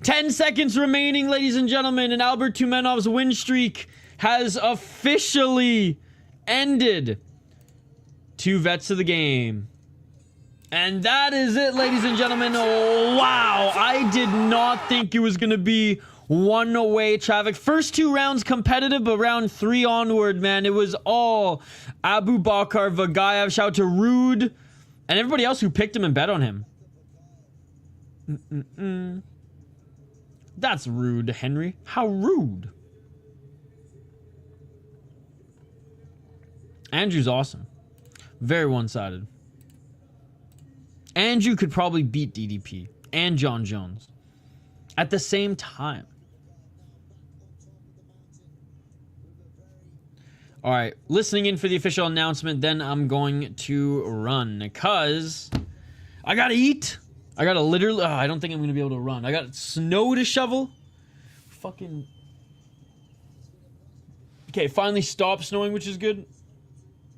S1: 10 seconds remaining, ladies and gentlemen, and Albert Tumenov's win streak has officially ended. 2 vets of the game. And that is it, ladies and gentlemen. Oh, wow. I did not think it was going to be one-way traffic. First 2 rounds competitive, but round 3 onward, man, it was all Abubakar, Vagaev. Shout out to Rude and everybody else who picked him and bet on him. That's rude, Henry. How rude. Andrew's awesome. Very one-sided. Andrew could probably beat DDP and John Jones at the same time. All right, listening in for the official announcement, then I'm going to run because I gotta eat. I gotta literally, I don't think I'm gonna be able to run. I got snow to shovel. Fucking. Okay, finally stopped snowing, which is good.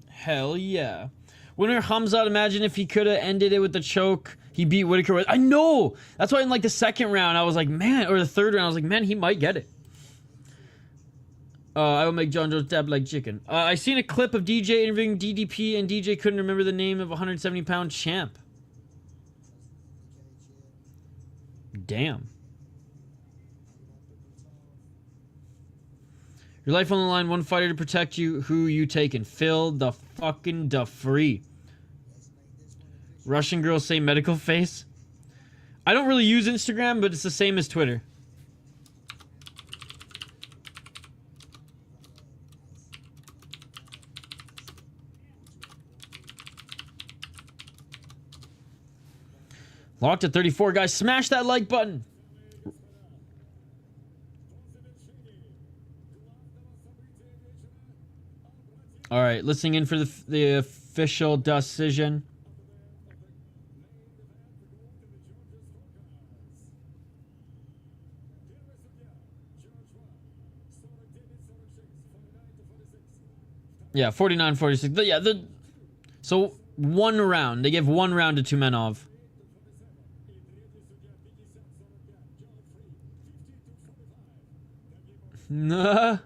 S1: Hell yeah. Winner Hamzat, imagine if he could have ended it with the choke. He beat Whitaker with, I know! That's why in like the second round, I was like, man, or the third round, I was like, man, he might get it. I will make John Jones dab like chicken. I seen a clip of DJ interviewing DDP, and DJ couldn't remember the name of a 170-pound champ. Damn. Your life on the line, one fighter to protect you. Who you taking? Phil the fucking DeFree. Russian girls say medical face. I don't really use Instagram, but it's the same as Twitter. Locked at 34, guys. Smash that like button. All right, listening in for the official decision. Yeah, 49-46. Yeah, so 1 round. They give 1 round to Tumenov. Nah.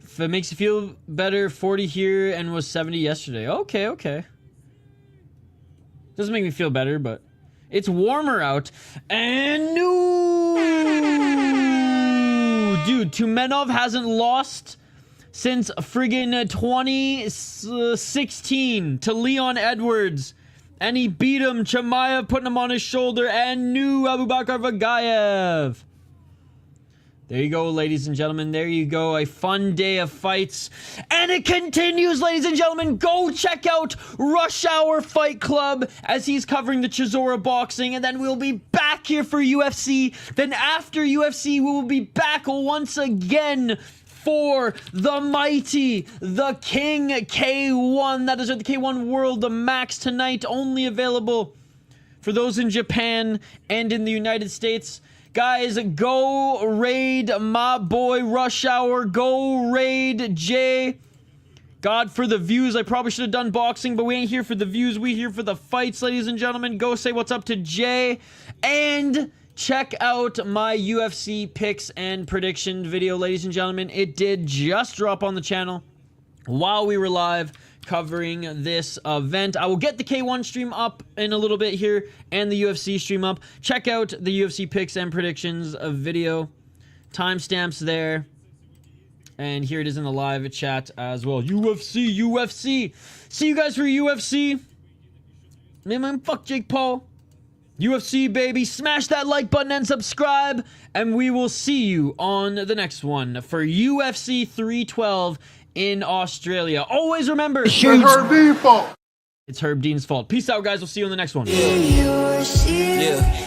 S1: If it makes you feel better, 40 here and was 70 yesterday. Okay, okay. Doesn't make me feel better, but it's warmer out. And no, dude, Tumenov hasn't lost since friggin' 2016 to Leon Edwards. And he beat him. Chimaev putting him on his shoulder. And new Abubakar Vagaev. There you go, ladies and gentlemen. There you go. A fun day of fights. And it continues, ladies and gentlemen. Go check out Rush Hour Fight Club as he's covering the Chisora boxing. And then we'll be back here for UFC. Then after UFC, we will be back once again for the mighty, the King K1. That is at the K1 World, the Max tonight. Only available for those in Japan and in the United States. Guys, go raid my boy Rush Hour. Go raid Jay. God, for the views. I probably should have done boxing, but we ain't here for the views. We here for the fights, ladies and gentlemen. Go say what's up to Jay. And check out my UFC picks and prediction video, ladies and gentlemen. It did just drop on the channel while we were live covering this event. I will get the K1 stream up in a little bit here and the UFC stream up. Check out the UFC picks and predictions video. Timestamps there. And here it is in the live chat as well. UFC. See you guys for UFC. Man, fuck Jake Paul. UFC, baby. Smash that like button and subscribe. And we will see you on the next one for UFC 312 in Australia. Always remember, it's Herb Dean's fault. It's Herb Dean's fault. Peace out, guys. We'll see you on the next one.
S3: Yeah.